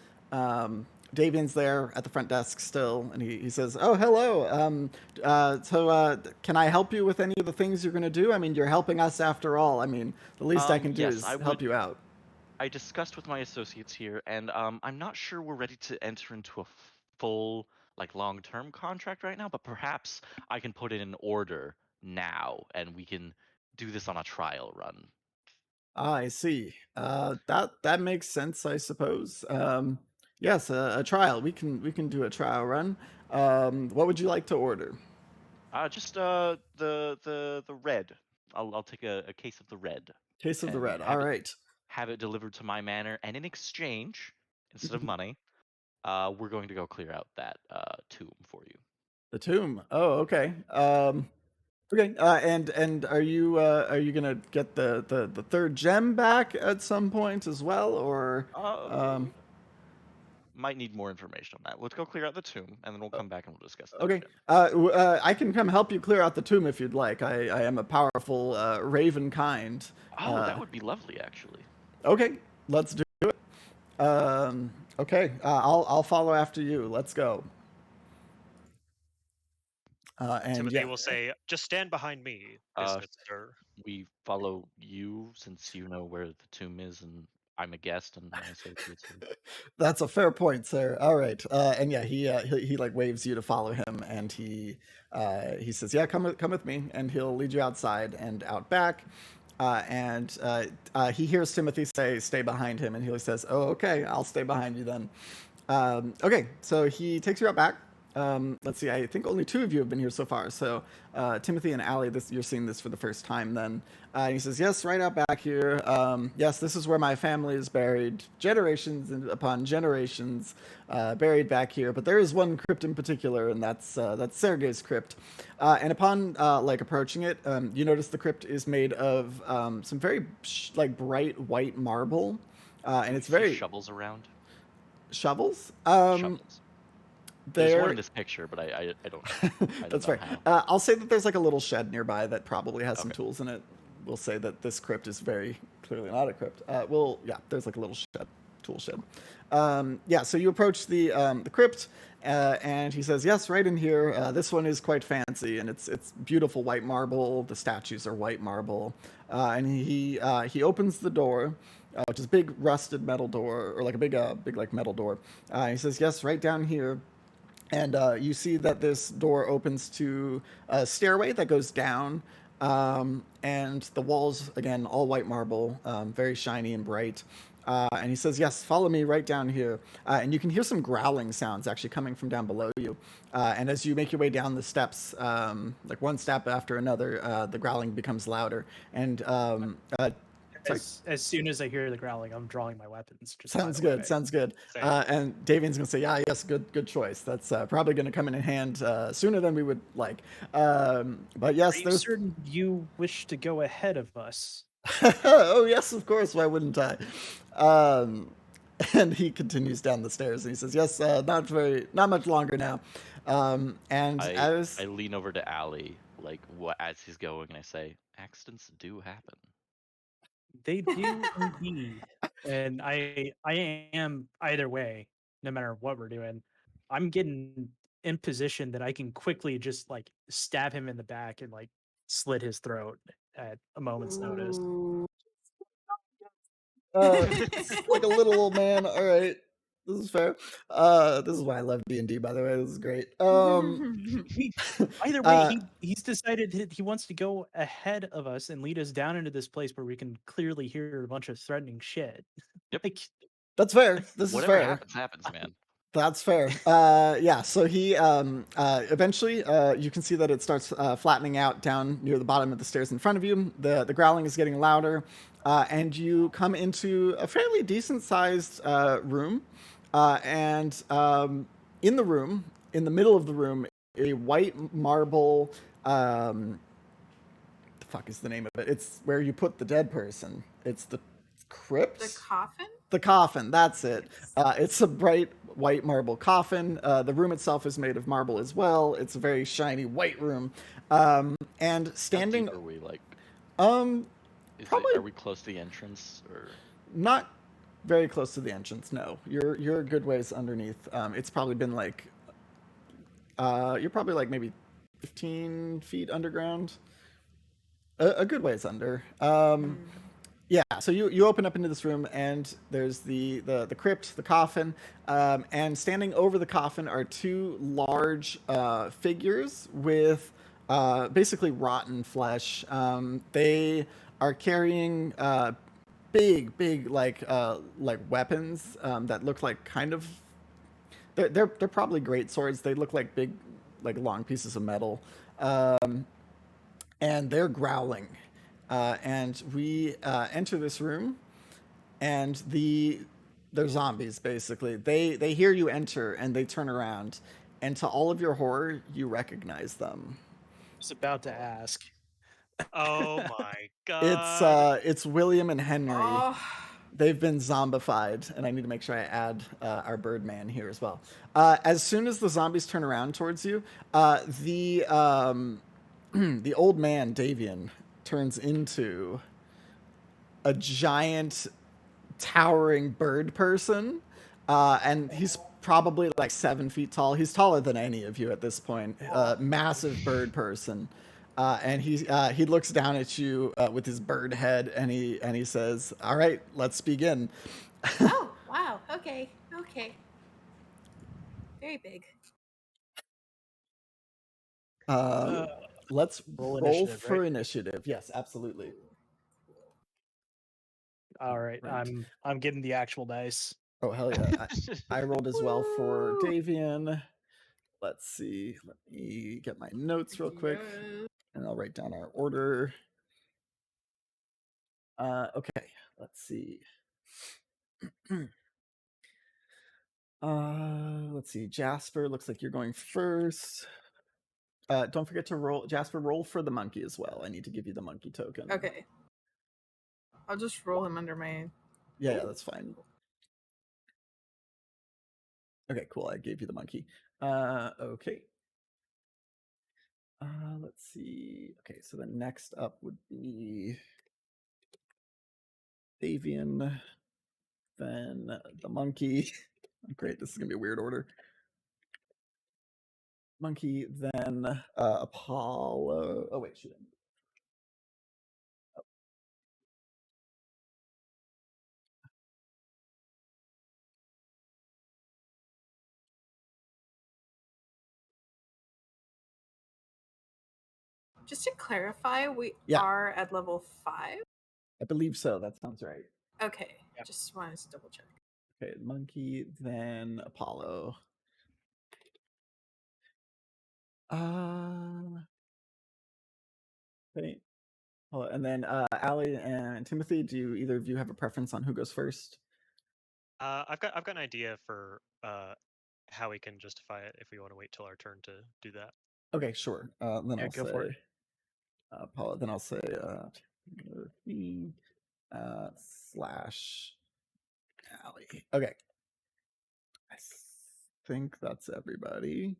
Davian's there at the front desk still, and he says, "Oh, hello. Can I help you with any of the things you're going to do? I mean, you're helping us after all. I mean, the least I can do Yes, is I help would. you out." I discussed with my associates here, and I'm not sure we're ready to enter into a full, like, long-term contract right now, but perhaps I can put it in order now, and we can do this on a trial run. Ah, I see. That makes sense, I suppose. Yes, a trial. We can do a trial run. What would you like to order? Just the red. I'll take a case of the red Case of the and red. All right. have it delivered to my manor, and in exchange, instead of money, we're going to go clear out that tomb for you. The tomb. Oh, okay. Okay. And are you gonna get the third gem back at some point as well, or um? Might need more information on that. Let's go clear out the tomb, and then we'll come back and we'll discuss that Okay. again. I can come help you clear out the tomb if you'd like. I am a powerful raven kind. Oh, that would be lovely, actually. Okay. Let's do it. Okay. I'll follow after you. Let's go. And Timothy yeah. will say, "Just stand behind me, Uh, business sir." We follow you since you know where the tomb is, and I'm a guest, and my associates are. That's a fair point, sir. All right, and yeah, he like waves you to follow him, and he says, "Yeah, come with me," and he'll lead you outside and out back. He hears Timothy say, "Stay behind him," and he says, "Oh, okay, I'll stay behind you then." Okay, so he takes you out back. Let's see. I think only two of you have been here so far. So Timothy and Allie, you're seeing this for the first time. Then he says, "Yes, right out back here. Yes, this is where my family is buried, generations upon generations, buried back here. But there is one crypt in particular, and that's Sergei's crypt. And upon like approaching it, you notice the crypt is made of some very like bright white marble, and it's See very shovels around. shovels. Shovels. There's one There. in this picture, but I don't. That's know fair. how. I'll say that there's like a little shed nearby that probably has some Okay. tools in it. We'll say that this crypt is very clearly not a crypt. Yeah, there's like a little shed, tool shed. Yeah, so you approach the crypt, and he says, "Yes, right in here. This one is quite fancy, and it's beautiful white marble. The statues are white marble." And he opens the door. Which is a big rusted metal door, or like a big like metal door. He says, "Yes, right down here." And you see that this door opens to a stairway that goes down, and the walls, again, all white marble, very shiny and bright. And he says, "Yes, follow me right down here." And you can hear some growling sounds actually coming from down below you. And as you make your way down the steps, like one step after another, the growling becomes louder. And As soon as I hear the growling, I'm drawing my weapons. Just by sounds the good. way. Sounds good. Same. And Davian's gonna say, "Yeah, yes, good choice. That's probably gonna come in hand sooner than we would like." But yes, Are you there's. certain you wish to go ahead of us? Oh yes, of course. Why wouldn't I? And he continues down the stairs, and he says, "Yes, not much longer now." And as I lean over to Allie, like as he's going, and I say, "Accidents do happen." They do indeed. And I am either way, no matter what we're doing. I'm getting in position that I can quickly just like stab him in the back and like slit his throat at a moment's notice. Ooh. This is like a little old man. All right, this is fair. This is why I love D&D, by the way. This is great. Either way, he's decided that he wants to go ahead of us and lead us down into this place where we can clearly hear a bunch of threatening shit. Yep. Like, That's fair. This is Whatever fair. happens, man. That's fair. Yeah. So he eventually you can see that it starts flattening out down near the bottom of the stairs in front of you. The growling is getting louder, and you come into a fairly decent sized room, and in the room, in the middle of the room, a white marble. The fuck is the name of it? It's where you put the dead person. It's the crypt. The coffin? The coffin, that's it. Yes. It's a bright white marble coffin. The room itself is made of marble as well. It's a very shiny white room. And standing, How deep are we? Like, probably are we close to the entrance or? not very close to the entrance. No, you're a good ways underneath. It's probably been like, you're probably like maybe 15 feet underground. A good ways under. Yeah, so you open up into this room, and there's the crypt, the coffin, and standing over the coffin are two large figures with basically rotten flesh. They are carrying big like weapons that look like kind of they're probably great swords. They look like big like long pieces of metal, and they're growling. And we enter this room, and they're zombies basically. They hear you enter, and they turn around, and to all of your horror, you recognize them. I was about to ask. Oh my god. It's William and Henry. Oh, They've been zombified, and I need to make sure I add our Birdman here as well. As soon as the zombies turn around towards you, the old man Davian turns into a giant towering bird person, and he's probably like 7 feet tall. He's taller than any of you at this point. Massive bird person, and he looks down at you with his bird head, and he says, "All right, let's begin." oh, wow. Okay. Very big. Let's roll roll initiative, for right? initiative. Yes, absolutely. All right, Right. I'm getting the actual dice. Oh hell yeah! I rolled as well for Davian. Let's see. Let me get my notes real quick, and I'll write down our order. Okay. Let's see. Let's see. Jasper, looks like you're going first. Don't forget to roll. Jasper, roll for the monkey as well. I need to give you the monkey token. Okay. I'll just roll him under my. Yeah, that's fine. Okay, cool. I gave you the monkey. Okay. Let's see. Okay, so the next up would be Davian, then the monkey. Great, this is gonna be a weird order. Monkey, then Apollo. Oh wait, shoot. Just to clarify, we Yeah. are at level 5. I believe so. That sounds right. Okay. Yep. Just wanted to double check. Okay, monkey, then Apollo. Okay. Oh, and then Allie and Timothy. Do either of you have a preference on who goes first? I've got an idea for how we can justify it if we want to wait till our turn to do that. Okay, sure. Then Yeah, I'll go for say Apollo. Then I'll say Timothy slash Allie. Okay. I think that's everybody.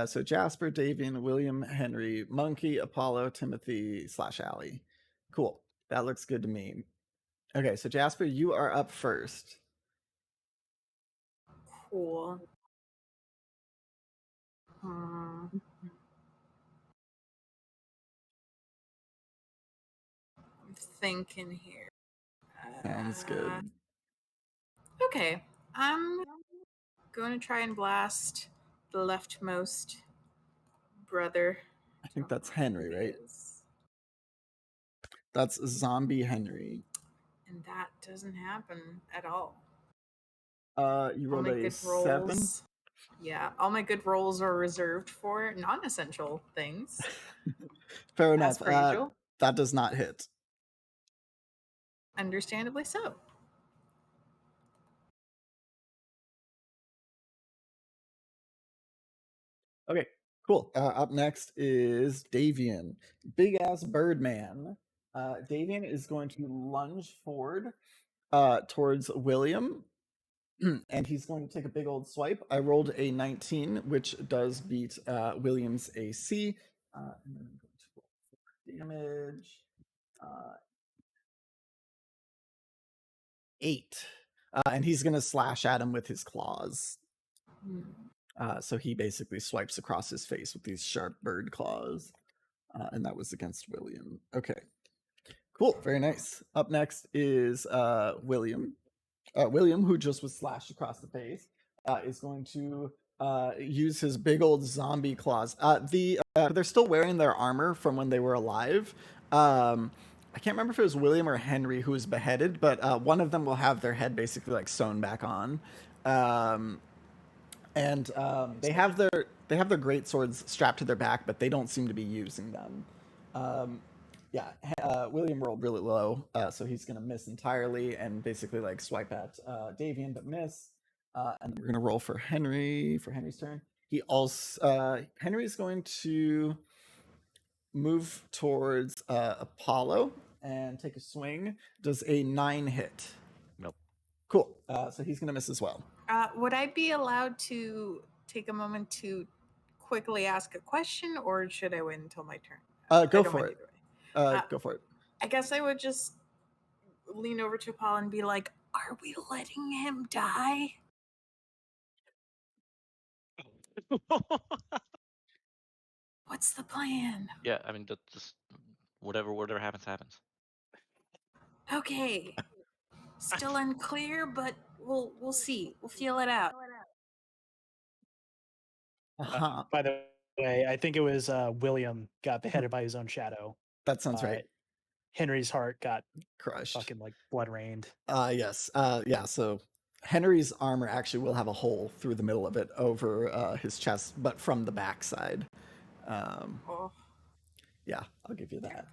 So Jasper, Davian, William, Henry, Monkey, Apollo, Timothy slash Allie. Cool. That looks good to me. Okay, so Jasper, you are up first. Cool. I'm thinking here. Sounds good. Okay. I'm going to try and blast the leftmost brother. I think that's Henry, right? Is. That's Zombie Henry. And that doesn't happen at all. You All rolled my a good 7. rolls. Yeah, all my good rolls are reserved for non-essential things. Fair As enough. per usual. That does not hit. Understandably so. Okay, cool. Up next is Davian, big ass Birdman. Davian is going to lunge forward towards William, and he's going to take a big old swipe. I rolled a 19, which does beat William's AC. And then I'm going to roll for damage. 8. And he's going to slash at him with his claws. So he basically swipes across his face with these sharp bird claws. And that was against William. Okay. Cool. Very nice. Up next is William. William, who just was slashed across the face, is going to use his big old zombie claws. They're still wearing their armor from when they were alive. I can't remember if it was William or Henry who was beheaded, but one of them will have their head basically like sewn back on. And they have their great swords strapped to their back, but they don't seem to be using them. William rolled really low, so he's gonna miss entirely and basically like swipe at Davian, but miss. And we're gonna roll for Henry for Henry's turn. He also Henry's going to move towards Apollo and take a swing. Does a 9 hit? Nope. Cool. So he's gonna miss as well. Would I be allowed to take a moment to quickly ask a question, or should I wait until my turn? Go for it. Go for it. I guess I would just lean over to Paul and be like, "Are we letting him die?" What's the plan? Yeah, I mean, just whatever happens, happens. Okay. Still unclear, but we'll see. We'll feel it out. By the way, I think it was William got beheaded by his own shadow. That sounds right. Henry's heart got crushed. Fucking like blood rained. Yes. Yeah. So Henry's armor actually will have a hole through the middle of it over his chest, but from the backside. Yeah, I'll give you that.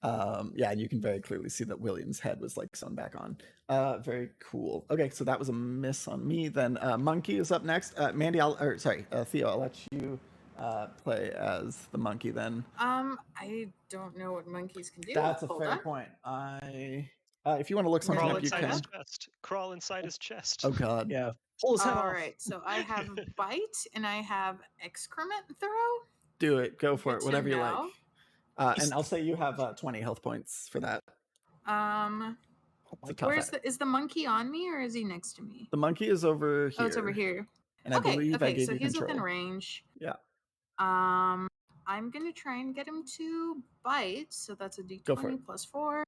Yeah, and you can very clearly see that William's head was like sewn back on. Very cool. Okay, so that was a miss on me. Then Monkey is up next. Mandy, Theo, I'll let you play as the monkey then. I don't know what monkeys can do. That's a fair point. If you want to look something up, you can. His chest. Crawl inside his chest. Oh God. Yeah. Pull his head off. All right. So I have bite and I have excrement throw. Do it. Go for it. Whatever you like. He's- And I'll say you have 20 health points for that. Is the monkey on me or is he next to me? The monkey is over here. Oh, it's over here. And I believe I gave so you he's control. within range. Yeah. I'm gonna try and get him to bite. So that's a D20 plus 4.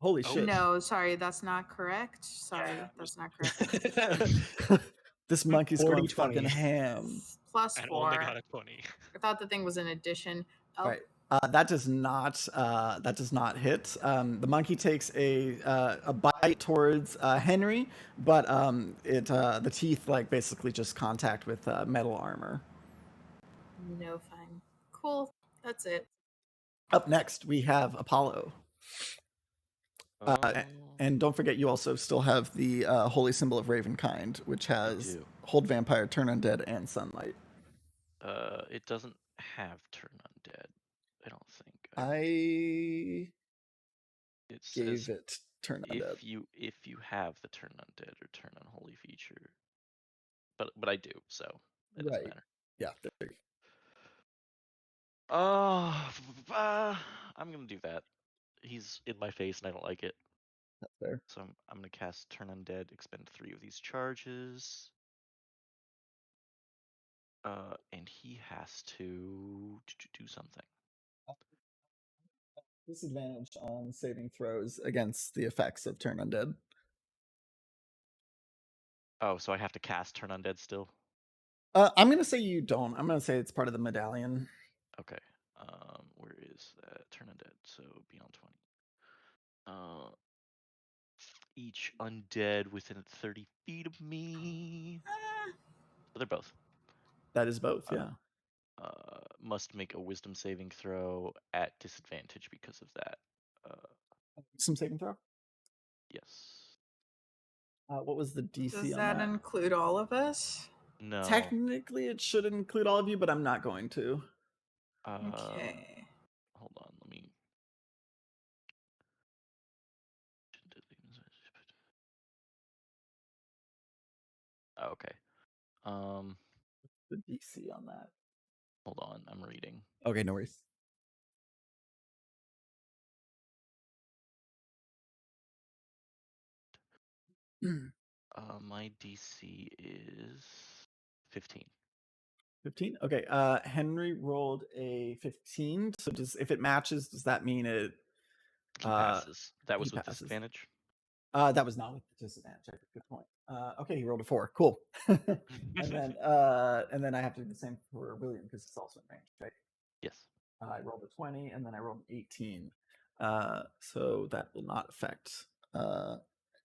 Holy shit. No, sorry, that's not correct. Sorry, that's not correct. This monkey's going fucking ham. Plus and 4. Only got a 20. I thought the thing was an addition. All right. That does not hit. The monkey takes a bite towards Henry, but the teeth like basically just contact with metal armor. No fine. Cool. That's it. Up next we have Apollo. And don't forget, you also still have the holy symbol of Ravenkind, which has hold vampire, turn undead, and sunlight. It doesn't have turn undead. I don't think. It gave says it turn undead. If you have the turn undead or turn unholy feature, but I do, so it doesn't matter. Yeah. There. I'm gonna do that. He's in my face and I don't like it. That's fair. So I'm gonna cast turn undead, expend 3 of these charges. And he has to do something. Disadvantage on saving throws against the effects of turn undead. Oh, so I have to cast turn undead still? I'm gonna say you don't. I'm gonna say it's part of the medallion. Okay. Where is that turn undead? So beyond 20. each undead within 30 feet of me. Ah, So they're both. That is both, Uh, yeah. Must make a wisdom saving throw at disadvantage because of that. Some saving throw. Yes. What was the DC does on that that? include all of us? No. Technically, it should include all of you, but I'm not going to. Okay. Hold on, let me. Okay. The DC on that. Hold on, I'm reading. Okay, no worries. My DC is 15. 15. Okay. Henry rolled a 15. So if it matches, does that mean it? He passes. That was he with passes. disadvantage. That was not with disadvantage. Good point. Okay, he rolled a 4. Cool. and then I have to do the same for William because it's also in range, right? Yes. I rolled a 20 and then I rolled an 18. So that will not affect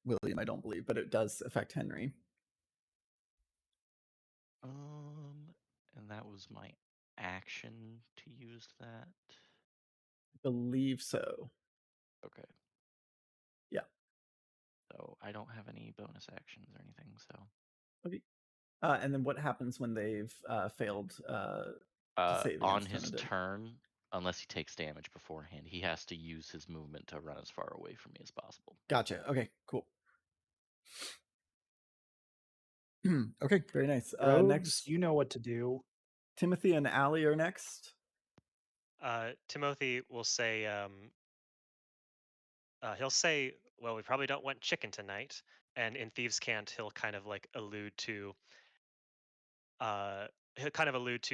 William, I don't believe, but it does affect Henry. And that was my action to use that. I believe so. Okay. Yeah. So I don't have any bonus actions or anything. So. Okay. And then what happens when they've failed to save On against his undead? turn, unless he takes damage beforehand, he has to use his movement to run as far away from me as possible. Gotcha. Okay, cool. Okay, very nice. Rogues, Next, you know what to do. Timothy and Allie are next. Timothy will say, he'll say, "Well, we probably don't want chicken tonight." And in Thieves' Cant, he'll kind of like allude to,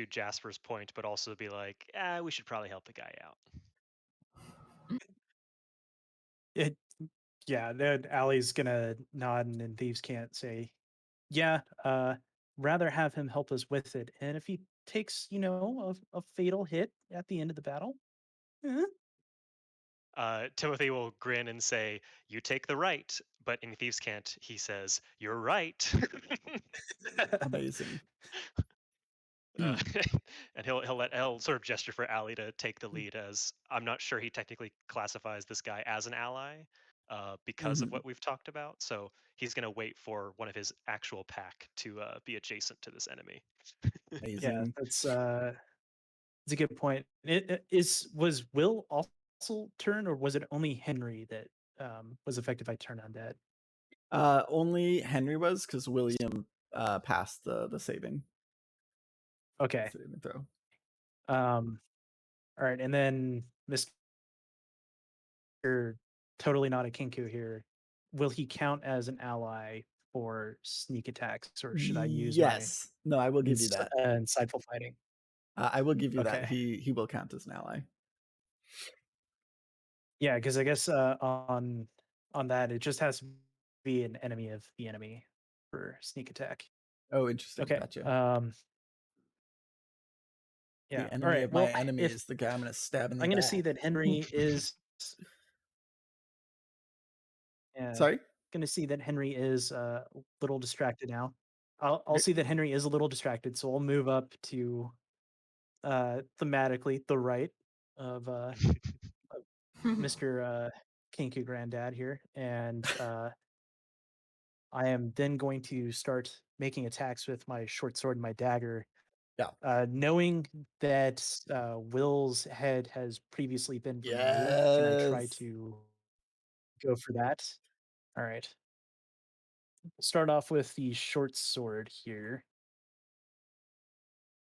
Jasper's point, but also be like, we should probably help the guy out." Yeah, then Allie's gonna nod and then Thieves can't say, yeah, rather have him help us with it. And if he takes, a fatal hit at the end of the battle, Timothy will grin and say, "You take the right," but in Thieves' Cant, he says, "You're right." Amazing. Uh, and he'll sort of gesture for Ally to take the lead, as I'm not sure he technically classifies this guy as an ally because of what we've talked about. So he's going to wait for one of his actual pack to be adjacent to this enemy. yeah, Amazing. that's a good point. Was Will also turn, or was it only Henry that was affected by turn undead? Only Henry was, because William passed the saving. Okay. Saving throw. All right, and then Mr. Totally not a Kinku here. Will he count as an ally for sneak attacks, or should I use my Yes. No, I will give you that. insightful fighting? I will give you that. Okay. He will count as an ally. Yeah, because I guess on that it just has to be an enemy of the enemy for sneak attack. Oh, interesting. Okay. Gotcha. Yeah. The enemy All right. of my Well, enemy is the guy I'm going to stab in the I'm going to back. see that Henry is. Yeah. Sorry? Going to see that Henry is a little distracted now. I'll see that Henry is a little distracted, so I'll move up to thematically the right of Mr. Kinku Granddad here, and I am then going to start making attacks with my short sword and my dagger. Yeah. Knowing that Will's head has previously been removed, can I try to go for that? All right. Start off with the short sword here.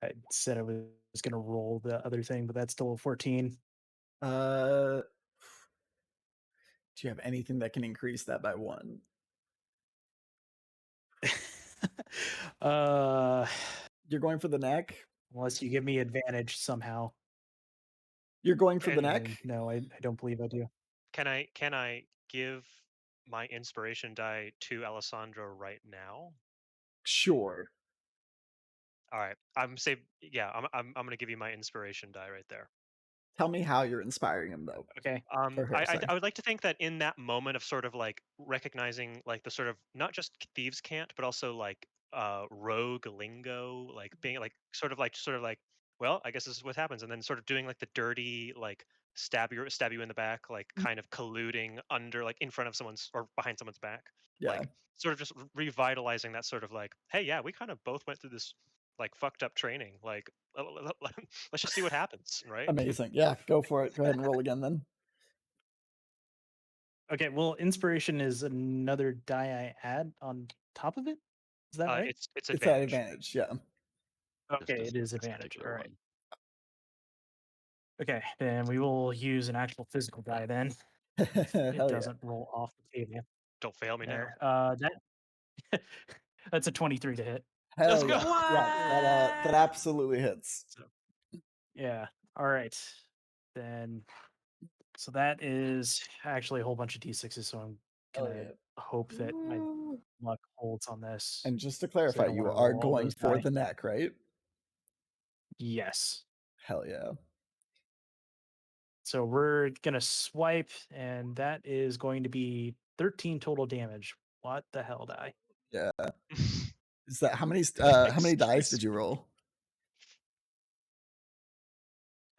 I said I was going to roll the other thing, but that's still a 14. Do you have anything that can increase that by 1? You're going for the neck? Unless you give me advantage somehow. You're going for the And neck? No, I don't believe I do. Can I give my inspiration die to Alessandro right now? Sure. All right. I'm going to give you my inspiration die right there. Tell me how you're inspiring him, though. Okay. Or her, sorry. I would like to think that in that moment of sort of like recognizing like the sort of not just thieves can't, but also like rogue lingo, like being like sort of like, well, I guess this is what happens, and then sort of doing like the dirty like stab you in the back, like kind of colluding under like in front of someone's or behind someone's back, Yeah. like sort of just revitalizing that sort of like, hey, yeah, we kind of both went through this like fucked up training, like let's just see what happens, right? Amazing. Yeah, go for it. Go ahead and roll again then. Okay. Well, inspiration is another die I add on top of it. Is that right? It's It's at advantage. advantage, yeah. Okay, Just it is this advantage. All particular right. one. Okay, then we will use an actual physical die then. It Hell yeah. doesn't roll off the table. Don't fail me now. There. That's a 23 to hit. Hell Let's yeah. go. Yeah, that absolutely hits. So, yeah. All right. Then, so that is actually a whole bunch of d6s. So I'm Hell gonna yeah. hope that my Ooh. luck holds on this. And just to So I clarify, don't you wanna are roll all going those for die. the neck, right? Yes. Hell yeah. So we're gonna swipe, and that is going to be 13 total damage. What the hell, die? Yeah. Is that how many dice did you roll?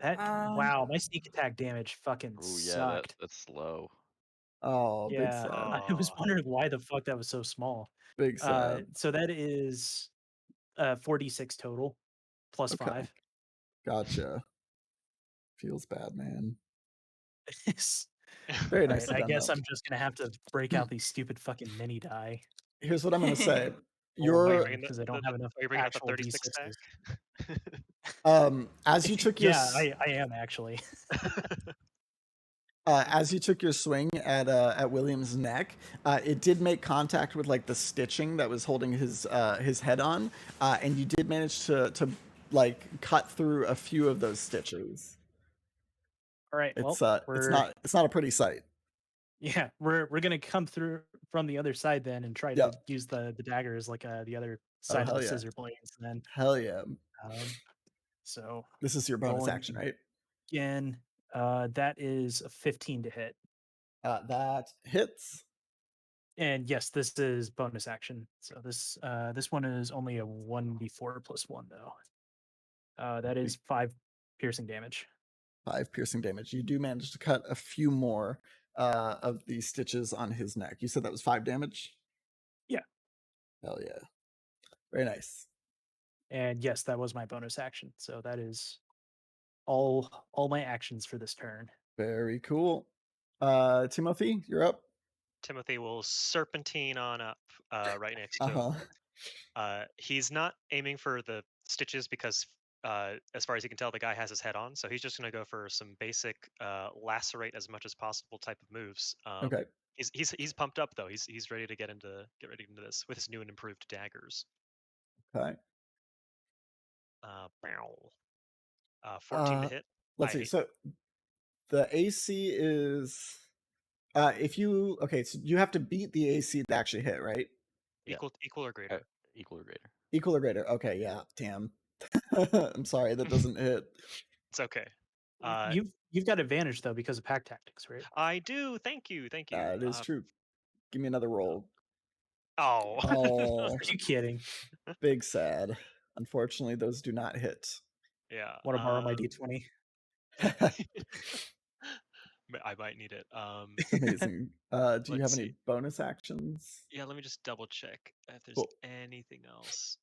That Um, wow, my sneak attack damage fucking Oh yeah, sucked. that's slow. Oh, big Yeah, sad. I was Oh. wondering why the fuck that was so small. Big sad. So that is 4d6 total plus Okay. 5. Gotcha. Feels bad, man. Very All nicely right, I done, guess though. I'm just gonna have to break out these stupid fucking mini die. Here's what I'm gonna say. Wait, You're because I don't have enough are you bringing out the actual 36 d6s. stack? as you took your Yeah, I am actually. as you took your swing at William's neck, it did make contact with like the stitching that was holding his head on, and you did manage to like cut through a few of those stitches. All right, It's well, it's not a pretty sight. yeah, we're gonna come through from the other side then and try Yeah. to use the dagger as like the other Oh, side of hell the yeah. scissor blades. Then, Hell yeah. So This is your bonus rolling action, right? again. That is a 15 to hit. That hits. And yes, this is bonus action. So this one is only a 1d4 plus 1 though. That is 5 piercing damage. 5 piercing damage. You do manage to cut a few more of the stitches on his neck. You said that was 5 damage? Yeah. Hell yeah. Very nice. And yes, that was my bonus action. So that is all my actions for this turn. Very cool. Timothy, you're up. Timothy will serpentine on up right next to Uh-huh. him. He's not aiming for the stitches because, as far as he can tell, the guy has his head on. So he's just going to go for some basic lacerate as much as possible type of moves. Okay. He's pumped up though. He's ready to get ready into this with his new and improved daggers. Okay. 14 to hit. Let's see. So the AC is if you so you have to beat the AC to actually hit, right? Equal or greater. Equal or greater. Equal or greater. Okay, yeah. Damn. I'm sorry, that doesn't hit. It's okay. You've got advantage though because of pack tactics, right? I do. Thank you. That is true. Give me another roll. Oh. Oh. Are you kidding? Big sad. Unfortunately, those do not hit. Yeah. Want to borrow my d20? I might need it. Amazing. Do you have Let's any see. bonus actions? Yeah, let me just double check if there's anything else.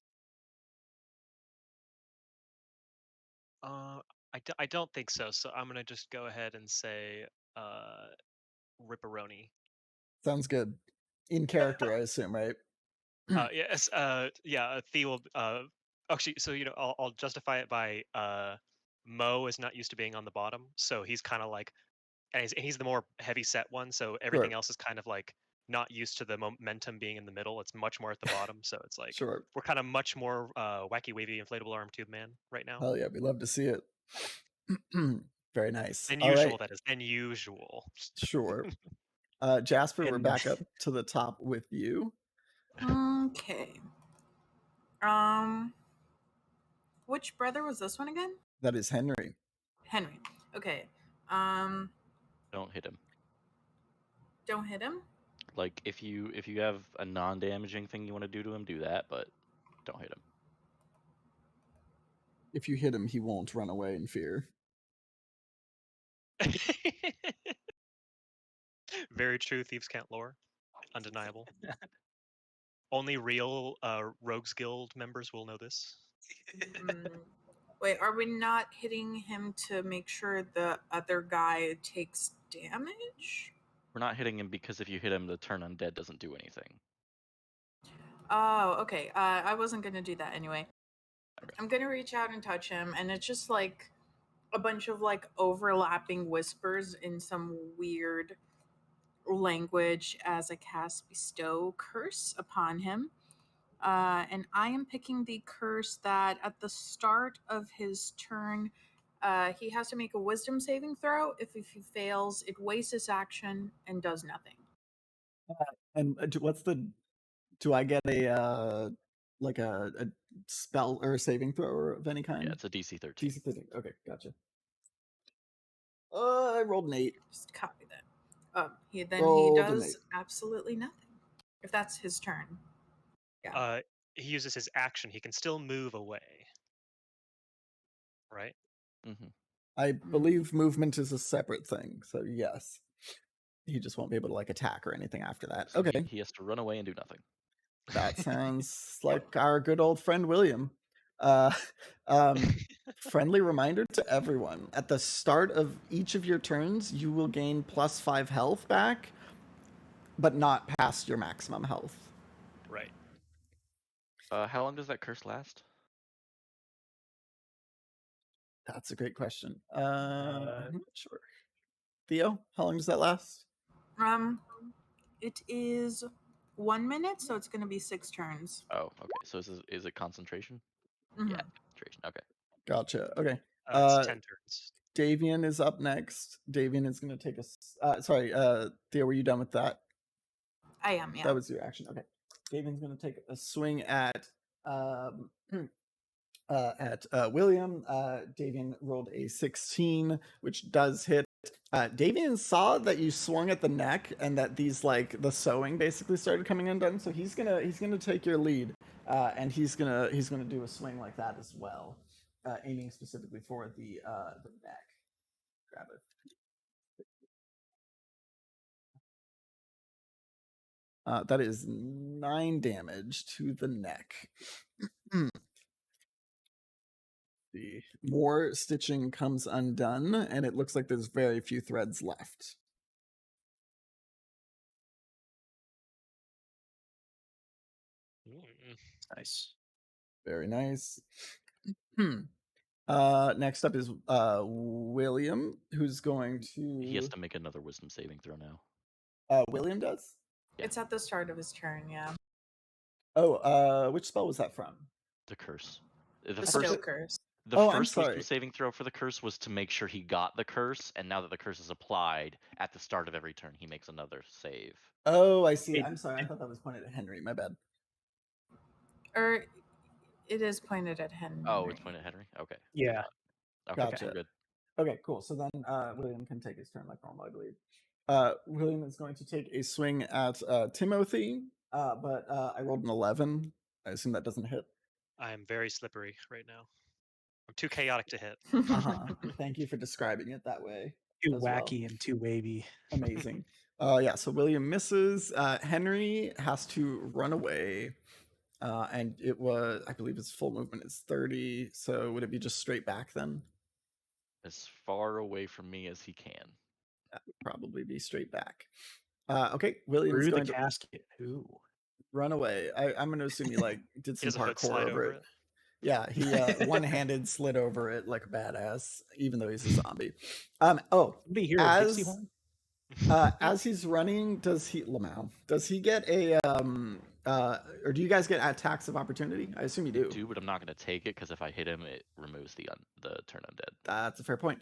I don't think so. So I'm gonna just go ahead and say Ripperoni. Sounds good. In character, I assume, right? Yes. Yeah. Thea will. Actually, so I'll justify it by Mo is not used to being on the bottom, so he's kind of like, and he's the more heavy set one. So everything Sure. else is kind of like not used to the momentum being in the middle. It's much more at the bottom. So it's like Sure. we're kind of much more wacky wavy inflatable arm tube man right now. Hell yeah, we love to see it. Very nice. Than All usual, right. that is. Than usual. Sure. Jasper, we're And- back up to the top with you. Okay. Which brother was this one again? That is Henry. Henry. Okay. Don't hit him. Don't hit him. Like if you have a non-damaging thing you want to do to him, do that, but don't hit him. If you hit him, he won't run away in fear. Very true. Thieves can't lore. Undeniable. Only real Rogues Guild members will know this. Wait, are we not hitting him to make sure the other guy takes damage? We're not hitting him because if you hit him, the turn undead doesn't do anything. Oh, okay. I wasn't gonna do that anyway. Okay. I'm gonna reach out and touch him, and it's just like a bunch of like overlapping whispers in some weird language as I cast Bestow Curse upon him. And I am picking the curse that at the start of his turn, he has to make a wisdom saving throw. If he fails, it wastes his action and does nothing. And what's the? Do I get a like a spell or a saving throw of any kind? Yeah, it's a DC 13. DC 13. Okay, gotcha. I rolled an 8. Just copy that. He Rolled an does 8. absolutely nothing. If that's his turn. Yeah. He uses his action. He can still move away. Right? Mm-hmm. I believe movement is a separate thing, so yes. He just won't be able to like attack or anything after that. So okay. He has to run away and do nothing. That sounds like our good old friend William. Friendly reminder to everyone. At the start of each of your turns, you will gain +5 health back, but not past your maximum health. Right. How long does that curse last? That's a great question. I'm not sure. Theo, how long does that last? It is 1 minute, so it's going to be 6 turns. Oh, okay. So is it concentration? Mhm. Yeah, concentration. Okay. Gotcha. Okay. It's 10 turns. Davian is up next. Davian is going to take sorry, Theo, were you done with that? I am, yeah. That was your action. Okay. Davian's going to take a swing at William. Davian rolled a 16, which does hit. Davian saw that you swung at the neck and that these like the sewing basically started coming undone. So he's gonna take your lead, and he's gonna do a swing like that as well, aiming specifically for the neck. Grab it. That is 9 damage to the neck. The more stitching comes undone, and it looks like there's very few threads left. Nice. Very nice. Next up is William, who's going to. He has to make another wisdom saving throw now. William does? Yeah. It's at the start of his turn, yeah. Oh, which spell was that from? The curse. The Bestow Curse. The first wisdom saving throw for the curse was to make sure he got the curse, and now that the curse is applied, at the start of every turn, he makes another save. Oh, I see. I'm sorry. I thought that was pointed at Henry. My bad. Or it is pointed at Henry. Oh, it's pointed at Henry? Okay. Yeah. Okay, Gotcha. Good. Okay, cool. So then William can take his turn like normal, I believe. William is going to take a swing at Timothy, but I rolled an 11. I assume that doesn't hit. I am very slippery right now. I'm too chaotic to hit. Thank you for describing it that way. Too wacky and too wavy. Amazing. Yeah, so William misses. Henry has to run away. And it was, I believe his full movement is 30. So would it be just straight back then? As far away from me as he can. That would probably be straight back. Okay, William's Through going the to casket. Ooh. run away. I'm going to assume he like did some parkour over it. Yeah, he one-handed slid over it like a badass, even though he's a zombie. As he's running, does he get a or do you guys get attacks of opportunity? I assume you do. I do, but I'm not going to take it because if I hit him, it removes the turn undead. That's a fair point.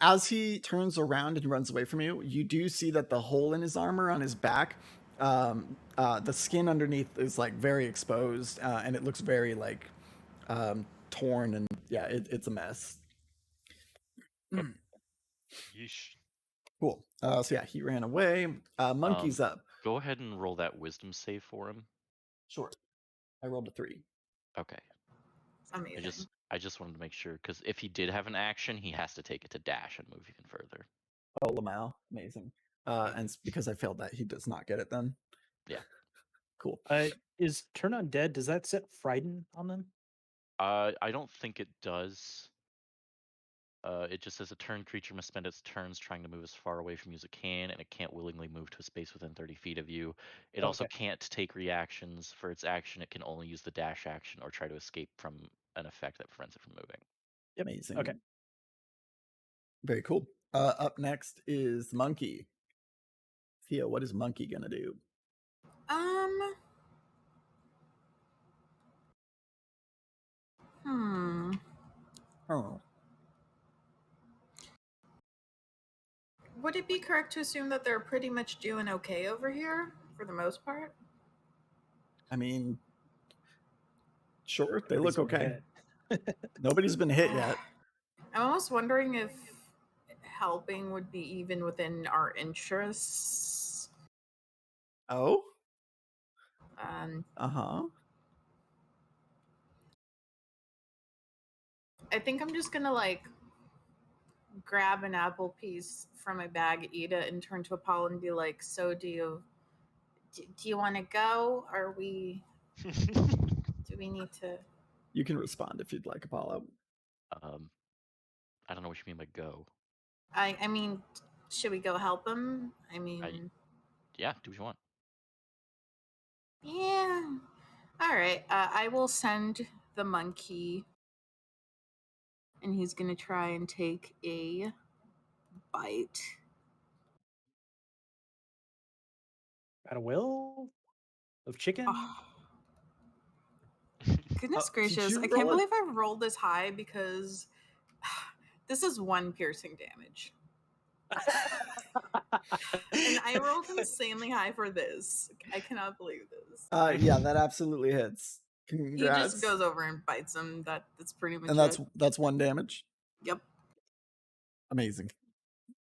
As he turns around and runs away from you, you do see that the hole in his armor on his back, the skin underneath is like very exposed, and it looks very like torn, and yeah, it's a mess. Yeesh. Cool. So yeah, he ran away. Monkey's up. Go ahead and roll that wisdom save for him. Sure. I rolled a 3. Okay. Amazing. I just wanted to make sure, because if he did have an action, he has to take it to dash and move even further. Oh, Lamau. Amazing. And because I failed that, he does not get it then. Yeah. Cool. Is Turn Undead, does that set Frighten on them? I don't think it does. It just says a turn creature must spend its turns trying to move as far away from you as it can, and it can't willingly move to a space within 30 feet of you. It also can't take reactions. For its action, it can only use the dash action or try to escape from an effect that prevents it from moving. Yep. Amazing. Okay. Very cool. Up next is Monkey. Theo, what is Monkey gonna do? Oh. Would it be correct to assume that they're pretty much doing okay over here for the most part? I mean, sure, they Nobody's look been okay. hit. Nobody's been hit yet. I'm almost wondering if helping would be even within our interests. Oh? Uh-huh. I think I'm just gonna like grab an apple piece from my bag, eat it, and turn to Apollo and be like, "So do you want to go? Are we? Do we need to?" You can respond if you'd like, Apollo. I don't know what you mean by go. I mean, should we go help him? I mean, yeah, do what you want. Yeah. All right. I will send the monkey, and he's gonna try and take a bite. Got a will of chicken? Oh. Goodness Did gracious. you I roll can't it? believe I rolled this high because this is 1 piercing damage. And I rolled insanely high for this. I cannot believe this. Yeah, that absolutely hits. Congrats. He just goes over and bites him. That's pretty much and it. that's 1 damage. Yep. Amazing.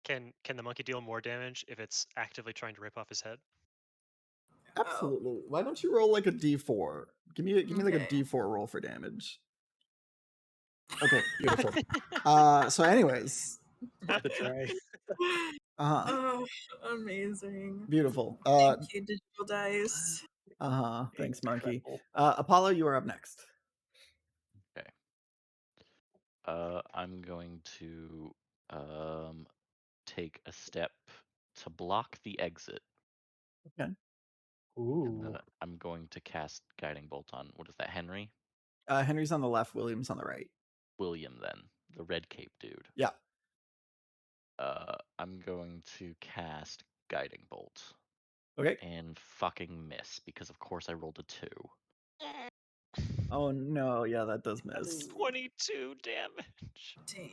Can the monkey deal more damage if it's actively trying to rip off his head? Absolutely. Why don't you roll like a d4? Give me like a d4 roll for damage. Okay, beautiful. So anyways. Worth a try. Oh, amazing. Beautiful. Thank you, digital dice. Thanks, Monkey. Incredible. Apollo, you are up next. Okay. I'm going to take a step to block the exit. Okay. Ooh. And then I'm going to cast Guiding Bolt on, what is that, Henry? Henry's on the left, William's on the right. William, then. The red cape dude. Yeah. I'm going to cast Guiding Bolt. Okay. And fucking miss, because of course I rolled a 2. Oh no, yeah, that does miss. 22 damage. Dang.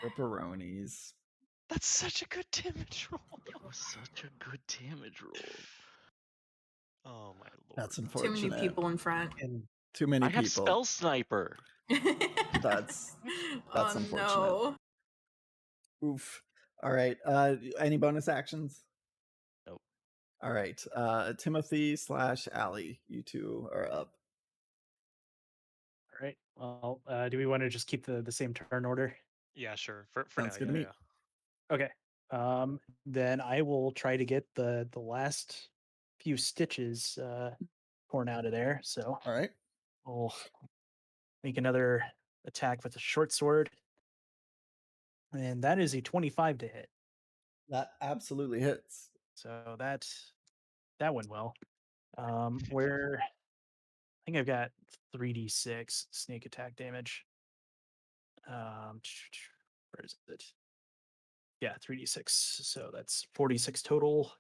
Ripperonis. That's such a good damage roll. It was such a good damage roll. Oh my lord. That's unfortunate. Too many people in front. And too many I have people. Spell Sniper. That's oh, unfortunate. No. Oof. All right. Any bonus actions? Nope. All right. Timothy / Allie, you two are up. all right. Well, do we want to just keep the same turn order? Yeah, sure. For Sounds now, good to me. yeah. Okay. Then I will try to get the last few stitches torn out of there. So all right. I'll make another attack with a short sword. And that is a 25 to hit. That absolutely hits. So that went well. Where I think I've got 3d6 snake attack damage. Where is it? Yeah, 3d6. So that's 46 total.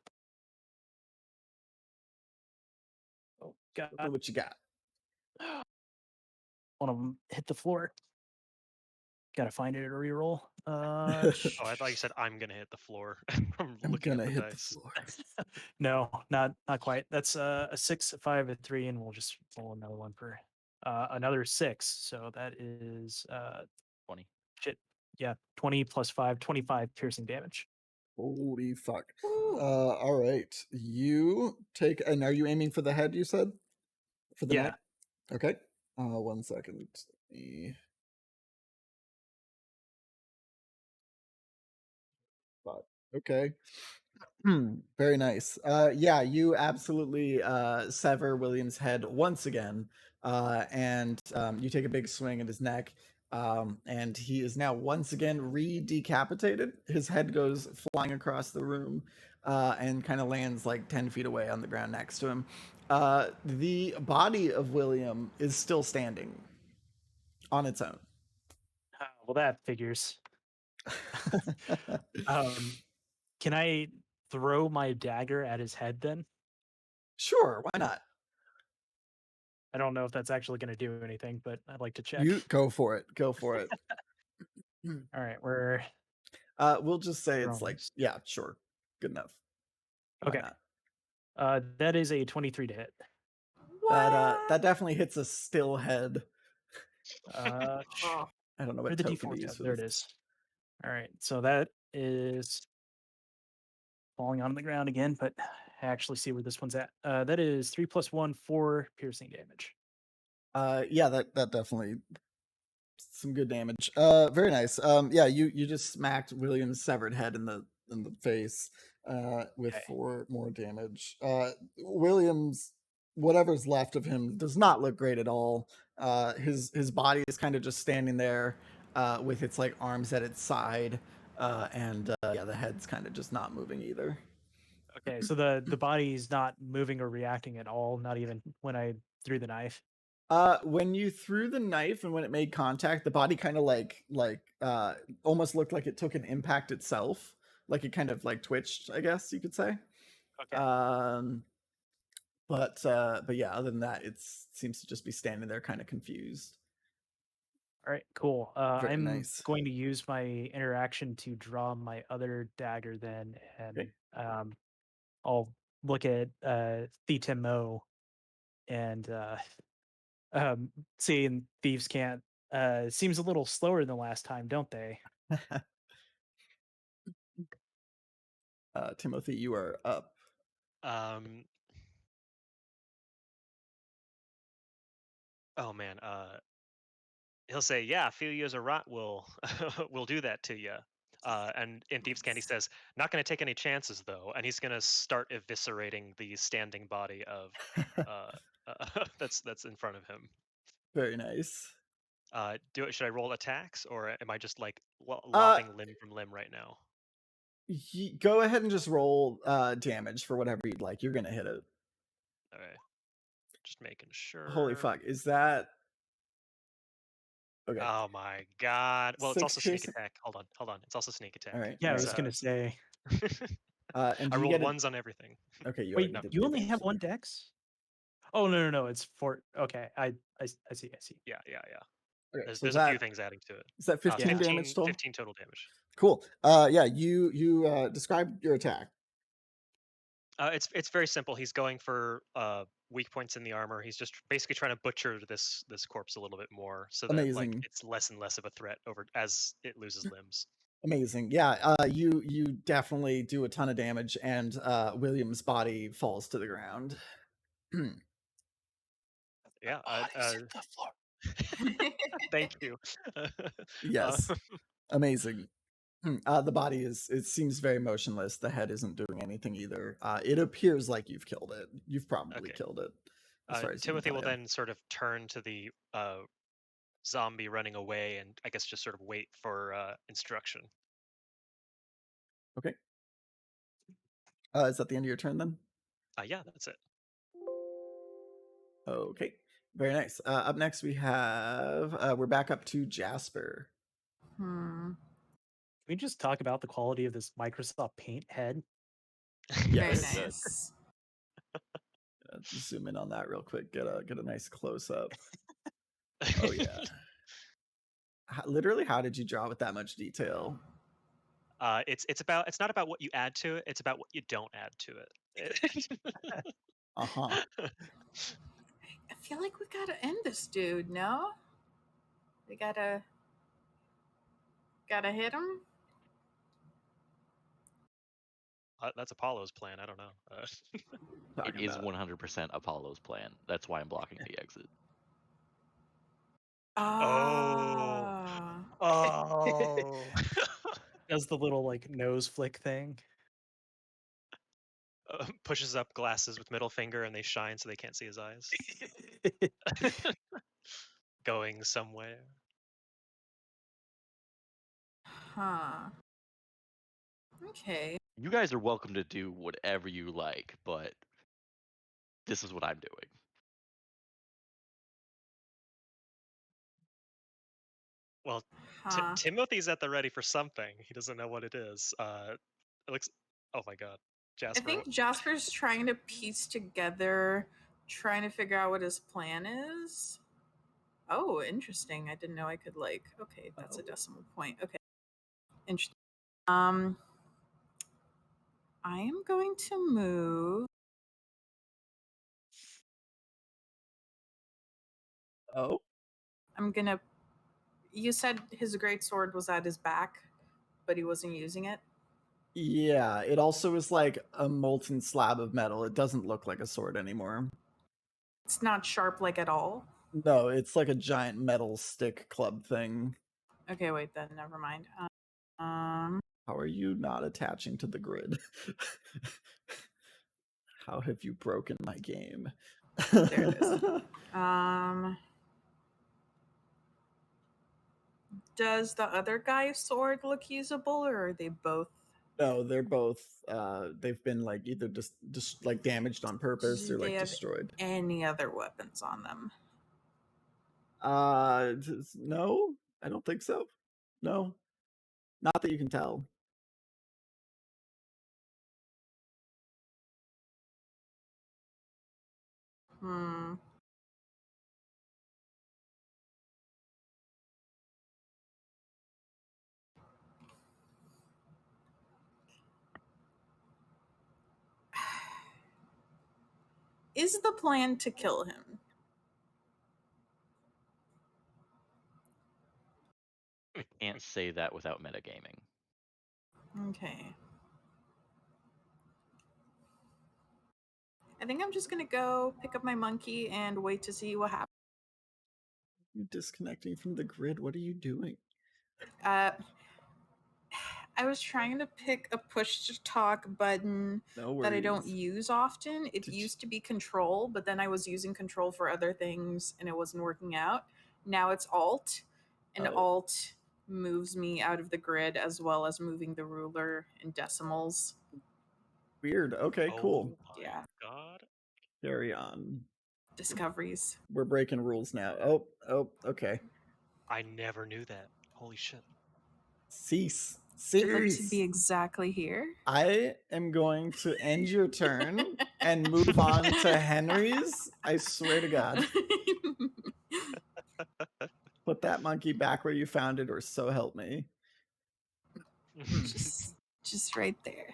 Oh god. What you got? One of them hit the floor. Gotta find it at a reroll. Oh, I thought you said I'm gonna hit the floor. I'm looking at the hit dice. the floor. No, not quite. That's a 6, a 5, a 3, and we'll just roll another one for another 6. So that is 20. Shit. Yeah, 20 plus 5, 25 piercing damage. Holy fuck. Woo. All right. You take, and are you aiming for the head, you said? For the Yeah. neck? Okay. 1 second. Let me- Fuck. Okay. Very nice. Yeah, you absolutely sever William's head once again, and you take a big swing at his neck, and he is now once again re-decapitated. His head goes flying across the room, and kind of lands like 10 feet away on the ground next to him. The body of William is still standing on its own. Well, that figures. Can I throw my dagger at his head then? Sure, why not? I don't know if that's actually going to do anything, but I'd like to check. You go for it. Go for it. All right, we're We'll just say it's like, Drawings. yeah, sure, good enough. Why okay. not? That is a 23 to hit. That definitely hits a still head. Oh, I don't know where what the token to D4 use tab? for There it this. is. All right, so that is falling on the ground again, but I actually see where this one's at. That is 3 plus 1, 4 piercing damage. Yeah, that definitely some good damage. Very nice. Yeah, you just smacked William's severed head in the face with Okay. 4 more damage. William's whatever's left of him does not look great at all. His body is kind of just standing there with its like arms at its side, and yeah, the head's kind of just not moving either. Okay, so the body's not moving or reacting at all, not even when I threw the knife. When you threw the knife and when it made contact, the body kind of like almost looked like it took an impact itself, like it kind of like twitched, I guess you could say. Okay. But yeah, other than that, it seems to just be standing there, kind of confused. All right, cool. Very I'm nice. going to use my interaction to draw my other dagger then, and Okay. I'll look at Themo and seeing thieves can't seems a little slower than the last time, don't they? Timothy, you are up. Oh man, he'll say, "Yeah, a few years of rot will will do that to you." And in Thieves' Candy says, "Not going to take any chances though," and he's going to start eviscerating the standing body of uh, that's in front of him. Very nice. Should I roll attacks or am I just like lopping limb from limb right now? Go ahead and just roll damage for whatever you'd like. You're gonna hit it. Okay, just making sure. Holy fuck! Is that okay? Oh my god! Well, it's 6 also sneak piercing? attack. Hold on. It's also sneak attack. All right. Yeah, I all was right. gonna say. And I do you rolled get ones on everything. Okay, you Wait, already did you the only advantage. have one dex? Oh no, it's 4. Okay, I see. Yeah. Okay, There's so a few things adding to it. is that 15 damage total? 15 total damage. Cool. Yeah, you describe your attack. It's very simple. He's going for weak points in the armor. He's just basically trying to butcher this corpse a little bit more, so that like Amazing. it's less and less of a threat over as it loses limbs. Amazing. Yeah, you definitely do a ton of damage, and William's body falls to the ground. Yeah. The floor. Thank you. Yes. Amazing. The body it seems very motionless. The head isn't doing anything either. It appears like you've killed it. You've probably Okay. killed it. As far as Timothy you can will tell, then sort of turn to the zombie running away, and I guess just sort of wait for instruction. Okay. Is that the end of your turn then? Yeah, that's it. Okay. Very nice. Up next we have we're back up to Jasper. Can we just talk about the quality of this Microsoft Paint head? Very Yes. nice. Zoom in on that real quick. Get a nice close up. Oh yeah. Literally, how did you draw with that much detail? It's not about what you add to it. It's about what you don't add to it. Uh-huh. I feel like we gotta end this dude. No, we gotta. Gotta hit him. That's Apollo's plan. I don't know. It is 100% Apollo's plan. That's why I'm blocking the exit. Ah. Oh. Does the little like nose flick thing. Pushes up glasses with middle finger and they shine so they can't see his eyes. Going somewhere. Huh. Okay. You guys are welcome to do whatever you like, but this is what I'm doing. Well, Huh. Timothy's at the ready for something. He doesn't know what it is. It looks. Oh my god, Jasper. I think Jasper's trying to piece together, trying to figure out what his plan is. Oh, interesting. I didn't know I could like. Okay, that's a decimal point. Okay, interesting. I am going to move. Oh. I'm gonna. You said his great sword was at his back, but he wasn't using it. Yeah, it also is like a molten slab of metal. It doesn't look like a sword anymore. It's not sharp like at all. No, it's like a giant metal stick club thing. Okay, wait, then never mind. How are you not attaching to the grid? How have you broken my game? There it is. Does the other guy's sword look usable, or are they both? No, they're both. They've been like either just like damaged on purpose Do or they like have destroyed. any other weapons on them? No, I don't think so. No, not that you can tell. Is the plan to kill him? Can't say that without metagaming. Okay. I think I'm just gonna go pick up my monkey and wait to see what happens. You're disconnecting from the grid. What are you doing? I was trying to pick a push to talk button that I don't use often. It used to be control, but then I was using control for other things and it wasn't working out. Now it's alt, and alt moves me out of the grid as well as moving the ruler in decimals. Weird. Okay, cool. Oh my Yeah. god. Carry on. Discoveries. We're breaking rules now. Oh, okay. I never knew that. Holy shit. Cease. It looks to be exactly here. I am going to end your turn and move on to Henry's. I swear to God. Put that monkey back where you found it, or so help me. just right there.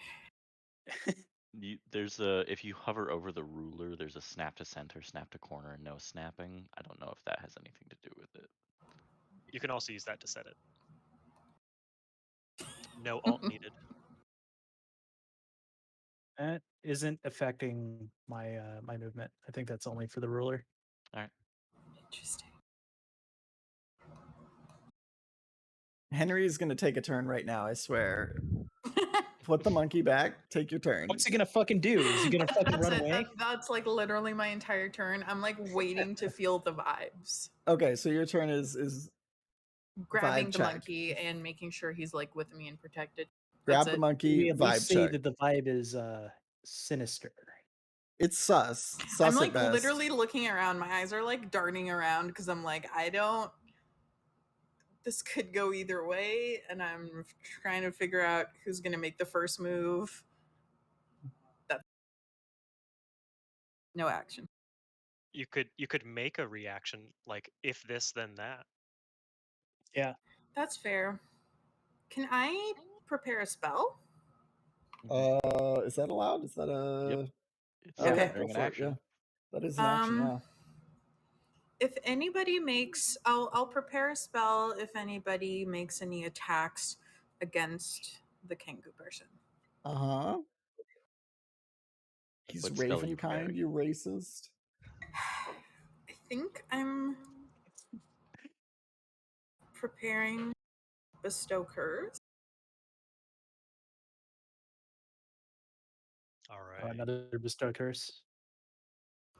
There's a if you hover over the ruler, there's a snap to center, snap to corner, and no snapping. I don't know if that has anything to do with it. You can also use that to set it. No alt needed. That isn't affecting my my movement. I think that's only for the ruler. All right. Interesting. Henry is going to take a turn right now, I swear. Put the monkey back. Take your turn. What's he gonna fucking do? Is he gonna fucking run away? That's like literally my entire turn. I'm like waiting to feel the vibes. Okay, so your turn is grabbing the monkey and making sure he's like with me and protected. Grab the monkey. We at least vibe say check. that the vibe is sinister. It's sus. I'm like literally looking around. My eyes are like darting around because I'm like, this could go either way, and I'm trying to figure out who's gonna make the first move. That's no action. You could make a reaction like if this then that. Yeah. That's fair. Can I prepare a spell? Is that allowed? Is that a Yep. It's Okay. during an action. Yeah. That is an action, yeah. if anybody makes, I'll prepare a spell if anybody makes any attacks against the Kengu person. Uh-huh. He's What spell are raven you kind, preparing? you racist. I think I'm preparing bestow curse. All right. Another bestow curse.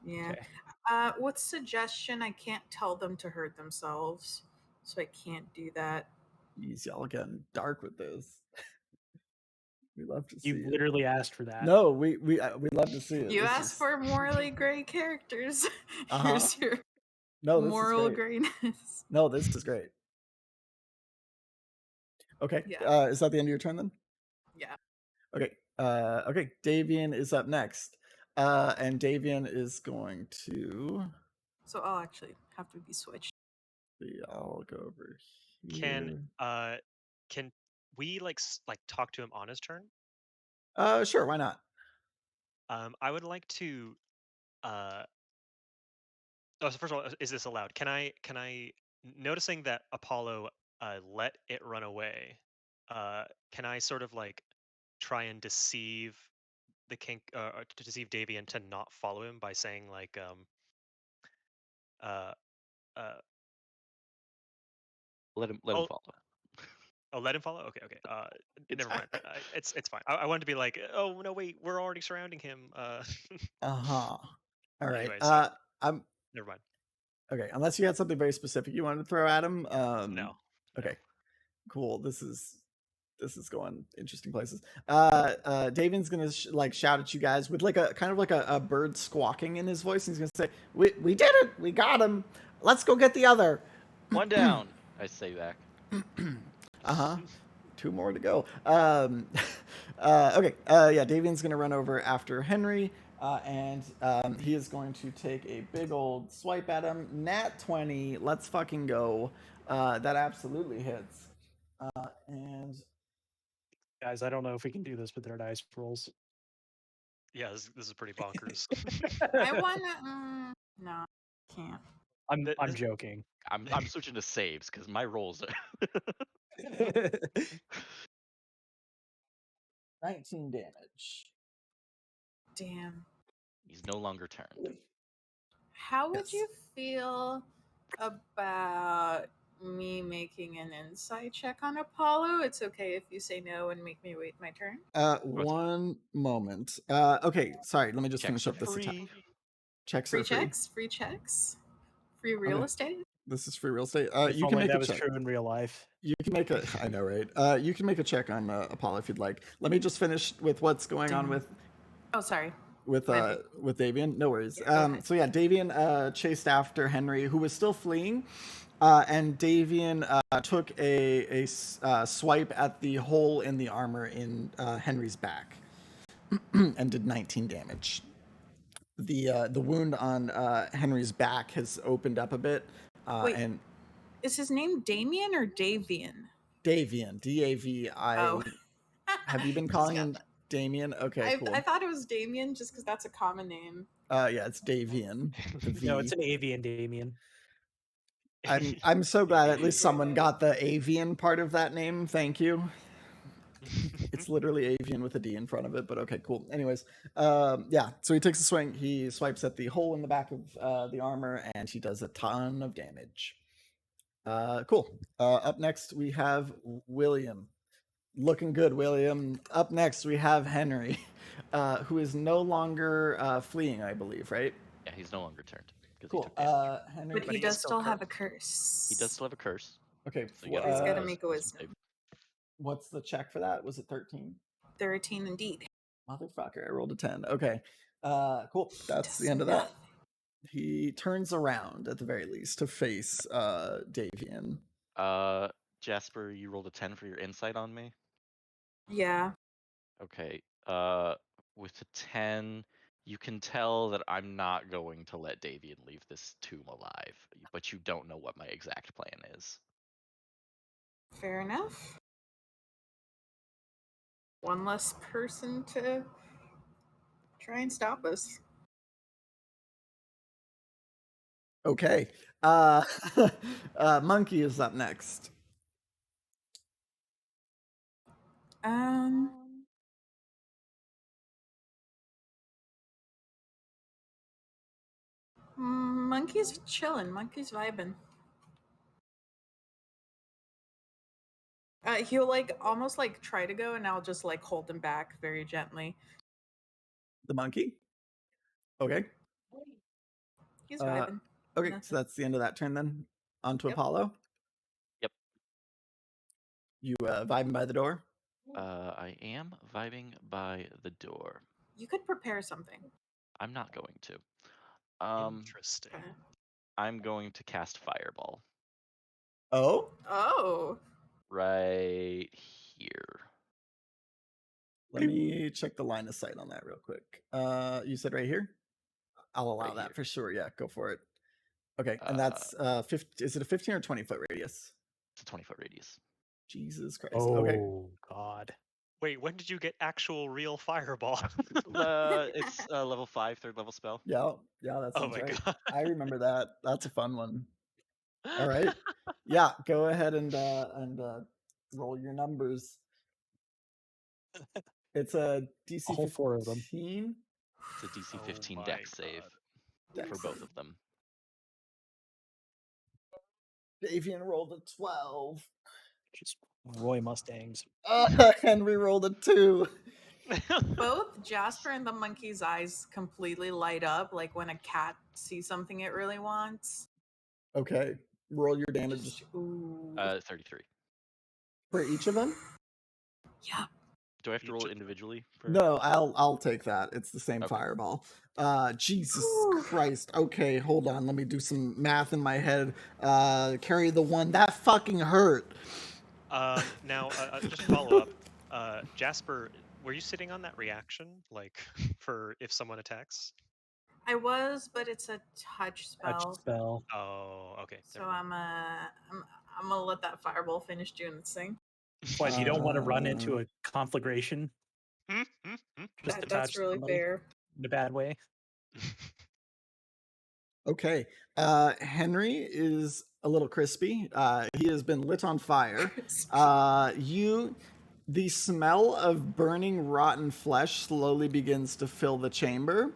Yeah. Okay. With suggestion, I can't tell them to hurt themselves, so I can't do that. Jeez, y'all getting dark with this. We love to see You it. literally asked for that. No, we love to see it. You This asked is- for morally gray characters. Uh-huh. Here's your No, this moral is great. grayness. No, this is great. Okay. Yeah. Is that the end of your turn then? Yeah. Okay. Okay. Davian is up next. And Davian is going to. So I'll actually have to be switched. I'll go over here. Can we like talk to him on his turn? Sure. Why not? I would like to. So first of all, is this allowed? Can I noticing that Apollo let it run away? Can I sort of like try and deceive the king, to deceive Davian to not follow him by saying like uh Let him oh, follow. oh, let him follow. Okay. Never mind. It's fine. I wanted to be like, oh no, wait, we're already surrounding him. Uh-huh. All right. Anyways, I'm never mind. okay. Unless you had something very specific you wanted to throw at him. No. Okay. Cool. This is going interesting places. Davian's gonna shout at you guys with like a kind of like a bird squawking in his voice. And he's gonna say, "We did it. We got him. Let's go get the other." One down. I say back. Uh-huh. 2 more to go. Okay. Yeah, Davian's gonna run over after Henry, and he is going to take a big old swipe at him. Nat 20. Let's fucking go. That absolutely hits. And Guys, I don't know if we can do this with their dice rolls. Yeah, this is pretty bonkers. I wanna. No, can't. I'm joking. I'm switching to saves because my rolls are 19 damage. Damn. He's no longer turned. How would Yes. you feel about me making an insight check on Apollo? It's okay if you say no and make me wait my turn. One moment. Okay, sorry. Let me just Checks finish are up this attack. free. Checks Free are free. checks, free checks, free real Okay. estate. This is free real estate. If You can only make that a was check. true in real life. You can make a. I know, right? You can make a check on Apollo if you'd like. Let me just finish with what's going on with Oh, sorry. with Davian. No worries. Yeah, go ahead. So yeah, Davian chased after Henry, who was still fleeing, and Davian took a swipe at the hole in the armor in Henry's back, and did 19 damage. The wound on Henry's back has opened up a bit, Wait. and Is his name Damien or Davian? Davian, D-A-V-I. Oh. Have you been Just calling got him that. Damien? Okay, cool. I thought it was Damien just because that's a common name. Yeah, it's Davian. The V. No, it's an avian Damien. I'm so glad at least someone got the avian part of that name. Thank you. It's literally avian with a D in front of it, but okay, cool. Anyways, yeah. So he takes a swing. He swipes at the hole in the back of the armor, and he does a ton of damage. Cool. Up next we have William. Looking good, William. Up next we have Henry, who is no longer fleeing, I believe, right? Yeah, he's no longer turned. Cool. Henry, But he does still have a curse. He does still have a curse. okay. So you He's got to roll make a wisdom wisdom. What's the check for that? Was it 13? 13 indeed. Motherfucker, I rolled a 10. Okay. Cool. That's the Does end of that. nothing. He turns around at the very least to face Davian. Jasper, you rolled a 10 for your insight on me. Yeah. Okay. With a 10, you can tell that I'm not going to let Davian leave this tomb alive, but you don't know what my exact plan is. Fair enough. One less person to try and stop us. Okay. Monkey is up next. Monkey's chilling. Monkey's vibing. He'll like almost like try to go, and I'll just like hold him back very gently. The monkey. Okay. He's vibing. Okay, Nothing. so that's the end of that turn then. On to Yep. Apollo. Yep. You vibing by the door? I am vibing by the door. You could prepare something. I'm not going to. Interesting. Okay. I'm going to cast Fireball Oh? Oh. right here. Let me check the line of sight on that real quick. You said right here? I'll allow Right that here. for sure. Yeah, go for it. Okay, and that's 50, is it a 15 or 20-foot radius? It's a 20-foot radius. Jesus Christ. Oh Okay. God. Wait, when did you get actual real fireball? It's a level 5, third level spell. Yeah, that Oh sounds my right. god. I remember that. That's a fun one. All right. Yeah, go ahead and roll your numbers. It's a DC All 4 of them. 15. It's a DC Oh 15 my dex save God. for both of them. Davian rolled a 12. Just Roy Mustangs. Henry rolled a 2. Both Jasper and the monkey's eyes completely light up, like when a cat sees something it really wants. Okay, roll your damage Just, ooh. 33. for each of them. Yeah. Do I have to Each roll of it them. individually? For... No, I'll take that. It's the same Okay. fireball. Jesus Christ. Okay, hold on. Let me do some math in my head. Carry the 1. That fucking hurt. Now, just follow up. Jasper, were you sitting on that reaction, like for if someone attacks? I was, but it's a touch spell. Touch spell. Oh, okay. So I'm gonna let that fireball finish doing its thing. What, you don't want to run into a conflagration? Just to That's touch really somebody fair. in a bad way? Okay. Henry is a little crispy. He has been lit on fire. The smell of burning rotten flesh slowly begins to fill the chamber.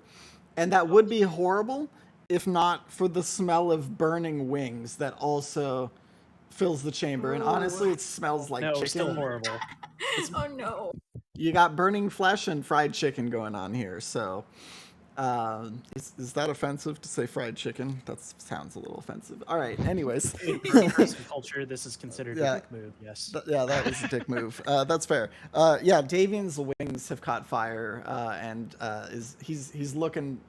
And that would be horrible if not for the smell of burning wings that also fills the chamber. And honestly, it smells like No, chicken. still horrible. Oh no. You got burning flesh and fried chicken going on here. So is that offensive to say fried chicken? That sounds a little offensive. All right. Anyways, In person culture, this is considered Yeah. a dick move. Yes. that was a dick move. That's fair. Yeah, Davian's wings have caught fire, and he's looking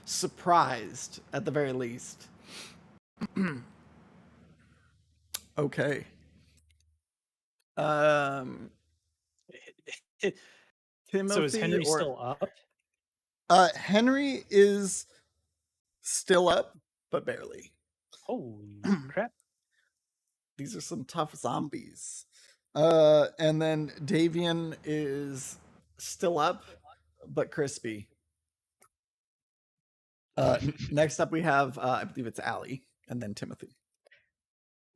surprised at the very least. Okay. Timothy So is Henry still up? Henry is still up, but barely. Holy crap! These are some tough zombies. And then Davian is still up, but crispy. Next up, we have, I believe it's Allie, and then Timothy.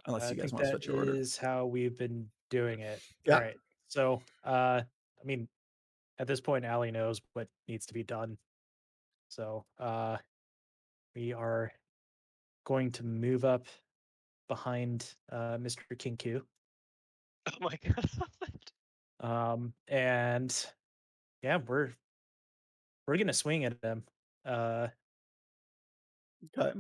Unless you guys want to switch your order. That is how we've been doing it. Yeah. All right. So, I mean, at this point, Allie knows what needs to be done. So, we are going to move up behind Mr. Kinku. Oh my god. And yeah, we're gonna swing at him. Okay. Yeah.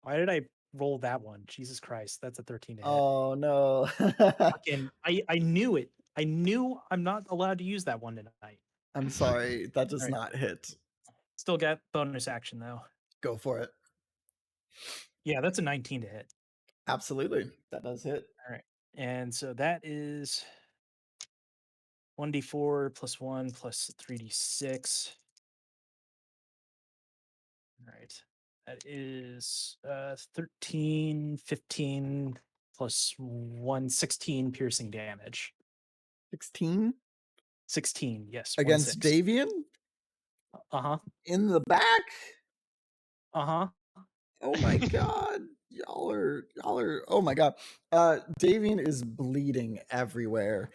Why did I roll that one? Jesus Christ, that's a 13 to hit. Oh no. Fucking, I knew it. I knew I'm not allowed to use that one tonight. I'm sorry, that does All right. not hit. Still got bonus action though. Go for it. Yeah, that's a 19 to hit. Absolutely, that does hit. All right. And so that is 1d4 plus 1 plus 3d6. All right. That is 13, 15 plus 1, 16 piercing damage. 16 16, yes. against 1, 6. Davian Uh-huh. in the back. Uh-huh. Oh my god. Y'all are oh my god. Davian is bleeding everywhere.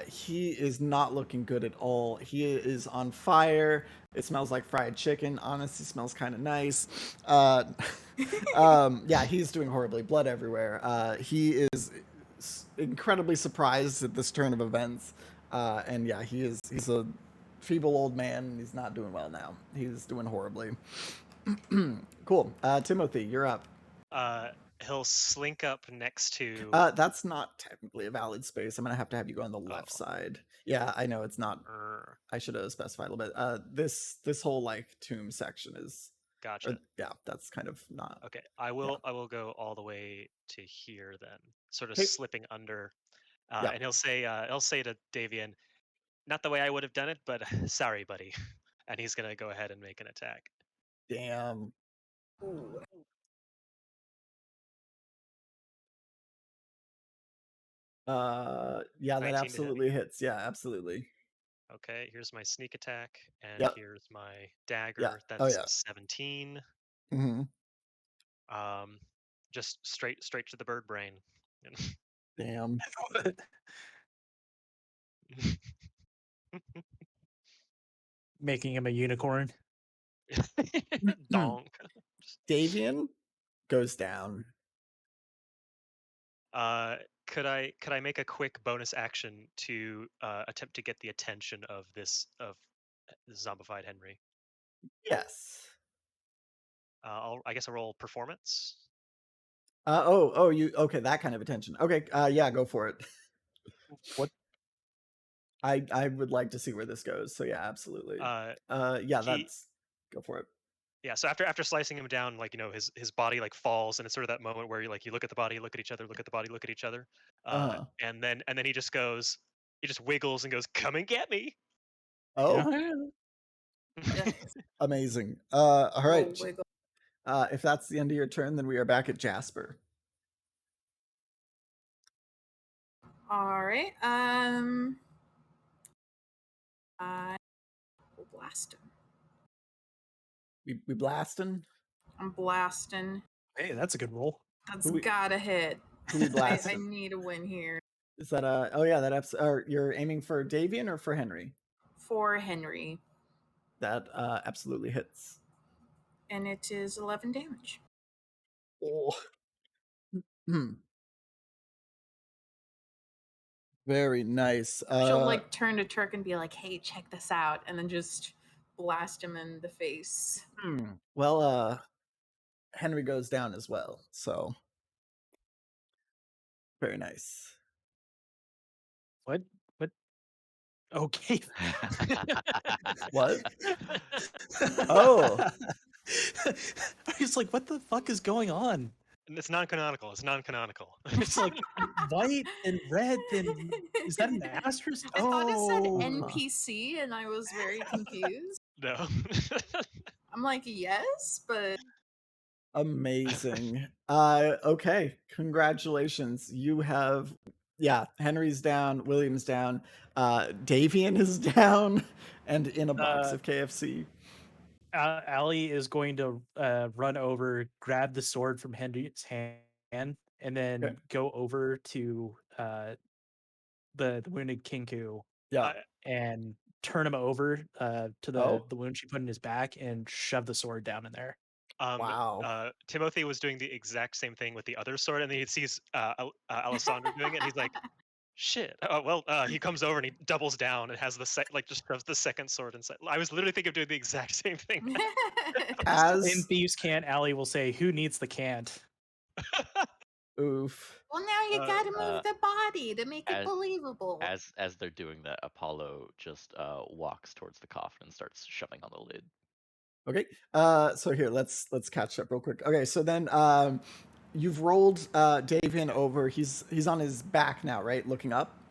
He is not looking good at all. He is on fire. It smells like fried chicken. Honestly, smells kind of nice. Yeah, he's doing horribly. Blood everywhere. He is incredibly surprised at this turn of events. And yeah, he's a feeble old man, and he's not doing well now. He's doing horribly. Cool. Timothy, you're up. He'll slink up next to. That's not technically a valid space. I'm gonna have to have you go on the left side. Yeah, I know it's not. I should have specified a little bit. This whole like tomb section is. Gotcha. Yeah, that's kind of not. Okay, I will go all the way to here then, sort of slipping under, and he'll say to Davian, "Not the way I would have done it, but sorry, buddy," and he's gonna go ahead and make an attack. Damn. Ooh. Yeah, that absolutely hits. Yeah, absolutely. Okay, here's my sneak attack, and Yep. here's my dagger. Yeah. That's 17. Mm-hmm. Just straight to the bird brain. Damn. Making him a unicorn. Donk. Davian goes down. Could I make a quick bonus action to attempt to get the attention of this zombified Henry? Yes. I guess I'll roll performance. You okay? That kind of attention. Okay. Yeah, go for it. What? I would like to see where this goes. So yeah, absolutely. That's go for it. Yeah. So after slicing him down, like his body like falls, and it's sort of that moment where you look at the body, look at each other, look at the body, look at each other, and then he just wiggles and goes, "Come and get me." Oh, Yeah. Amazing. All right. If that's the end of your turn, then we are back at Jasper. All right. I will blast him. We blasting? I'm blasting. Hey, that's a good roll. That's gotta hit. Who we blasting? I need a win here. Is that that episode? You're aiming for Davian or for Henry? For Henry. That absolutely hits. And it is 11 damage. Oh. Very nice. She'll like turn to Turk and be like, "Hey, check this out," and then just blast him in the face. Well, Henry goes down as well. So very nice. What? Okay. What? Oh. I was like, what the fuck is going on? It's non-canonical. It's like white and red. And is that an asterisk? I thought it said NPC, and I was very confused. No. I'm like, yes, but amazing. Okay, congratulations. You have Henry's down, William's down, Davian is down, and in a box of KFC. Allie is going to run over, grab the sword from Henry's hand, and then go over to the wounded Kinku. Yeah. And turn him over to the wound she put in his back and shove the sword down in there. Wow. Timothy was doing the exact same thing with the other sword, and then he sees Alessandro doing it, and he's like, shit. Oh, well, he comes over and he doubles down and has the just shoves the second sword inside. I was literally thinking of doing the exact same thing. In Thieves' Cant, Allie will say, "Who needs the cant?" Oof. Well, now you gotta move the body to make it believable. As they're doing that, Apollo just walks towards the coffin and starts shoving on the lid. Okay. So here, let's catch up real quick. Okay, so then you've rolled Davian over. He's on his back now, right? Looking up?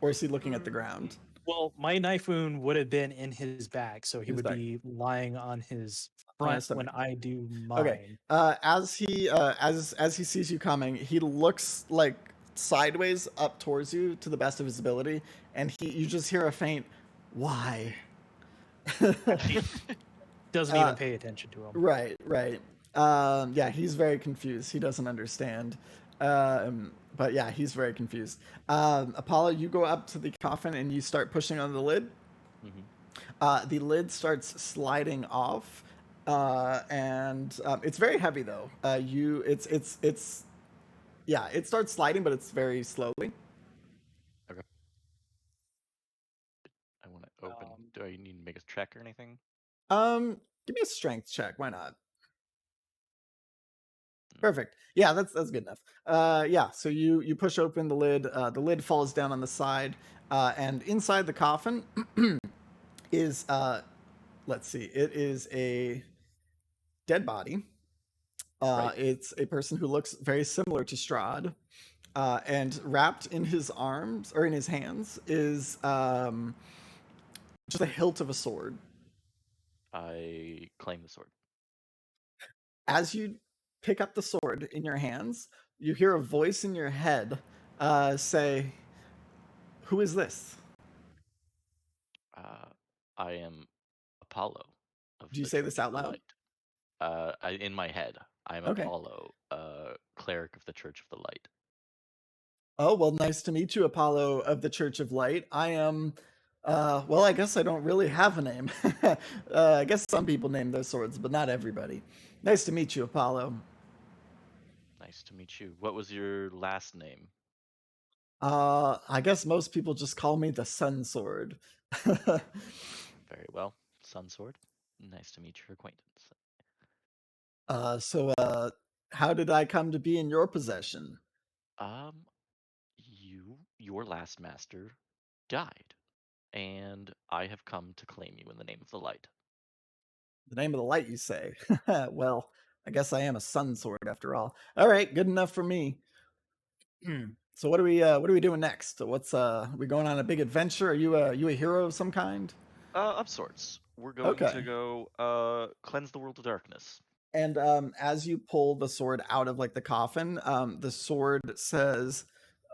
Or is he looking at the ground? Well, my knife wound would have been in his back, so he would be lying on his front when I do mine. Okay. As he sees you coming, he looks like sideways up towards you to the best of his ability, and you just hear a faint, "Why?" Doesn't even pay attention to him. Right. Yeah, he's very confused. He doesn't understand. But yeah, he's very confused. Apollo, you go up to the coffin and you start pushing on the lid. The lid starts sliding off, and it's very heavy though. It starts sliding, but it's very slowly. Okay. I want to open. Do I need to make a check or anything? Give me a strength check. Why not? Perfect. Yeah, that's good enough. Yeah. So you push open the lid. The lid falls down on the side, and inside the coffin is let's see. It is a dead body. Right. It's a person who looks very similar to Strahd, and wrapped in his arms or in his hands is just the hilt of a sword. I claim the sword. As you pick up the sword in your hands, you hear a voice in your head say, "Who is this?" I am Apollo. Do you say this out loud? In my head, I'm Okay. Apollo, cleric of the Church of the Light. Oh, well, nice to meet you, Apollo of the Church of Light. I am, well, I guess I don't really have a name. I guess some people name their swords, but not everybody. Nice to meet you, Apollo. Nice to meet you. What was your last name? I guess most people just call me the Sun Sword. Very well. Sun Sword. Nice to meet your acquaintance. So, how did I come to be in your possession? Your last master died, and I have come to claim you in the name of the light. The name of the light, you say? Well, I guess I am a Sun Sword after all. All right, good enough for me. So what are we doing next? What's we going on a big adventure? Are you a hero of some kind? Of sorts. We're going to go cleanse the world of darkness. And as you pull the sword out of like the coffin, the sword says,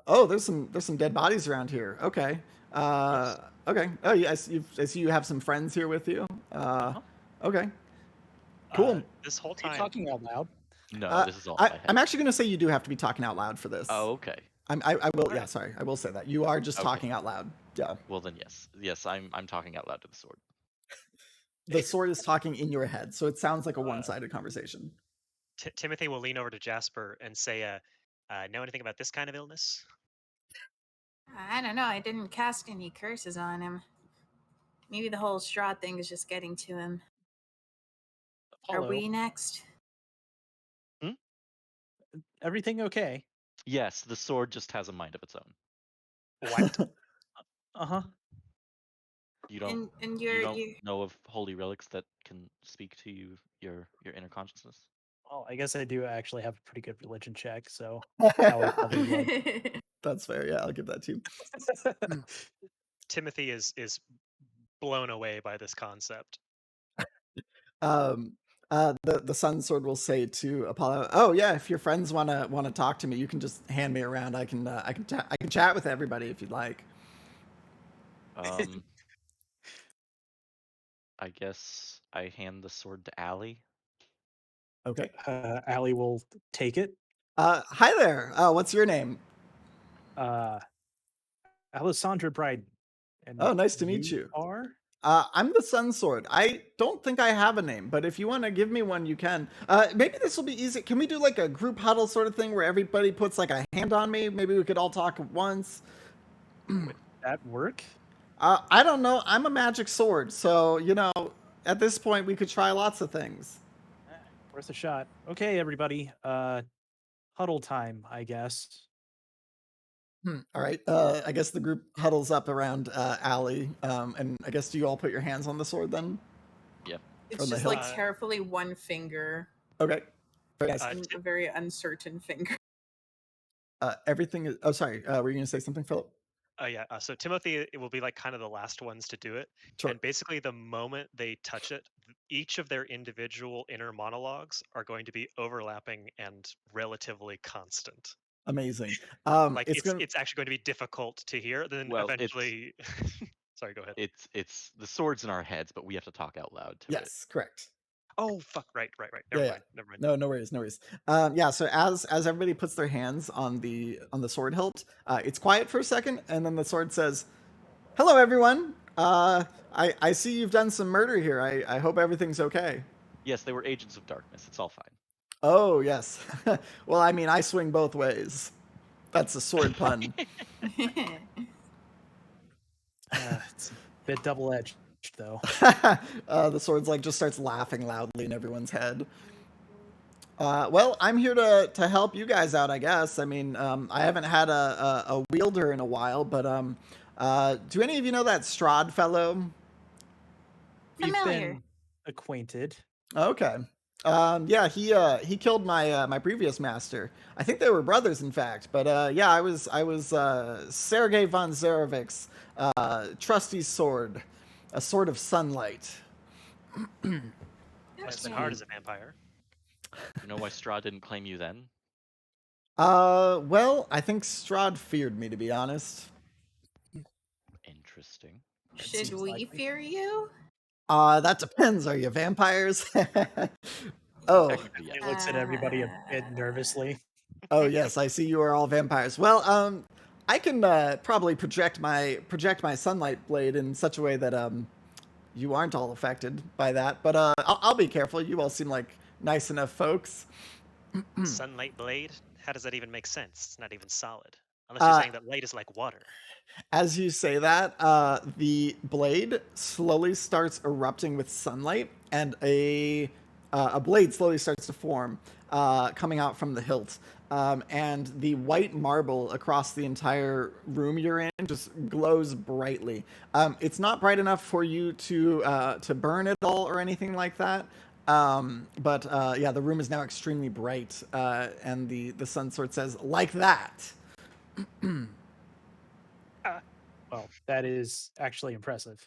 "Oh, there's some dead bodies around here." Okay. Yes. Okay. Oh, yeah, I see you have some friends here with you. Okay. Cool. This whole Are time, you talking out loud? No, this is all in my head. I'm actually going to say you do have to be talking out loud for this. Oh, okay. I will. Yeah, sorry. I will say that you are just Okay. talking out loud. Yeah. Well then, yes. I'm talking out loud to the sword. The sword is talking in your head, so it sounds like a one-sided conversation. Timothy will lean over to Jasper and say, "Know anything about this kind of illness?" I don't know. I didn't cast any curses on him. Maybe the whole Strahd thing is just getting to him. Apollo, Are we next? everything okay? Yes, the sword just has a mind of its own. What? Uh-huh. You don't And you you're don't know of holy relics that can speak to you, your inner consciousness? Well, I guess I do actually have a pretty good religion check, so Allie probably would. That's fair. Yeah, I'll give that to you. Timothy is blown away by this concept. The Sun Sword will say to Apollo, "Oh yeah, if your friends wanna talk to me, you can just hand me around. I can chat with everybody if you'd like." I guess I hand the sword to Allie. Okay. Allie will take it. Hi there. What's your name? Alessandra Bride. And oh, nice to meet you. Are? I'm the Sun Sword. I don't think I have a name, but if you want to give me one, you can. Maybe this will be easy. Can we do like a group huddle sort of thing where everybody puts like a hand on me? Maybe we could all talk at once. Would that work? I don't know. I'm a magic sword, so at this point we could try lots of things. Worth a shot. Okay, everybody. Huddle time, I guess. All right. I guess the group huddles up around Allie, and I guess do you all put your hands on the sword then? Yep. It's just like carefully one finger. Okay. Very nice. A very uncertain finger. Everything is. Oh, sorry. Were you going to say something, Philip? Yeah. So Timothy, it will be like kind of the last ones to do it, Sure. and basically the moment they touch it, each of their individual inner monologues are going to be overlapping and relatively constant. Amazing. Like it's actually going to be difficult to hear. Then eventually, Sorry, go ahead. It's the swords in our heads, but we have to talk out loud to it. Yes, correct. Oh fuck! Right. Yeah. Never mind. No worries. Yeah. So as everybody puts their hands on the sword hilt, it's quiet for a second, and then the sword says, "Hello, everyone. I see you've done some murder here. I hope everything's okay." Yes, they were agents of darkness. It's all fine. Oh yes. Well, I mean, I swing both ways. That's a sword pun. It's a bit double-edged, though. The sword's like just starts laughing loudly in everyone's head. Well, I'm here to help you guys out, I guess. I mean, I haven't had a wielder in a while, but do any of you know that Strahd fellow? We've Familiar. been acquainted. Okay. Yeah, he killed my previous master. I think they were brothers, in fact. But yeah, I was Sergei von Zarevik's trusty sword, a sword of sunlight. I've been hard as a vampire. You know why Strahd didn't claim you then? Well, I think Strahd feared me, to be honest. Interesting. Should seems we likely. fear you? That depends. Are you vampires? Oh, Technically, He yes. looks at everybody a bit nervously. oh yes, I see you are all vampires. Well, I can probably project my sunlight blade in such a way that you aren't all affected by that. But I'll be careful. You all seem like nice enough folks. Sunlight blade? How does that even make sense? It's not even solid. Unless you're saying that light is like water. As you say that, the blade slowly starts erupting with sunlight, and a blade slowly starts to form, coming out from the hilt. And the white marble across the entire room you're in just glows brightly. It's not bright enough for you to burn at all or anything like that. But yeah, the room is now extremely bright, and the sun sword says, "Like that." Well, that is actually impressive.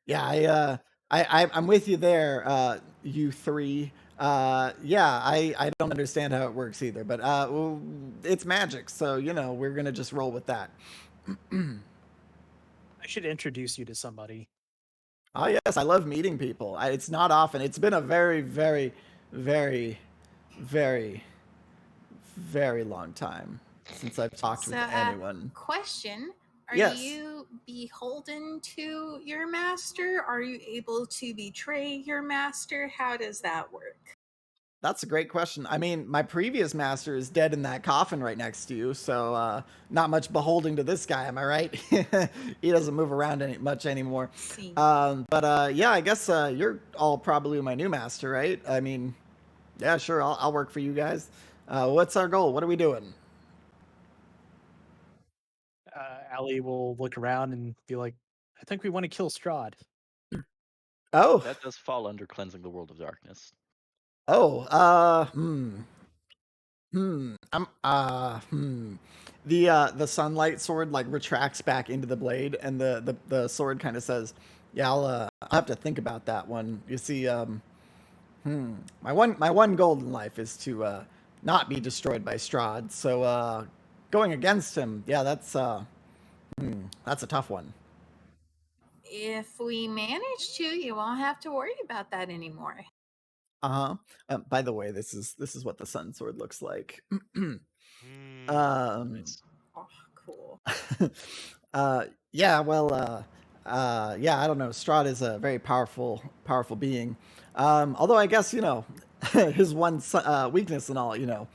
Yeah, I'm with you there, you three. Yeah, I don't understand how it works either, but well, it's magic, so you know we're gonna just roll with that. I should introduce you to somebody. Oh yes, I love meeting people. It's not often. It's been a very, very, very, very, very long time since I've talked So, with anyone. question: Are Yes. you beholden to your master? Are you able to betray your master? How does that work? That's a great question. I mean, my previous master is dead in that coffin right next to you, so not much beholding to this guy, am I right? He doesn't move around much anymore. See. But yeah, I guess you're all probably my new master, right? I mean, yeah, sure, I'll work for you guys. What's our goal? What are we doing? Allie will look around and be like, I think we want to kill Strahd. Oh, That does fall under cleansing the world of darkness. oh, The sunlight sword like retracts back into the blade, and the sword kind of says, "Yeah, I'll have to think about that one." You see, my one goal in life is to not be destroyed by Strahd. So going against him, yeah, that's a tough one. If we manage to, you won't have to worry about that anymore. By the way, this is what the sun sword looks like. Nice. Oh, cool. Yeah, well, yeah, I don't know. Strahd is a very powerful being. Although I guess, you know, his one weakness and all, you know,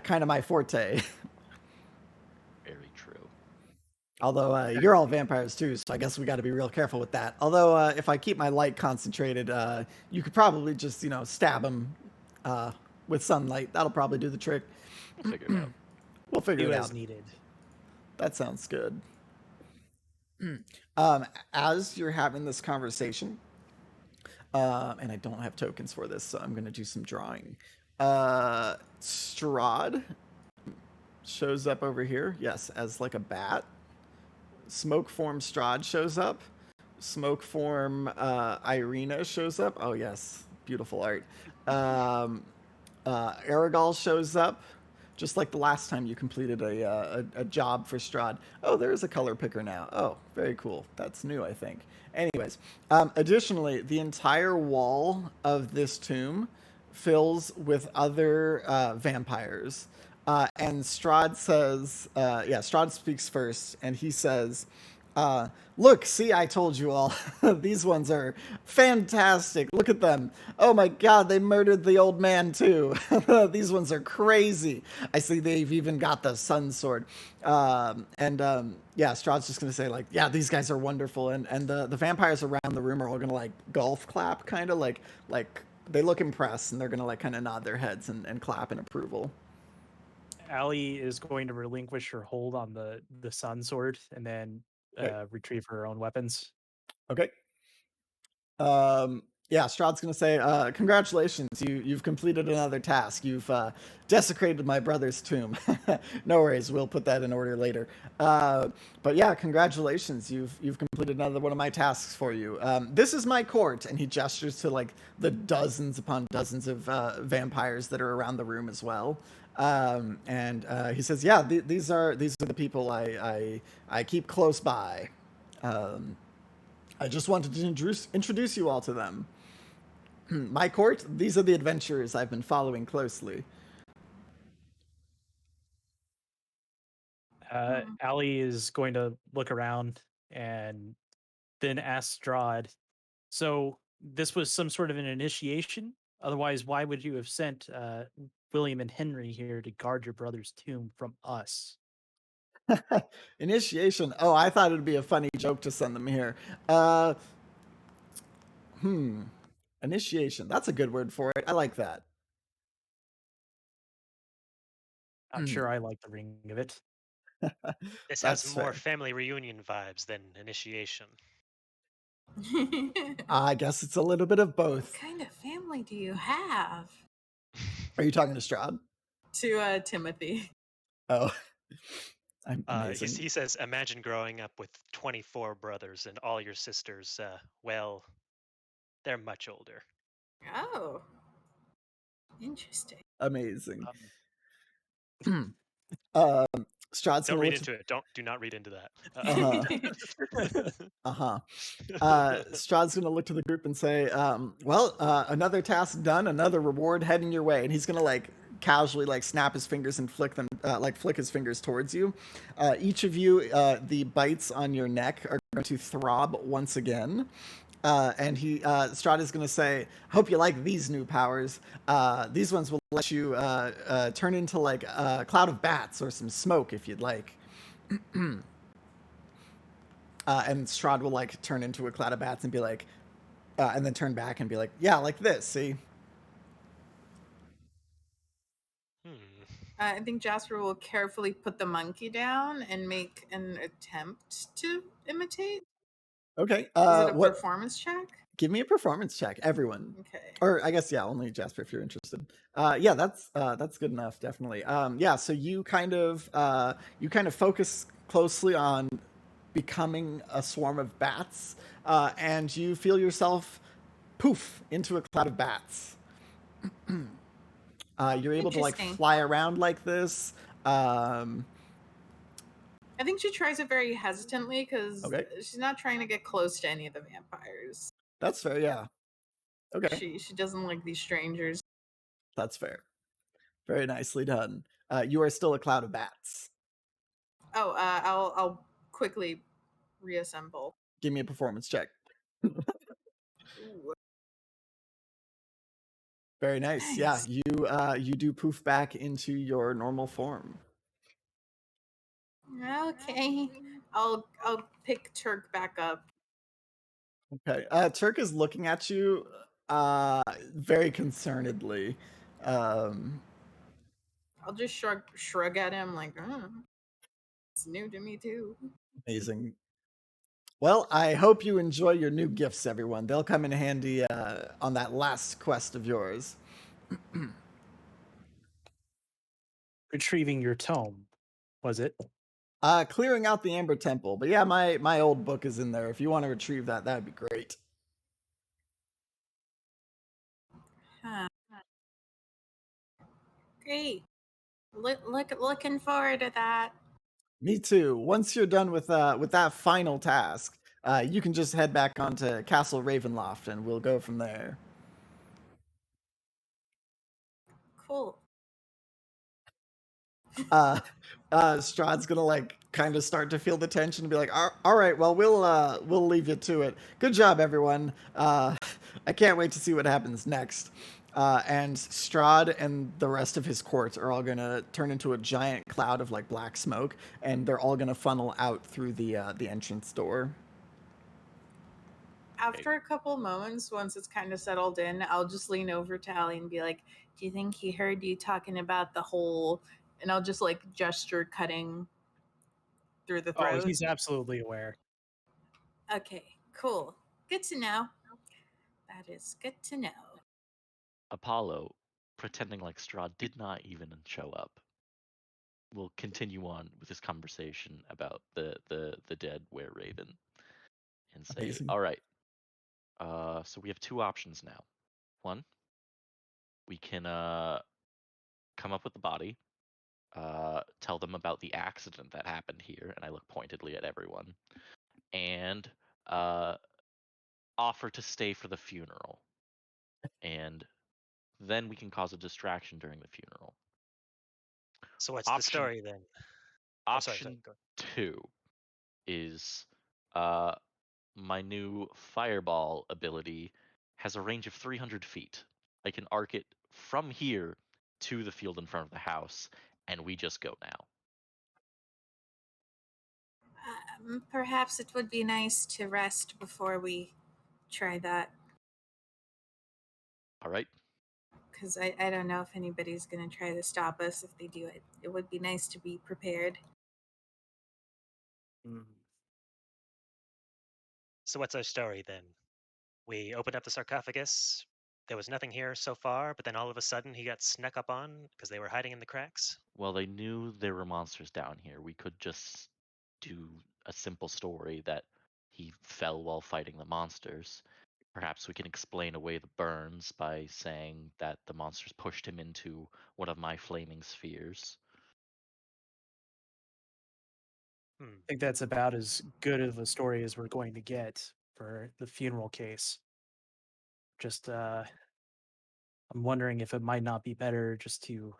kind of my forte. Very true. Although you're all vampires too, so I guess we got to be real careful with that. Although if I keep my light concentrated, you could probably just, you know, stab him with sunlight. That'll probably do the trick. We'll figure it out. We'll figure Do it as out. needed. That sounds good. As you're having this conversation, and I don't have tokens for this, so I'm going to do some drawing. Strahd shows up over here, yes, as like a bat. Smoke form Strahd shows up. Smoke form Irina shows up. Oh yes, beautiful art. Aragal shows up. just like the last time you completed a job for Strahd. Oh, there is a color picker now. Oh, very cool. That's new, I think. Anyways, additionally, the entire wall of this tomb fills with other vampires. And Strahd says, Strahd speaks first, and he says, look, see, I told you all. These ones are fantastic. Look at them. Oh my god, they murdered the old man too. These ones are crazy. I see they've even got the sun sword. Strahd's just going to say, like, yeah, these guys are wonderful. And the vampires around the room are all going to, like, golf clap, kind of like they look impressed, and they're going to, like, kind of nod their heads and clap in approval. Allie is going to relinquish her hold on the sun sword and then retrieve her own weapons. Okay. Strahd's going to say, congratulations, you've completed another task. You've desecrated my brother's tomb. No worries, we'll put that in order later. But yeah, congratulations, you've completed another one of my tasks for you. This is my court, and he gestures to, like, the dozens upon dozens of vampires that are around the room as well. He says, yeah, these are the people I keep close by. I just wanted to introduce you all to them. My court, these are the adventurers I've been following closely. Allie is going to look around and then ask Strahd, so this was some sort of an initiation? Otherwise, why would you have sent William and Henry here to guard your brother's tomb from us? Initiation. Oh, I thought it'd be a funny joke to send them here. Initiation. That's a good word for it. I like that. I'm sure I like the ring of it. This That's has more fair. family reunion vibes than initiation. I guess it's a little bit of both. What kind of family do you have? Are you talking to Strahd? To Timothy. Oh. I'm amazing. He says, imagine growing up with 24 brothers and all your sisters, well, they're much older. Oh. Interesting. Amazing. Strahd's Don't gonna read look into it. Do not read into that. Strahd's gonna look to the group and say, another task done, another reward heading your way. And he's gonna, like, casually, like, snap his fingers and flick his fingers towards you. Each of you, the bites on your neck are going to throb once again. Strahd is going to say, hope you like these new powers. These ones will let you turn into, like, a cloud of bats or some smoke if you'd like. And Strahd will, like, turn into a cloud of bats and be like, and then turn back and be like, yeah, like this, see? I think Jasper will carefully put the monkey down and make an attempt to imitate. Okay. Is it a performance check? Give me a performance check, everyone. Okay. Or I guess, yeah, only Jasper if you're interested. That's good enough, definitely. So you kind of focus closely on becoming a swarm of bats, and you feel yourself poof into a cloud of bats. You're able to, like, fly around like this. I think she tries it very hesitantly because she's not trying to get close to any of the vampires. That's fair, yeah. Okay. She doesn't like these strangers. That's fair. Very nicely done. You are still a cloud of bats. Oh, I'll quickly reassemble. Give me a performance check. Very nice. Thanks. Yeah, you do poof back into your normal form. Okay. I'll pick Turk back up. Okay. Turk is looking at you very concernedly. I'll just shrug at him like, it's new to me too. Amazing. Well, I hope you enjoy your new gifts, everyone. They'll come in handy on that last quest of yours. Retrieving your tome, was it? Clearing out the Amber Temple. But yeah, my old book is in there. If you want to retrieve that, that'd be great. Great. Looking forward to that. Me too. Once you're done with that final task, you can just head back onto Castle Ravenloft, and we'll go from there. Cool. Strahd's gonna like kind of start to feel the tension and be like, all right, well we'll leave you to it. Good job, everyone. I can't wait to see what happens next." And Strahd and the rest of his court are all gonna turn into a giant cloud of like black smoke, and they're all gonna funnel out through the entrance door. After a couple moments, once it's kind of settled in, I'll just lean over to Allie and be like, "Do you think he heard you talking about the whole?" And I'll just like gesture cutting through the Oh, throat. he's absolutely aware. Okay, cool. Good to know. That is good to know. Apollo, pretending like Strahd did not even show up, will continue on with his conversation about the dead were raven, and say, Amazing. "All right, so we have two options now. One, we can come up with the body, tell them about the accident that happened here, and I look pointedly at everyone, and offer to stay for the funeral, and then we can cause a distraction during the funeral. So what's the story then? Oh, sorry, Option go. 2 is uh, my new fireball ability has a range of 300 feet. I can arc it from here to the field in front of the house, and we just go now. Perhaps it would be nice to rest before we try that. All right. Because I don't know if anybody's going to try to stop us. If they do it, it would be nice to be prepared. So what's our story then? We opened up the sarcophagus. There was nothing here so far, but then all of a sudden he got snuck up on because they were hiding in the cracks. Well, they knew there were monsters down here. We could just do a simple story that he fell while fighting the monsters. Perhaps we can explain away the burns by saying that the monsters pushed him into one of my flaming spheres. I think that's about as good of a story as we're going to get for the funeral case. Just, I'm wondering if it might not be better just to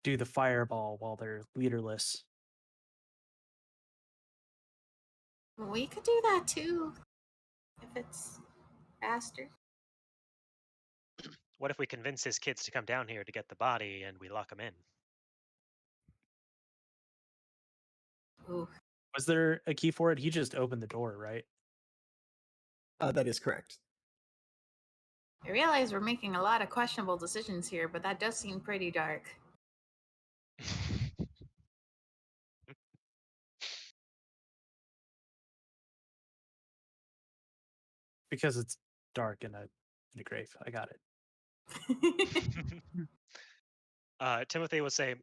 do the fireball while they're leaderless. We could do that too, if it's faster. What if we convince his kids to come down here to get the body and we lock him in? Ooh. Was there a key for it? He just opened the door, right? That is correct. I realize we're making a lot of questionable decisions here, but that does seem pretty dark. Because it's dark in a grave. I got it. Timothy will say,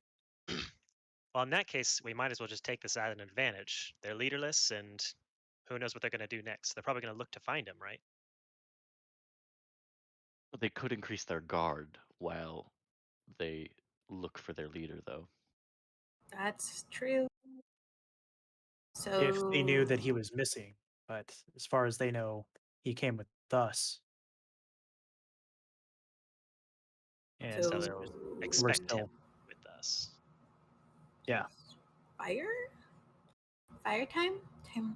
well, in that case, we might as well just take this as an advantage. They're leaderless, and who knows what they're going to do next. They're probably going to look to find him, right? But they could increase their guard while they look for their leader, though. That's true. So If they knew that he was missing, but as far as they know, he came with us. And So they'll we're expect still, him with us. yeah. fire? Fire time?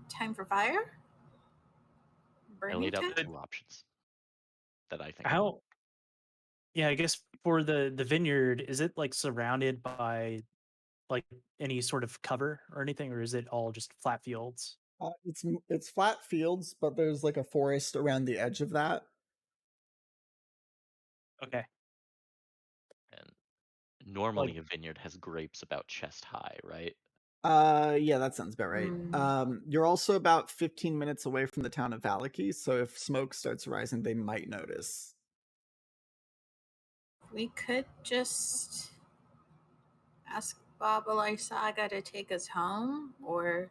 Time for fire? I Burning laid out time? the two options that I think. How? Yeah, I guess for the vineyard, is it like surrounded by like any sort of cover or anything, or is it all just flat fields? It's flat fields, but there's like a forest around the edge of that. Okay. And normally Like, a vineyard has grapes about chest high, right? Yeah, that sounds about right. You're also about 15 minutes away from the town of Valaki, so if smoke starts rising, they might notice. We could just ask Baba Lysaga to take us home, or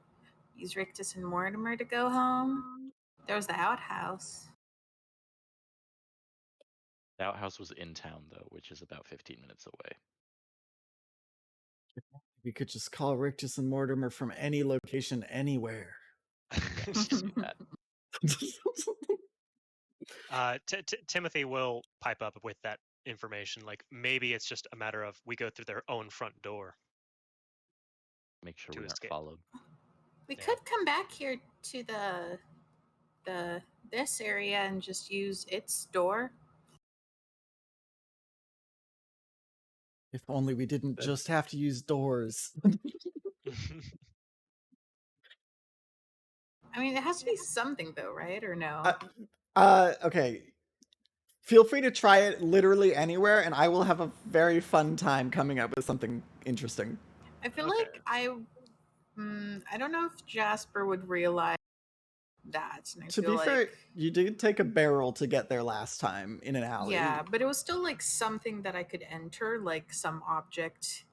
use Rictus and Mortimer to go home. There's the outhouse. The outhouse was in town, though, which is about 15 minutes away. We could just call Rictus and Mortimer from any location, anywhere. Yes, do that. Timothy will pipe up with that information. Like maybe it's just a matter of we go through their own front door. Make sure To we aren't escape. followed. We Yeah. could come back here to this area and just use its door. If only we didn't just have to use doors. I mean, it has to be something though, right? Or no? Okay. Feel free to try it literally anywhere, and I will have a very fun time coming up with something interesting. I feel Okay. like I don't know if Jasper would realize that. And I To feel be like, fair, you did take a barrel to get there last time in an alley. yeah, but it was still like something that I could enter, like some object.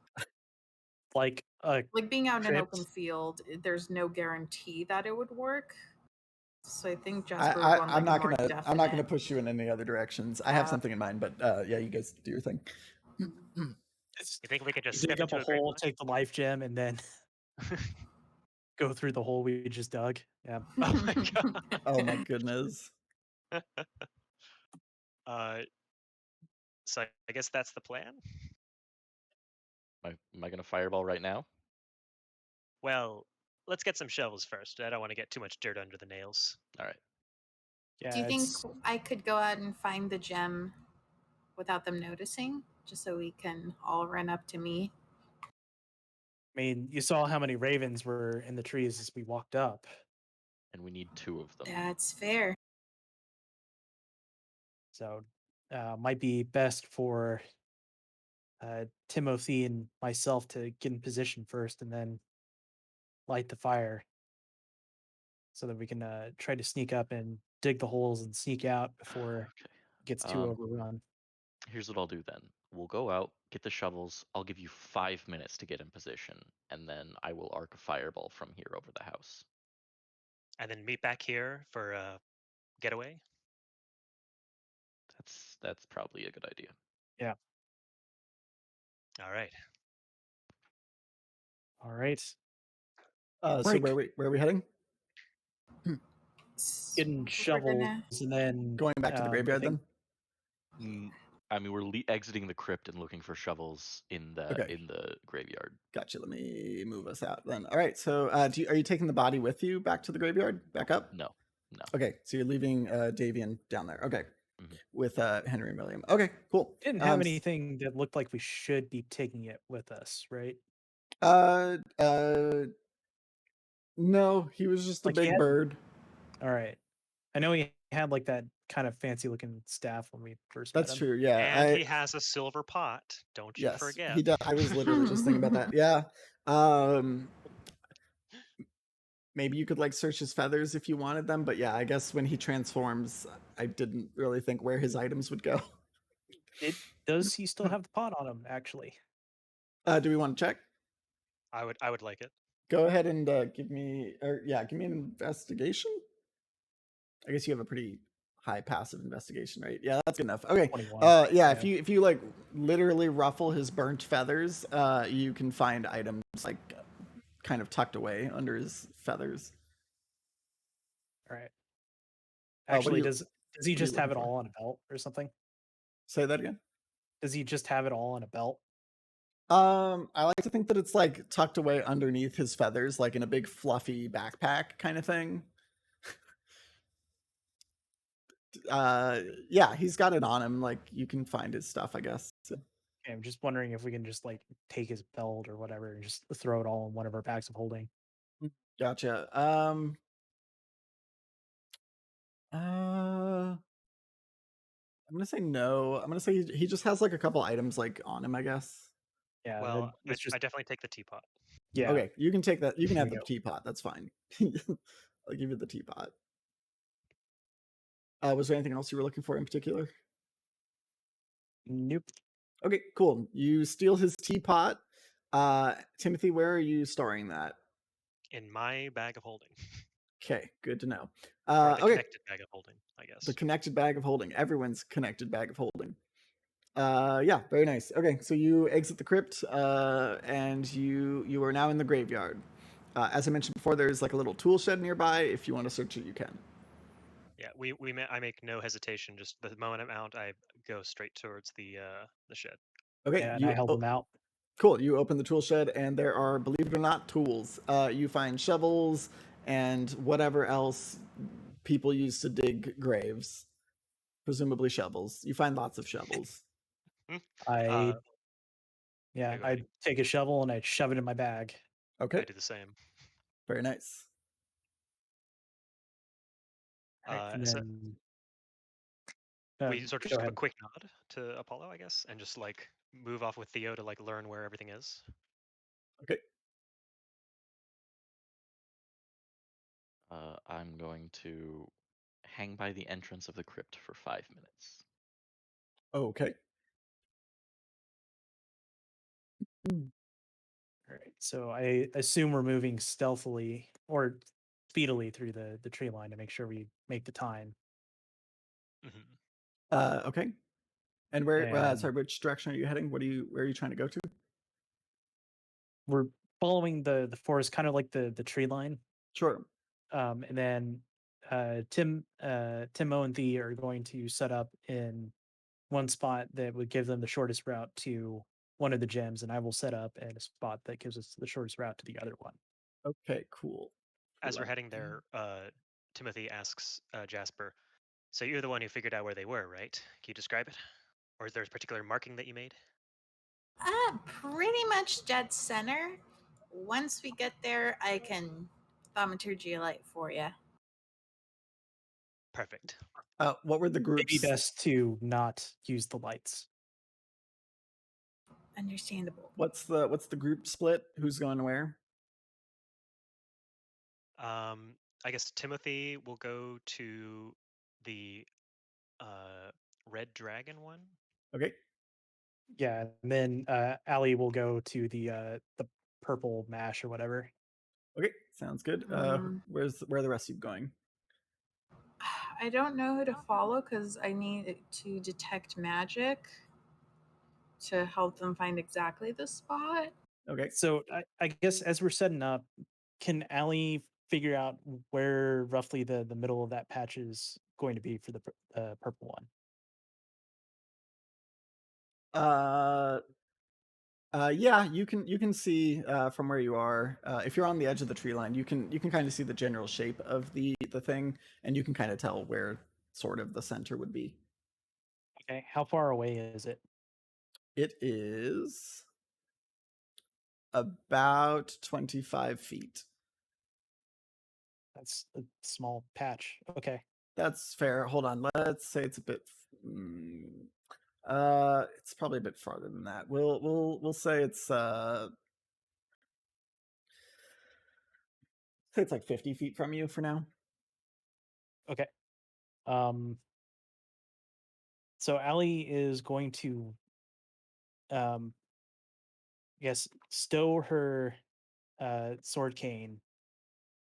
Like Like being out in an crypt? open field, there's no guarantee that it would work. So I think Jasper would want I'm like not a more gonna definite. I'm not gonna push you in any other directions. I have Yeah. something in mind, but yeah, you guys do your thing. You think we could just dig step up into a a great hole, take the life gem, and then go through the hole we just dug. Yeah. Oh my god. Oh my goodness. So I guess that's the plan. Am I gonna fireball right now? Well, let's get some shovels first. I don't want to get too much dirt under the nails. All right. Yeah. Do you think I could go out and find the gem without them noticing, just so we can all run up to me? I mean, you saw how many ravens were in the trees as we walked up. And we need 2 of them. That's fair. So might be best for Timothy and myself to get in position first and then light the fire so that we can try to sneak up and dig the holes and sneak out before Okay. it gets too overrun. Here's what I'll do then. We'll go out, get the shovels. I'll give you 5 minutes to get in position, and then I will arc a fireball from here over the house. And then meet back here for a getaway. That's probably a good idea. Yeah. All right. All right. So Break. where are we heading? Getting We're shovels gonna- and then Going back to the I graveyard think- then? I mean, we're exiting the crypt and looking for shovels in the graveyard. Gotcha. Let me move us out then. All right. So are you taking the body with you back to the graveyard? Back up? No. Okay. So you're leaving Davian down there. Okay. Mhm. With Henry and William. Okay, cool. Didn't have anything that looked like we should be taking it with us, right? No, he was just a Like, he big had- bird. All right. I know he had like that kind of fancy looking staff when we first That's met him. true. Yeah. And he has a silver pot. Don't you Yes, forget. he does. I was literally just thinking about that. Yeah. Maybe you could like search his feathers if you wanted them, but yeah, I guess when he transforms, I didn't really think where his items would go. Does he still have the pot on him, actually? Do we want to check? I would like it. Go ahead and give me an investigation. I guess you have a pretty high passive investigation, right? Yeah, that's good enough. Okay. 21. Yeah, if you like literally ruffle his burnt feathers, you can find items like kind of tucked away under his feathers. All right. what are Actually, you- does he you just have it looking for? all on a belt or something? Say that again. Does he just have it all on a belt? I like to think that it's like tucked away underneath his feathers, like in a big fluffy backpack kind of thing. Yeah, he's got it on him. Like you can find his stuff, I guess. So. Okay, I'm just wondering if we can just like take his belt or whatever and just throw it all in one of our bags of holding. Gotcha. I'm gonna say no. I'm gonna say he just has like a couple items like on him, I guess. Yeah. Well, then I it's just definitely take the teapot. yeah. Okay, you can take that. You can There have we the go. teapot. That's fine. I'll give you the teapot. Was there anything else you were looking for in particular? Nope. Okay, cool. You steal his teapot. Timothy, where are you storing that? In my bag of holding. Okay, good to know. Or the Okay, connected bag of holding, I guess. the connected bag of holding. Everyone's connected bag of holding. Yeah, very nice. Okay, so you exit the crypt, and you are now in the graveyard. As I mentioned before, there's like a little tool shed nearby. If you want to search it, you can. Yeah, I make no hesitation. Just the moment I'm out, I go straight towards the shed. Okay, And I help him out. cool. You open the tool shed, and there are, believe it or not, tools. You find shovels and whatever else people use to dig graves, presumably shovels. You find lots of shovels. Hmm? I Yeah, go I ahead. take a shovel and I shove it in my bag. I Okay, do the same. very nice. And So then we sort of go just give a ahead. quick nod to Apollo, I guess, and just like move off with Theo to like learn where everything is. Okay. I'm going to hang by the entrance of the crypt for 5 minutes. Okay. All right. So I assume we're moving stealthily or speedily through the tree line to make sure we make the time. Mhm. Okay. And where? And Sorry, which direction are you heading? Where are you trying to go to? we're following the forest, kind of like the tree line. Sure. And then Timo and Thea are going to set up in one spot that would give them the shortest route to one of the gems, and I will set up at a spot that gives us the shortest route to the other one. Okay. Cool. As we're Let heading me- there, Timothy asks Jasper, "So you're the one who figured out where they were, right? Can you describe it, or is there a particular marking that you made?" Pretty much dead center. Once we get there, I can thaumaturgy a light for you. Perfect. What were the Maybe groups? best to not use the lights. Understandable. What's the group split? Who's going where? I guess Timothy will go to the red dragon one. Okay. Yeah, and then Allie will go to the purple mash or whatever. Okay. Sounds good. Mm, Where are the rest of you going? I don't know who to follow because I need to detect magic to help them find exactly the spot. Okay. So I guess as we're setting up, can Allie figure out where roughly the middle of that patch is going to be for the purple one? Uh, yeah, you can see from where you are. If you're on the edge of the tree line, you can kind of see the general shape of the thing, and you can kind of tell where sort of the center would be. Okay, how far away is it? It is about 25 feet. That's a small patch. Okay. That's fair. Hold on. Let's say it's a bit. It's probably a bit farther than that. We'll say it's like 50 feet from you for now. Okay. Um, so Allie is going to, um, I guess, stow her sword cane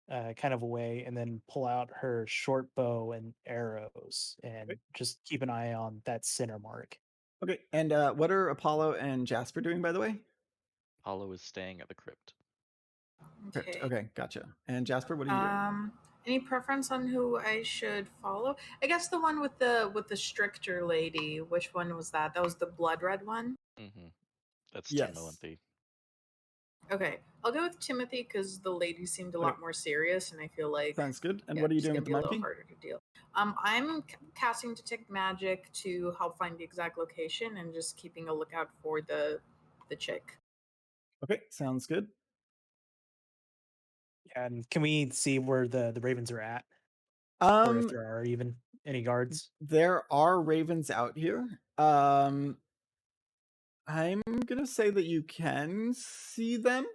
kind of away and then pull out her short bow and arrows and Okay. just keep an eye on that center mark. Okay. And what are Apollo and Jasper doing, by the way? Apollo is staying at the crypt. Crypt. Okay. Okay, gotcha. And Jasper, what are you doing? Any preference on who I should follow? I guess the one with the stricter lady. Which one was that? That was the blood red one. Mm-hmm. That's Timo and Yes. Thea. Okay, I'll go with Timothy because the lady seemed a Okay. lot more serious, and I feel like Sounds good. And yeah, what are you she's doing gonna with the be a little monkey? harder to deal. I'm casting detect magic to help find the exact location and just keeping a lookout for the chick. Okay, sounds good. And can we see where the ravens are at, or if Um, there are even any guards? there are ravens out here. I'm gonna say that you can see them.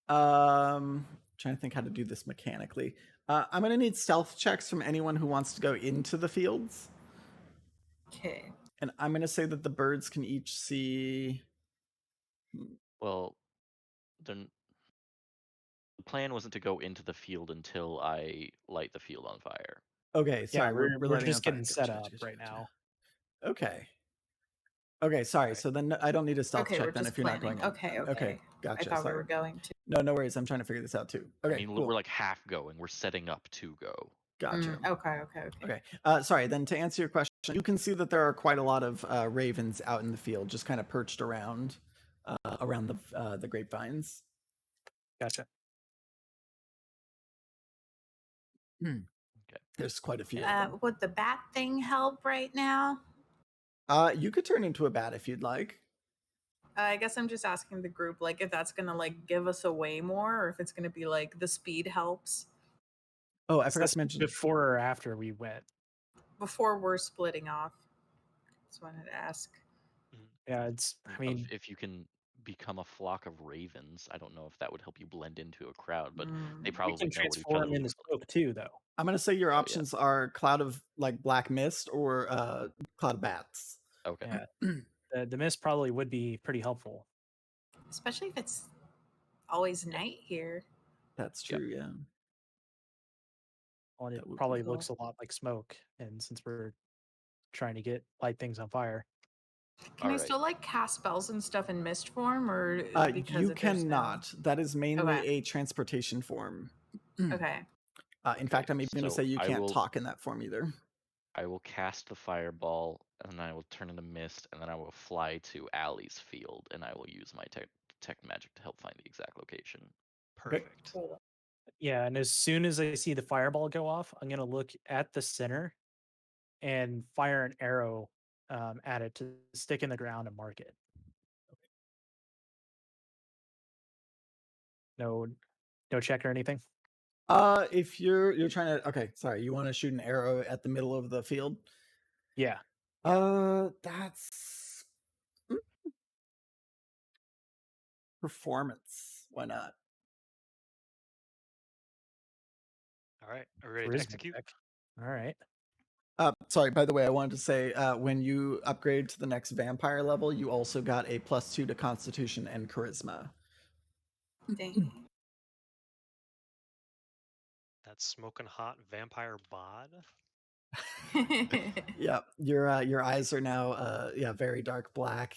Trying to think how to do this mechanically. I'm gonna need stealth checks from anyone who wants to go into the fields, Okay. and I'm gonna say that the birds can each see. Well, the plan wasn't to go into the field until I light the field on fire. Okay, Yeah, sorry, we're we're we're lighting on just fire. getting set Gotcha, up gotcha, right gotcha. now. Okay. Okay, sorry. Right. So then I don't need a stealth Okay, we're check then just if you're not planning. going in. Okay. Okay, gotcha. I thought sorry. we were going to. No worries. I'm trying to figure this out too. Okay, I mean, cool. we're like half going. We're setting up to go. Gotcha. Okay. Sorry. Then to answer your question, you can see that there are quite a lot of ravens out in the field, just kind of perched around the grapevines. Gotcha. Okay. There's quite a few of them. Would the bat thing help right now? You could turn into a bat if you'd like. I guess I'm just asking the group, like, if that's gonna like give us away more, or if it's gonna be like the speed helps. Oh, I So forgot that's to mention. before or after we went. Before we're splitting off. Just wanted to ask. Yeah, it's. I mean, if you can become a flock of ravens, I don't know if that would help you blend into a crowd, but they we probably can know what each transform other into looks like. smoke too, though. I'm gonna say your Oh, yeah. options are cloud of like black mist or cloud of bats. Okay. Yeah. The mist probably would be pretty helpful. Especially if it's always night here. That's Yep. true. Yeah. Well, it That would be probably cool. looks a lot like smoke, and since we're trying to light things on fire. Can I still like cast spells and stuff in mist form, or because you if there's cannot. That is mainly Okay. a transportation form. Okay. In fact, I'm even going to so say you I can't will- talk in that form either. I will cast the fireball, and then I will turn into mist, and then I will fly to Allie's field, and I will use my detect magic to help find the exact location. Perfect. Cool. Yeah, and as soon as I see the fireball go off, I'm gonna look at the center and fire an arrow at it to stick in the ground and mark it. No check or anything. If you're trying to, okay, sorry, you want to shoot an arrow at the middle of the field? Yeah. That's performance. Why not? All right. Are we ready to Charisma execute? check. All right. Sorry, by the way, I wanted to say when you upgrade to the next vampire level, you also got a +2 to Constitution and Charisma. Dang. That's smoking hot vampire bod. Yeah, your eyes are now very dark black.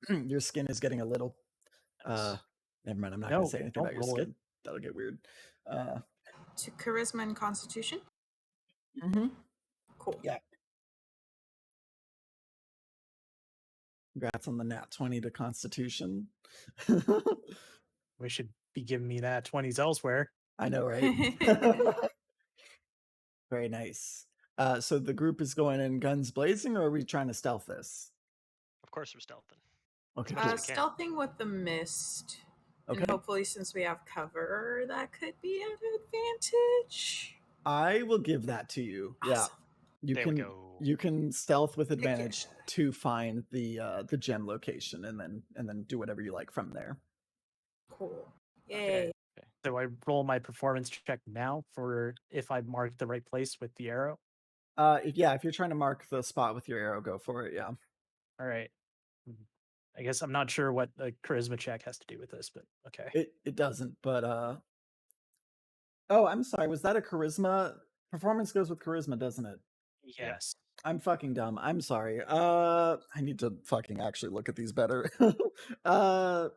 Your skin is getting a little Nice. never mind, I'm not gonna say anything don't about your roll it. skin. That'll get weird. To charisma and constitution. Mm-hmm. Cool. Yeah. Congrats on the nat 20 to Constitution. We should be giving me that 20s elsewhere. I know, right? Very nice. So the group is going in guns blazing, or are we trying to stealth this? Of course we're stealthing. Okay. As much as we can. Stealthing with the mist. Okay. And hopefully, since we have cover, that could be an advantage. I will give that to you. Awesome. Yeah. There we go. You can stealth with yeah. advantage to find the gem location and then do whatever you like from there. Cool. Yay. Okay. So I roll my performance check now for if I mark the right place with the arrow. If you're trying to mark the spot with your arrow, go for it. Yeah. All right. I guess I'm not sure what a charisma check has to do with this, but okay. It doesn't, but oh, I'm sorry. Was that a charisma? Performance goes with charisma, doesn't it? Yes. I'm fucking dumb. I'm sorry. I need to fucking actually look at these better.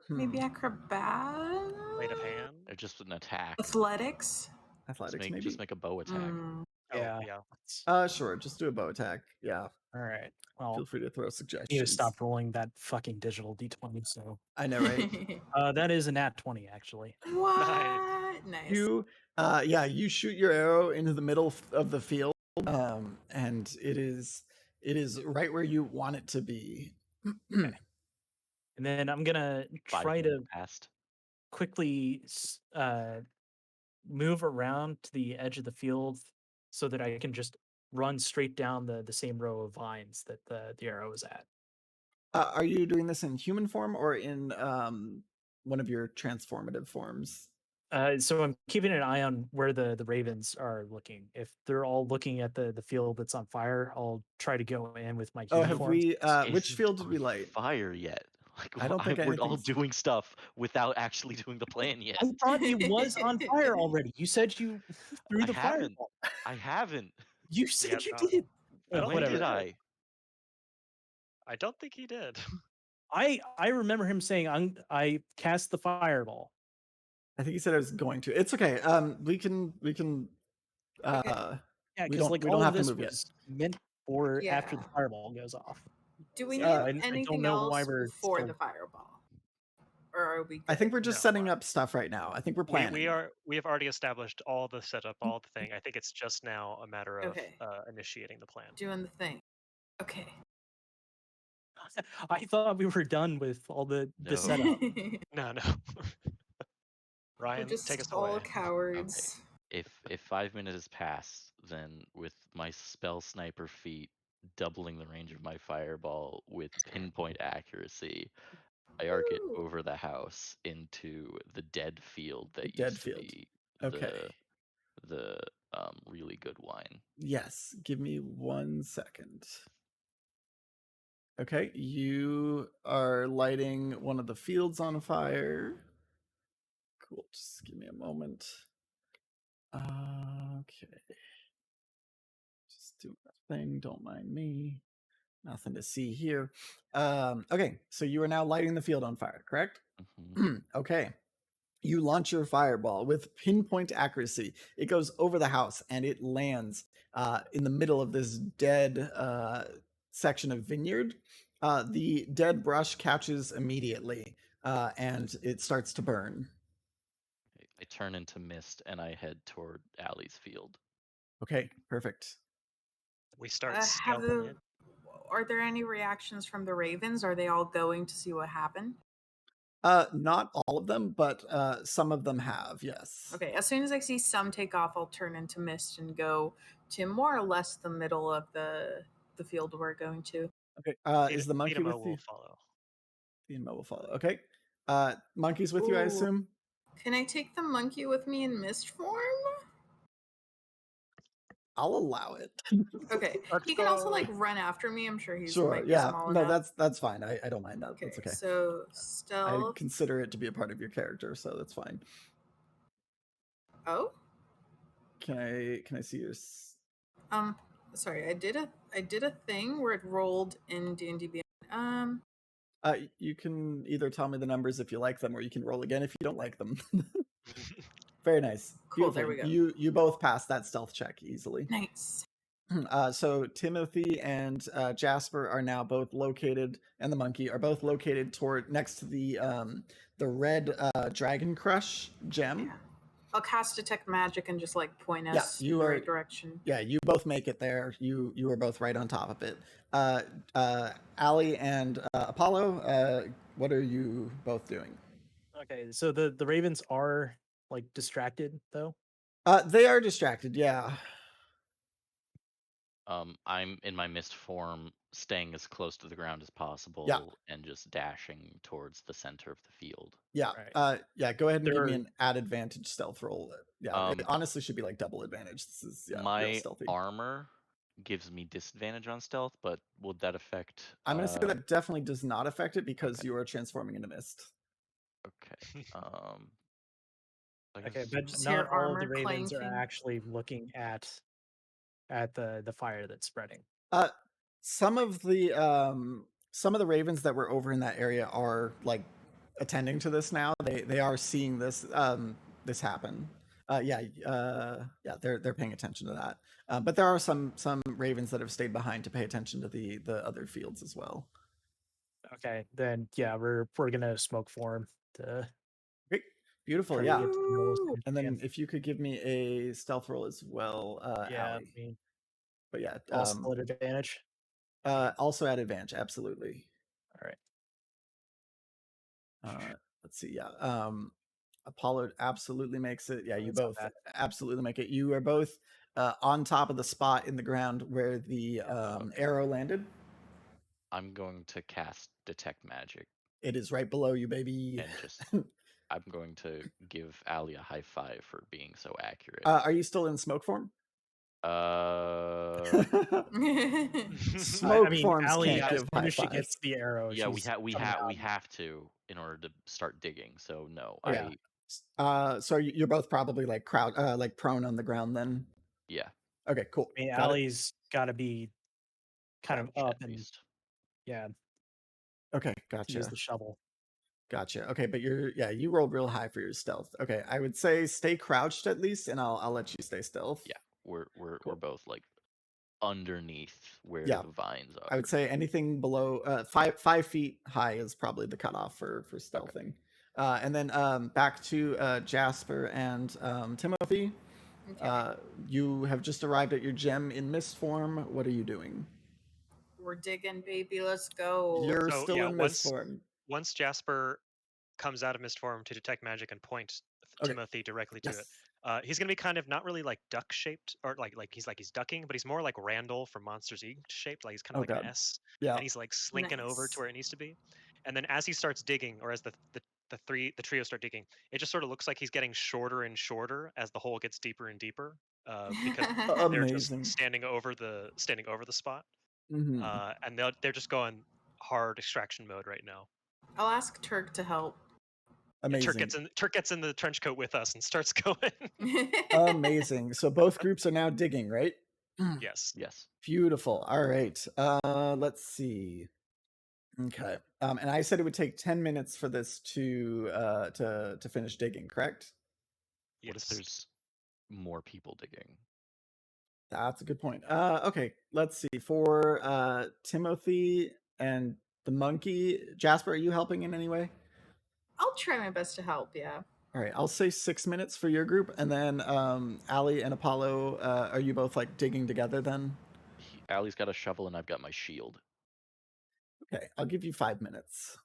Maybe acrobat. Blade of hand. Or just an attack. Athletics. Athletics, maybe. Just make a bow attack. Yeah. Sure. Just do a bow attack. Yeah. All right. Well, Feel free to throw I need to suggestions. stop rolling that fucking digital d20. So I know, right? that is a nat 20 actually. What? Nice. You shoot your arrow into the middle of the field, and it is right where you want it to be. Okay. And then I'm gonna try to past. quickly move around to the edge of the field so that I can just run straight down the same row of vines that the arrow is at. Are you doing this in human form or in one of your transformative forms? So I'm keeping an eye on where the ravens are looking. If they're all looking at the field that's on fire, I'll try to go in with my human form. Which field did we light? Fire yet? Like, I don't think we're all anything's- doing stuff without actually doing the plan yet. I thought it was on fire already. You said you threw the fireball. I haven't. You said you no. did. I don't When think did you I? I don't think he did. I remember him saying, I cast the fireball. I think he said I was going to. It's okay. We can. Yeah, We because like we don't all of have to this move yet. was meant for after the Yeah. fireball goes off. Do we So need I don't anything know why else we're before still. the fireball? Or are we good? I think we're just No. setting up stuff right now. I think we're planning. We have already established all the setup, all the thing. I think it's just now a matter of Okay. initiating the plan. Doing the thing. Okay. I thought we were done with all the No. setup. No. We're Ryan, just take us all away. cowards. If 5 minutes has passed, then with my spell sniper feat doubling the range of my fireball with pinpoint accuracy, I arc it Woo. over the house into the dead field that dead used to field. be Okay. the really good wine. Yes. Give me 1 second. Okay, you are lighting one of the fields on fire. Cool. Just give me a moment. Okay. Just doing a thing. Don't mind me. Nothing to see here. Okay, so you are now lighting the field on fire, correct? Mhm. Okay. You launch your fireball with pinpoint accuracy. It goes over the house and it lands in the middle of this dead section of vineyard. The dead brush catches immediately and it starts to burn. I turn into mist and I head toward Allie's field. Okay, perfect. We start Have scalping it. Are there any reactions from the ravens? Are they all going to see what happened? Not all of them, but some of them have, yes. Okay, as soon as I see some take off, I'll turn into mist and go to more or less the middle of the field we're going to. Okay, is the monkey Idemo with will you? follow. The Emo will follow. Okay. Monkey's with you, I Ooh. assume? Can I take the monkey with me in mist form? I'll allow it. Okay. He can also like run after me. I'm sure he's Sure. might be Yeah. small No, enough. that's fine. I don't mind that. Okay. That's okay. So I stealth. consider it to be a part of your character, so that's fine. Oh. Can I see your? Sorry. I did a thing where it rolled in D&D Beyond. You can either tell me the numbers if you like them, or you can roll again if you don't like them. Very nice. Cool. Beautiful. There we go. You both passed that stealth check easily. Nice. So Timothy and Jasper are now both located, and the monkey are both located toward next to the red dragon crush gem. Yeah. I'll cast detect magic and just like point Yeah, us in the right direction. Yeah, you both make it there. You are both right on top of it. Allie and Apollo, what are you both doing? Okay, so the ravens are like distracted though. They are distracted. Yeah. I'm in my mist form, staying as close to the ground as possible, and just dashing towards the center of the field. Yeah. Right. Yeah. Go ahead and give me an add advantage stealth roll. Yeah. It Um, honestly should be like double advantage. This is real My stealthy. armor gives me disadvantage on stealth, but would that affect? I'm gonna say that definitely does not affect it because Okay. you are transforming into mist. Okay. Okay, guess but Just not hear all of the armor ravens are clanking. actually looking at the fire that's spreading. Some of the ravens that were over in that area are like attending to this now. They are seeing this this happen. Yeah, they're paying attention to that. But there are some ravens that have stayed behind to pay attention to the other fields as well. Okay, then yeah, we're gonna smoke form to Great, beautiful, try to yeah. get to the middle as soon as And we then can. if you could give me a stealth roll as well, Yeah, Allie. I mean, But yeah, also at advantage. also at advantage, absolutely. All right. Let's see, yeah. Apollo absolutely makes it. Yeah, you That's not both bad. absolutely make it. You are both on top of the spot in the ground where the arrow landed. I'm going to cast detect magic, It is right below you, baby. and just I'm going to give Allie a high five for being so accurate. Are you still in smoke form? Smoke I mean, forms Allie, can't as give soon high as she fives. gets the arrow, Yeah, we she's we have to in order to start digging. So no, Yeah. So you're both probably like like prone on the ground then. Yeah. Okay, cool. I mean, Got it. Allie's got to be kind of crouch up at and least. Yeah, Okay, to use gotcha. the shovel. Gotcha. Okay, but you rolled real high for your stealth. Okay, I would say stay crouched at least, and I'll let you stay stealth. Yeah, we're Cool. both like underneath where Yeah. the vines I are. would say anything below 5 feet high is probably the cutoff for stealthing. And then back to Jasper and Timothy. Okay. You have just arrived at your gem in mist form. What are you doing? We're digging, baby. Let's go. You're So still yeah, in mist form. once Jasper comes out of mist form to detect magic and point Okay. Timothy directly to it, Yes. he's gonna be kind of not really like duck shaped or like he's ducking, but he's more like Randall from Monsters Inc. shaped. Like he's kind of Oh like an God. S, Yeah. and he's like slinking over to Nice. where it needs to be. And then as he starts digging, or as the trio start digging, it just sort of looks like he's getting shorter and shorter as the hole gets deeper and deeper, because they're just Amazing. standing over the spot, Hmm. and they're just going hard extraction mode right now. I'll ask Turk to help. Yeah, Amazing. Turk gets in the trench coat with us and starts going. Amazing. So both groups are now digging, right? Yes. Yes. Beautiful. All right. Let's see. Okay. And I said it would take 10 minutes for this to finish digging, correct? What if Yes. there's more people digging? That's a good point. Okay, let's see. For Timothy and the monkey, Jasper, are you helping in any way? I'll try my best to help. Yeah. All right, I'll say 6 minutes for your group, and then Ali and Apollo, are you both like digging together then? Allie's got a shovel and I've got my shield. Okay, I'll give you 5 minutes.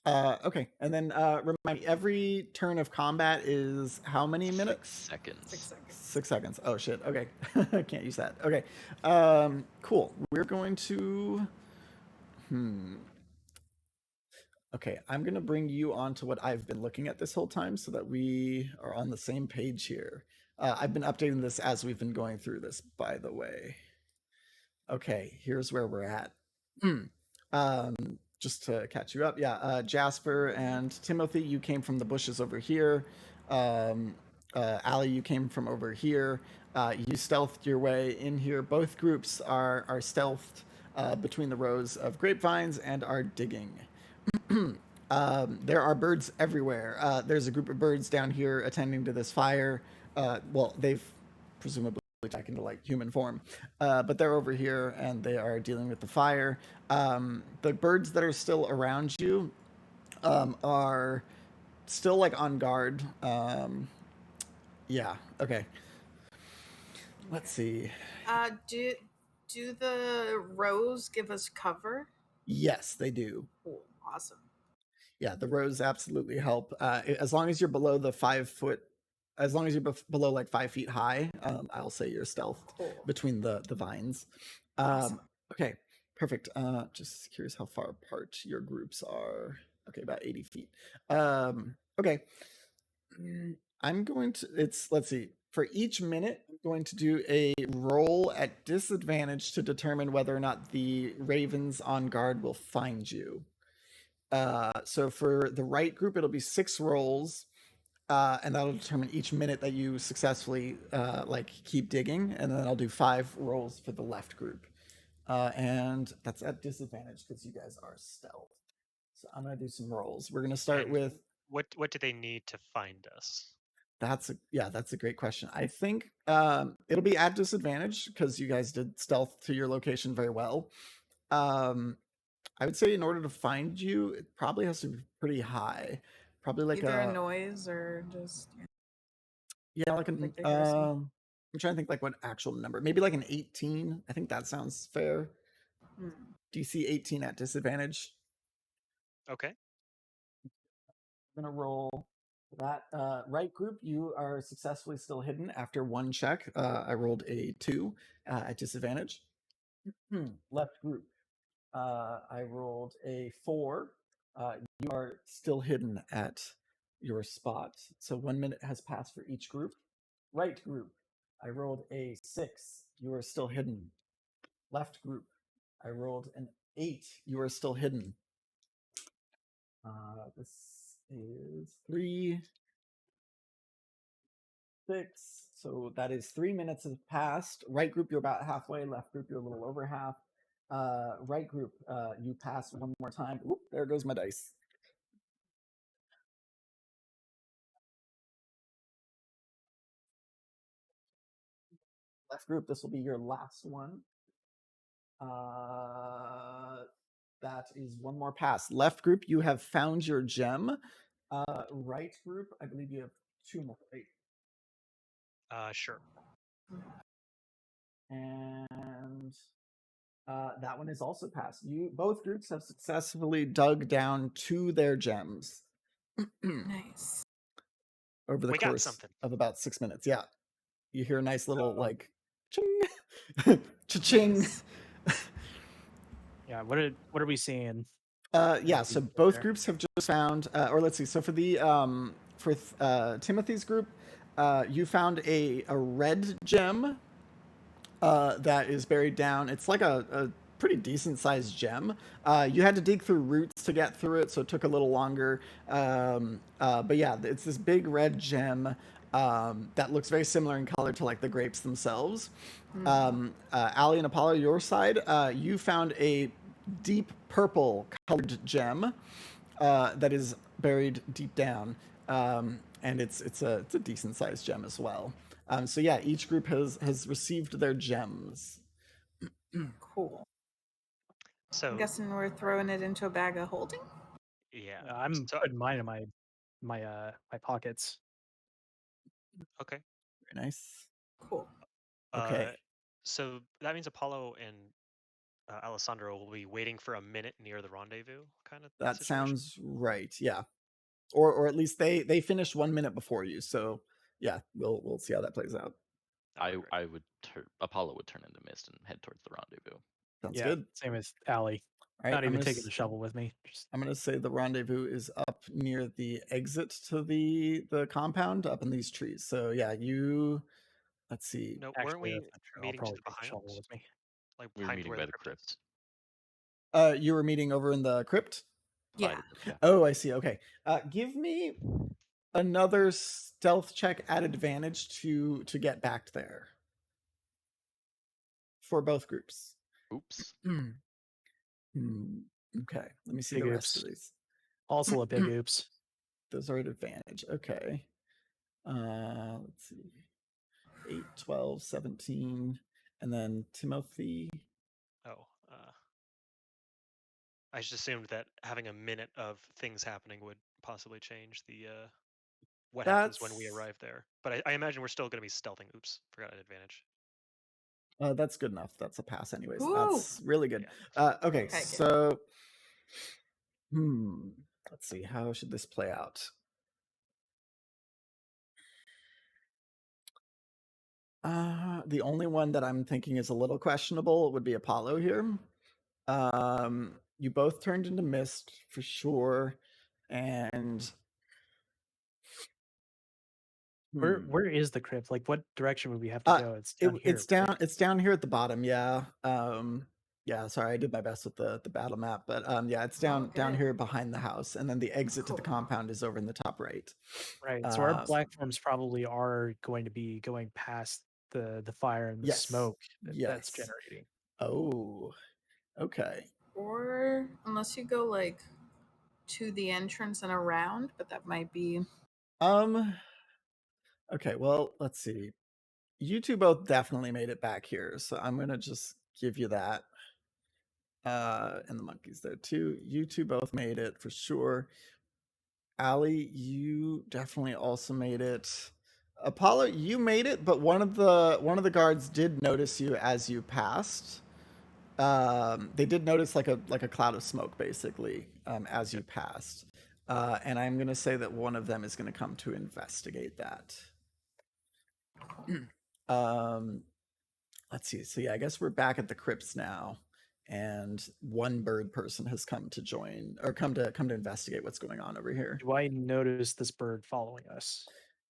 Okay, and then remind me, every turn of combat is how many minutes? 6 seconds. 6 seconds. 6 seconds. Oh shit. Okay, I can't use that. Okay, cool. We're going to. Okay, I'm gonna bring you on to what I've been looking at this whole time, so that we are on the same page here. I've been updating this as we've been going through this, by the way. Okay, here's where we're at. Just to catch you up, yeah. Jasper and Timothy, you came from the bushes over here. Ali, you came from over here. You stealthed your way in here. Both groups are stealthed between the rows of grapevines and are digging. There are birds everywhere. There's a group of birds down here attending to this fire. Well, they've presumably back into like human form, but they're over here and they are dealing with the fire. The birds that are still around you are still like on guard. Yeah. Okay. Let's see. Do the rows give us cover? Yes, they do. Cool. Awesome. Yeah, the rows absolutely help. As long as you're below the 5 foot, as long as you're below like 5 feet high, I'll say you're stealthed Cool. between the vines. Awesome. Okay, perfect. Just curious how far apart your groups are. Okay, about 80 feet. Okay. I'm going to, let's see. For each minute, I'm going to do a roll at disadvantage to determine whether or not the ravens on guard will find you. So for the right group, it'll be 6 rolls, and that'll determine each minute that you successfully like keep digging, and then I'll do 5 rolls for the left group, and that's at disadvantage because you guys are stealth. So I'm gonna do some rolls. We're gonna start And with. what do they need to find us? That's a great question. I think it'll be at disadvantage because you guys did stealth to your location very well. I would say in order to find you, it probably has to be pretty high. Probably like Either a noise or just like an like they hear something. I'm trying to think like what actual number. Maybe like an 18. I think that sounds fair. Do you see 18 at disadvantage? Okay. I'm gonna roll that. Right group, you are successfully still hidden after 1 check. I rolled a 2 at disadvantage. Left group, I rolled a 4. You are still hidden at your spot. So 1 minute has passed for each group. Right group, I rolled a 6. You are still hidden. Left group, I rolled an 8. You are still hidden. This is 3, 6. So that is 3 minutes has passed. Right group, you're about halfway. Left group, you're a little over half. Right group, you pass one more time. Oop, there goes my dice. Left group, this will be your last one. That is one more pass. Left group, you have found your gem. Right group, I believe you have two more, right? Sure. And that one is also passed. Both groups have successfully dug down to their gems. Nice. Over the We got course something. of about 6 minutes. Yeah. You hear a nice little like ching, cha-ching. Nice. Yeah, what are we seeing? Yeah, so both groups have just found, or let's see. So for the Timothy's group, you found a red gem that is buried down. It's like a pretty decent sized gem. You had to dig through roots to get through it, so it took a little longer. But yeah, it's this big red gem that looks very similar in color to like the grapes themselves. Allie and Apollo, your side, you found a deep purple colored gem that is buried deep down, and it's a decent sized gem as well. So yeah, each group has received their gems. Cool. So I'm guessing we're throwing it into a bag of holding. yeah, I'm so, putting mine in my pockets. okay. Very nice. Cool. Okay. So that means Apollo and Alessandro will be waiting for a minute near the rendezvous, kind of. That situation? sounds right. Yeah, or at least they finished 1 minute before you. So yeah, we'll see how that plays out. Okay, great. I would Apollo would turn into mist and head towards the rendezvous. Sounds Yeah, good. same as Allie. All right, Not even taking the shovel with me. I'm gonna say the rendezvous is up near the exit to the compound, up in these trees. So yeah, let's see. No, weren't Actually, we that's not true. I'll meeting to probably the take the behind, shovel with me. like We were behind meeting where by the the crypt is? crypt. You were meeting over in the crypt. Yeah. By the crypt, yeah. Oh, I see. Okay. Give me another stealth check at advantage to get back there for both groups. Oops. Okay. Let me see Big the rest oops. of these. Also a big oops. Those are at advantage. Okay. Let's see. 8, 12, 17. And then Timothy. Oh, I just assumed that having a minute of things happening would possibly change the what happens when we arrive there. But I imagine we're still going to be stealthing. Oops, forgot an advantage. That's good enough. That's a pass, anyways. Woo! That's really good. Yeah. Okay, Okay, good. so let's see. How should this play out? The only one that I'm thinking is a little questionable would be Apollo here. You both turned into mist for sure, and Where is the crypt? Like, what direction would we have to go? It's down here. It's down. It's down here at the bottom. Yeah. Yeah. Sorry, I did my best with the battle map, but yeah, it's down good. here behind the house, and then the exit to the Cool. compound is over in the top right. Right. So our platforms probably are going to be going past the fire and the Yes. smoke that's Yes. generating. Oh. Okay. Or unless you go like to the entrance and around, but that might be. Okay. Well, let's see. You two both definitely made it back here, so I'm gonna just give you that. And the monkeys there too. You two both made it for sure. Allie, you definitely also made it. Apollo, you made it, but one of the guards did notice you as you passed. They did notice like a cloud of smoke, basically, as you passed. And I'm gonna say that one of them is gonna come to investigate that. Let's see. So yeah, I guess we're back at the crypts now, and one bird person has come to join or come to investigate what's going on over here. Do I notice this bird following us?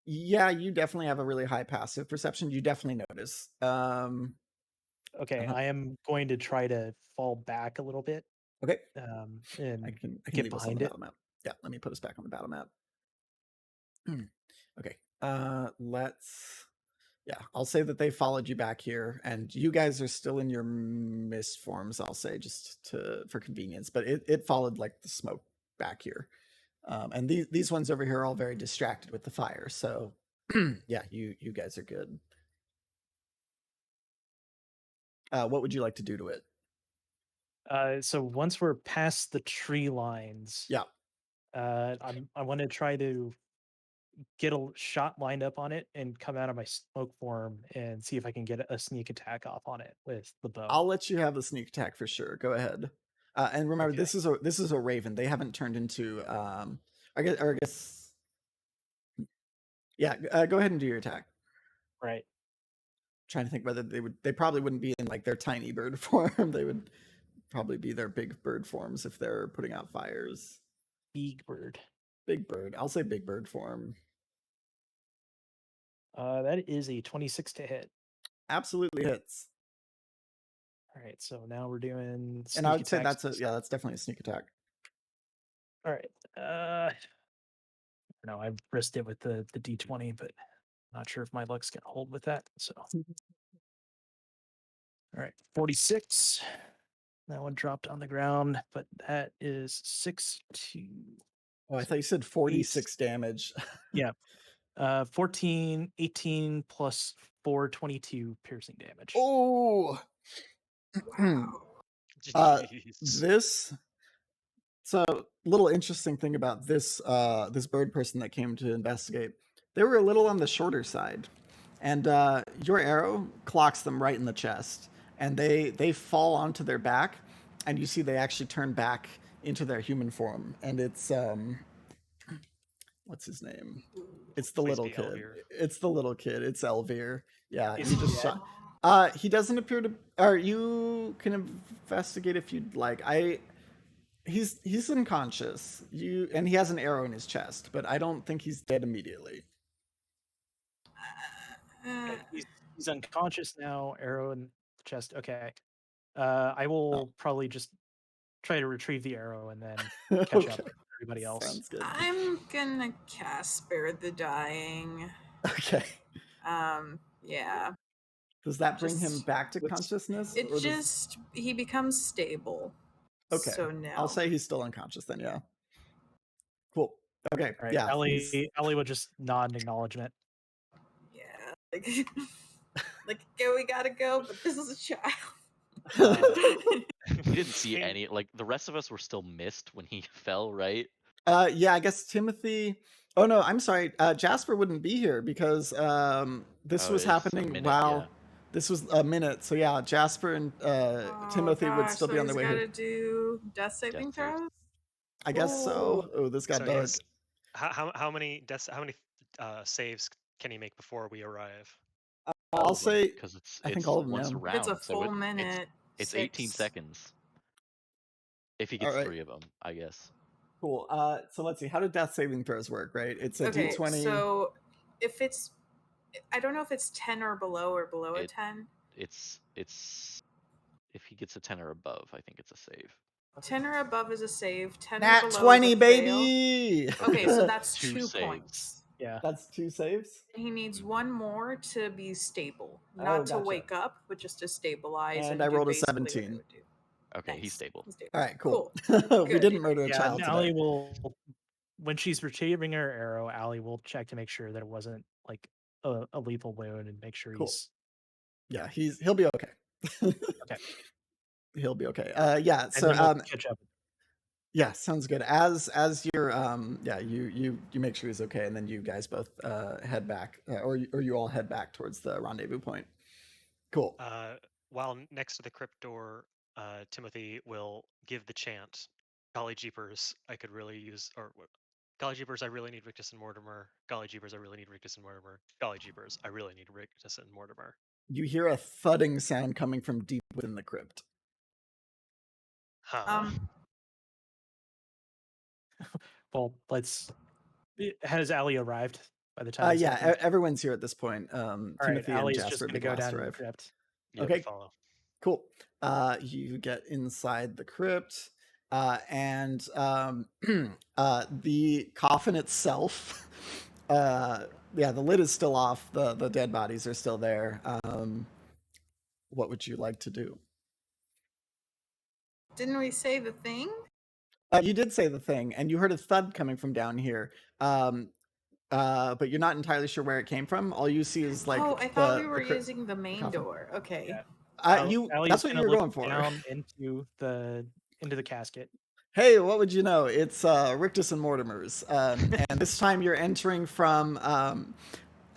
Yeah, you definitely have a really high passive perception. You definitely notice. Okay, I am going to try to fall back a little bit. Okay. And I can get leave us on behind the it. battle map. Yeah, let me put us back on the battle map. Okay. Let's Yeah, I'll say that they followed you back here, and you guys are still in your mist forms. I'll say just for convenience, but it followed like the smoke back here, and these ones over here are all very distracted with the fire. So yeah, you guys are good. What would you like to do to it? So once we're past the tree lines, Yeah, I want to try to get a shot lined up on it and come out of my smoke form and see if I can get a sneak attack off on it with the bow. I'll let you have the sneak attack for sure. Go ahead. And remember, Okay. this is a raven. They haven't turned into I guess yeah. Go ahead and do your attack. Right. Trying to think whether they probably wouldn't be in like their tiny bird form. They would probably be their big bird forms if they're putting out fires. Big bird. Big bird. I'll say big bird form. That is a 26 to hit. Absolutely hits. All right, so now we're doing sneak And I would say attacks. that's definitely a sneak attack. All right. No, I've risked it with the D20, but not sure if my luck's gonna hold with that. So all right, 46. That one dropped on the ground, but that is 6 to Oh, I thought you said 46 damage. yeah. 14, 18 plus 4, 22 piercing damage. Oh. Wow. Jeez. So, little interesting thing about this this bird person that came to investigate. They were a little on the shorter side, and your arrow clocks them right in the chest, and they fall onto their back, and you see they actually turn back into their human form, and it's what's his name? It's the Please little be kid. Elvir. It's the little kid. It's Elvir. Yeah, Is he he just dead? shot. He doesn't appear to. Or you can investigate if you'd like. He's unconscious. And he has an arrow in his chest, but I don't think he's dead immediately. Okay, he's unconscious now. Arrow in the chest. Okay. I will probably just try to retrieve the arrow and then catch up with everybody else. Sounds good. I'm gonna cast Spare the Dying. Okay. Yeah. Does that bring him Just- back to consciousness? It just he becomes stable. Okay. So no. I'll say he's still unconscious then. Yeah. Cool. Okay. All right. Yeah. Ellie would just nod in acknowledgement. Yeah. Like okay, we gotta go, but this is a child. We didn't see any. Like the rest of us were still missed when he fell, right? Yeah. I guess Timothy. Oh no, I'm sorry. Jasper wouldn't be here because this was it's a happening minute, while. yeah. This was a minute, so yeah, Jasper and Timothy would still be on their way Gotta here. do death saving Death saves. throws. I guess so. Oh, this got So dark. yes, how many saves can he make before we arrive? I'll say because it's I think all of them. once Yeah. a round. It's a so full minute. It's 18 6. seconds. If he gets Alright. 3 of them, I guess. Cool. So let's see. How do death saving throws work? Right? It's a Okay, D20. so if it's, I don't know if it's 10 or below a 10. It's if he gets a 10 or above, I think it's a save. 10 or above is a save. 10 or Nat below 20, is a baby. fail. Okay, so that's 2 2 saves. points. Yeah. That's 2 saves. He needs one more to be stable, Oh, not to gotcha. wake up, but just to stabilize. And And I do rolled a basically what I 17. would do. Okay, Nice. he's stable. All right. Cool. Cool. We Good. didn't murder a Yeah, child Allie today. will, when she's retrieving her arrow, Allie will check to make sure that it wasn't like a lethal wound and make sure Cool. he's. Yeah, he'll be okay. Okay. He'll be okay. Yeah. And So then we'll catch up. yeah, sounds good. As you're yeah, you make sure he's okay, and then you guys both head back, or you all head back towards the rendezvous point. Cool. While next to the crypt door, Timothy will give the chant, "Golly jeepers, I could really use," or "Golly jeepers, I really need Rictus and Mortimer. Golly jeepers, I really need Rictus and Mortimer. Golly jeepers, I really need Rictus and Mortimer." You hear a thudding sound coming from deep within the crypt. Huh. Well, has Allie arrived by the time? Yeah, everyone's here at this point. All Timothy right, and Allie's Jasper just would be gonna the go last down to to the arrive. crypt. Yeah, Okay. we follow. Cool. You get inside the crypt, and the coffin itself yeah, the lid is still off. The dead bodies are still there. What would you like to do? Didn't we say the thing? You did say the thing, and you heard a thud coming from down here. But you're not entirely sure where it came from. All you see is like I thought we were using the main coffin. door. Okay. Yeah. That's what you were going for. Down into the casket. Hey, what would you know? It's Rictus and Mortimer's, and this time you're entering from.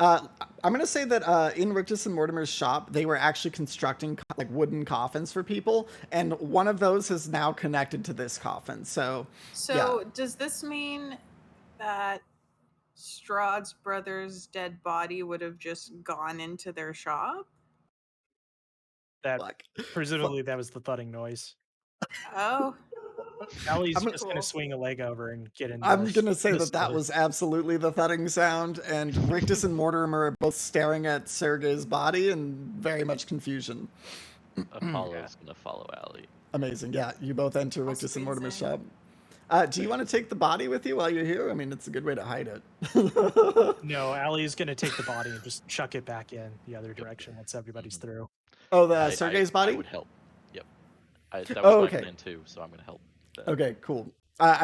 I'm going to say that in Rictus and Mortimer's shop, they were actually constructing like wooden coffins for people, and one of those is now connected to this coffin. So yeah. Does this mean that Strahd's brother's dead body would have just gone into their shop? That presumably that was the thudding noise. Oh. Allie's just going to swing a leg over and get in. I'm going to say that was absolutely the thudding sound, and Rictus and Mortimer are both staring at Sergei's body in very much confusion. Apollo's going to follow Allie. Amazing. Yeah, you both enter Rictus and Mortimer's shop. Do you want to take the body with you while you're here? I mean, it's a good way to hide it. No, Allie's going to take the body and just chuck it back in the other direction once everybody's through. Oh, Sergei's body? I would help. Yep. That was my plan too, so I'm going to help. Okay, cool.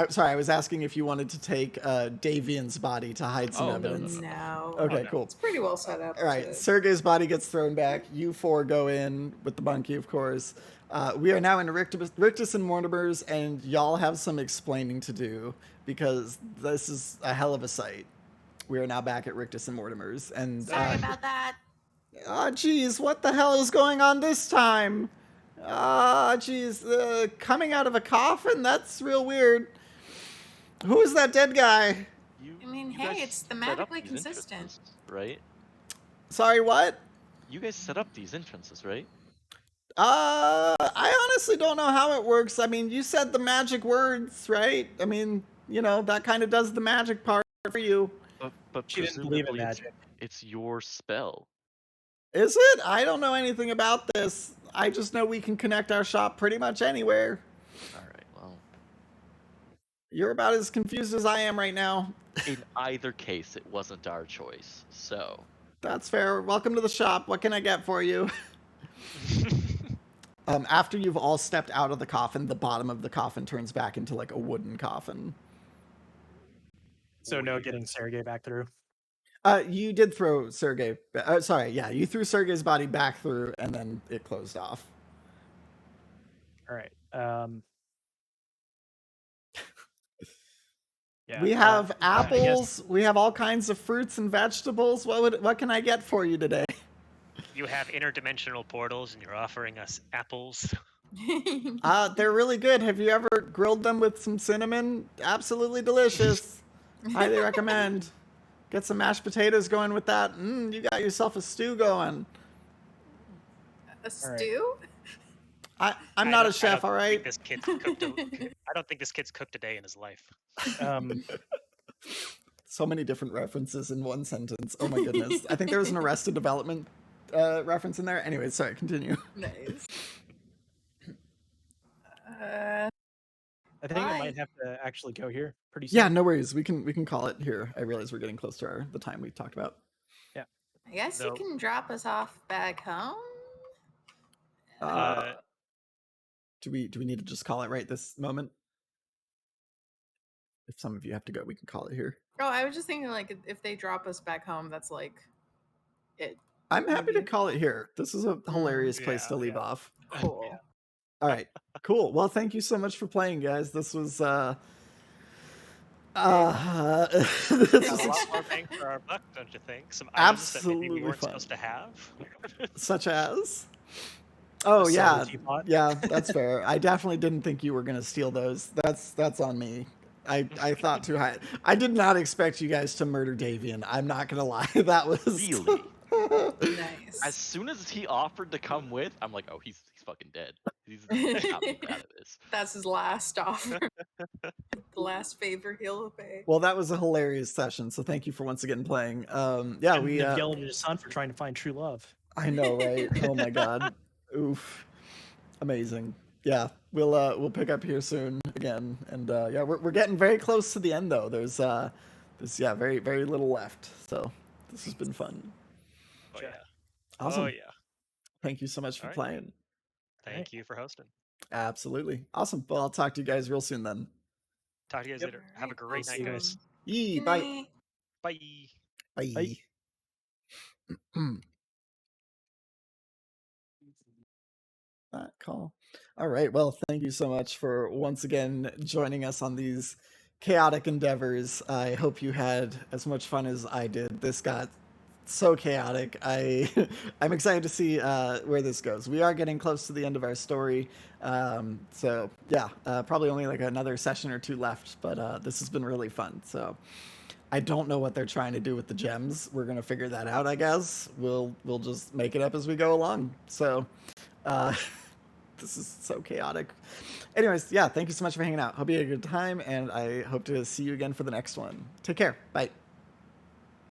Sorry, I was asking if you wanted to take Davian's body to hide some evidence. No. Okay, cool. It's pretty well set up. All right, Sergei's body gets thrown back. You four go in with the monkey, of course. We are now in Rictus and Mortimer's, and y'all have some explaining to do because this is a hell of a sight. We are now back at Rictus and Mortimer's, and sorry about that. Oh, geez, what the hell is going on this time? Geez, coming out of a coffin? That's real weird. Who is that dead guy? Hey, it's thematically consistent. Right? Sorry, what? You guys set up these entrances, right? I honestly don't know how it works. I mean, you said the magic words, right? I mean, that kind of does the magic part for you. But she didn't believe in magic. It's your spell. Is it? I don't know anything about this. I just know we can connect our shop pretty much anywhere. All right, well. You're about as confused as I am right now. In either case, it wasn't our choice, so. That's fair. Welcome to the shop. What can I get for you? After you've all stepped out of the coffin, the bottom of the coffin turns back into like a wooden coffin. So no getting Sergei back through? You did throw Sergei. You threw Sergei's body back through, and then it closed off. All right. Yeah. We have apples. We have all kinds of fruits and vegetables. What can I get for you today? You have interdimensional portals, and you're offering us apples. They're really good. Have you ever grilled them with some cinnamon? Absolutely delicious. Highly recommend. Get some mashed potatoes going with that. You got yourself a stew going. A stew? I'm not a chef, all right? I don't think this kid's cooked a day in his life. So many different references in one sentence. Oh my goodness. I think there was an Arrested Development reference in there. Anyway, sorry, continue. Nice. I think I might have to actually go here pretty soon. Yeah, no worries. We can call it here. I realize we're getting close to the time we talked about. Yeah. I guess you can drop us off back home. Do we need to just call it right this moment? If some of you have to go, we can call it here. Oh, I was just thinking like if they drop us back home, that's like it. I'm happy to call it here. This is a hilarious place to leave off. Cool. Yeah. All right, cool. Well, thank you so much for playing, guys. This was this a lot more bang for our buck, don't you think? Some items that maybe we weren't supposed to have. Such as? Oh yeah, that's fair. I definitely didn't think you were gonna steal those. That's on me. I thought too high. I did not expect you guys to murder Davian. I'm not gonna lie. That was really nice. As soon as he offered to come with, I'm like, oh, he's fucking dead. He's not out of this. That's his last offer. The last favor he'll pay. Well, that was a hilarious session. So thank you for once again playing. We yelled at his son for trying to find true love. I know, right? Oh my god. Oof. Amazing. Yeah, we'll pick up here soon again, and we're getting very close to the end though. There's very very little left, so This has been fun. Oh Sure. yeah. Awesome. Oh yeah. Thank you so much for All right. playing. Thank you for hosting. Absolutely. Awesome. Well, I'll talk to you guys real soon then. Talk to you guys Yep. later. Have a Alright, great night, you guys. guys. Yee, Good bye. night. Bye. Bye. That call. All right. Well, thank you so much for once again joining us on these chaotic endeavors. I hope you had as much fun as I did. This got so chaotic. I'm excited to see where this goes. We are getting close to the end of our story, so yeah, probably only like another session or two left. But this has been really fun. So I don't know what they're trying to do with the gems. We're gonna figure that out, I guess. We'll just make it up as we go along. So. This is so chaotic. Anyways, yeah, thank you so much for hanging out. Hope you had a good time, and I hope to see you again for the next one. Take care. Bye.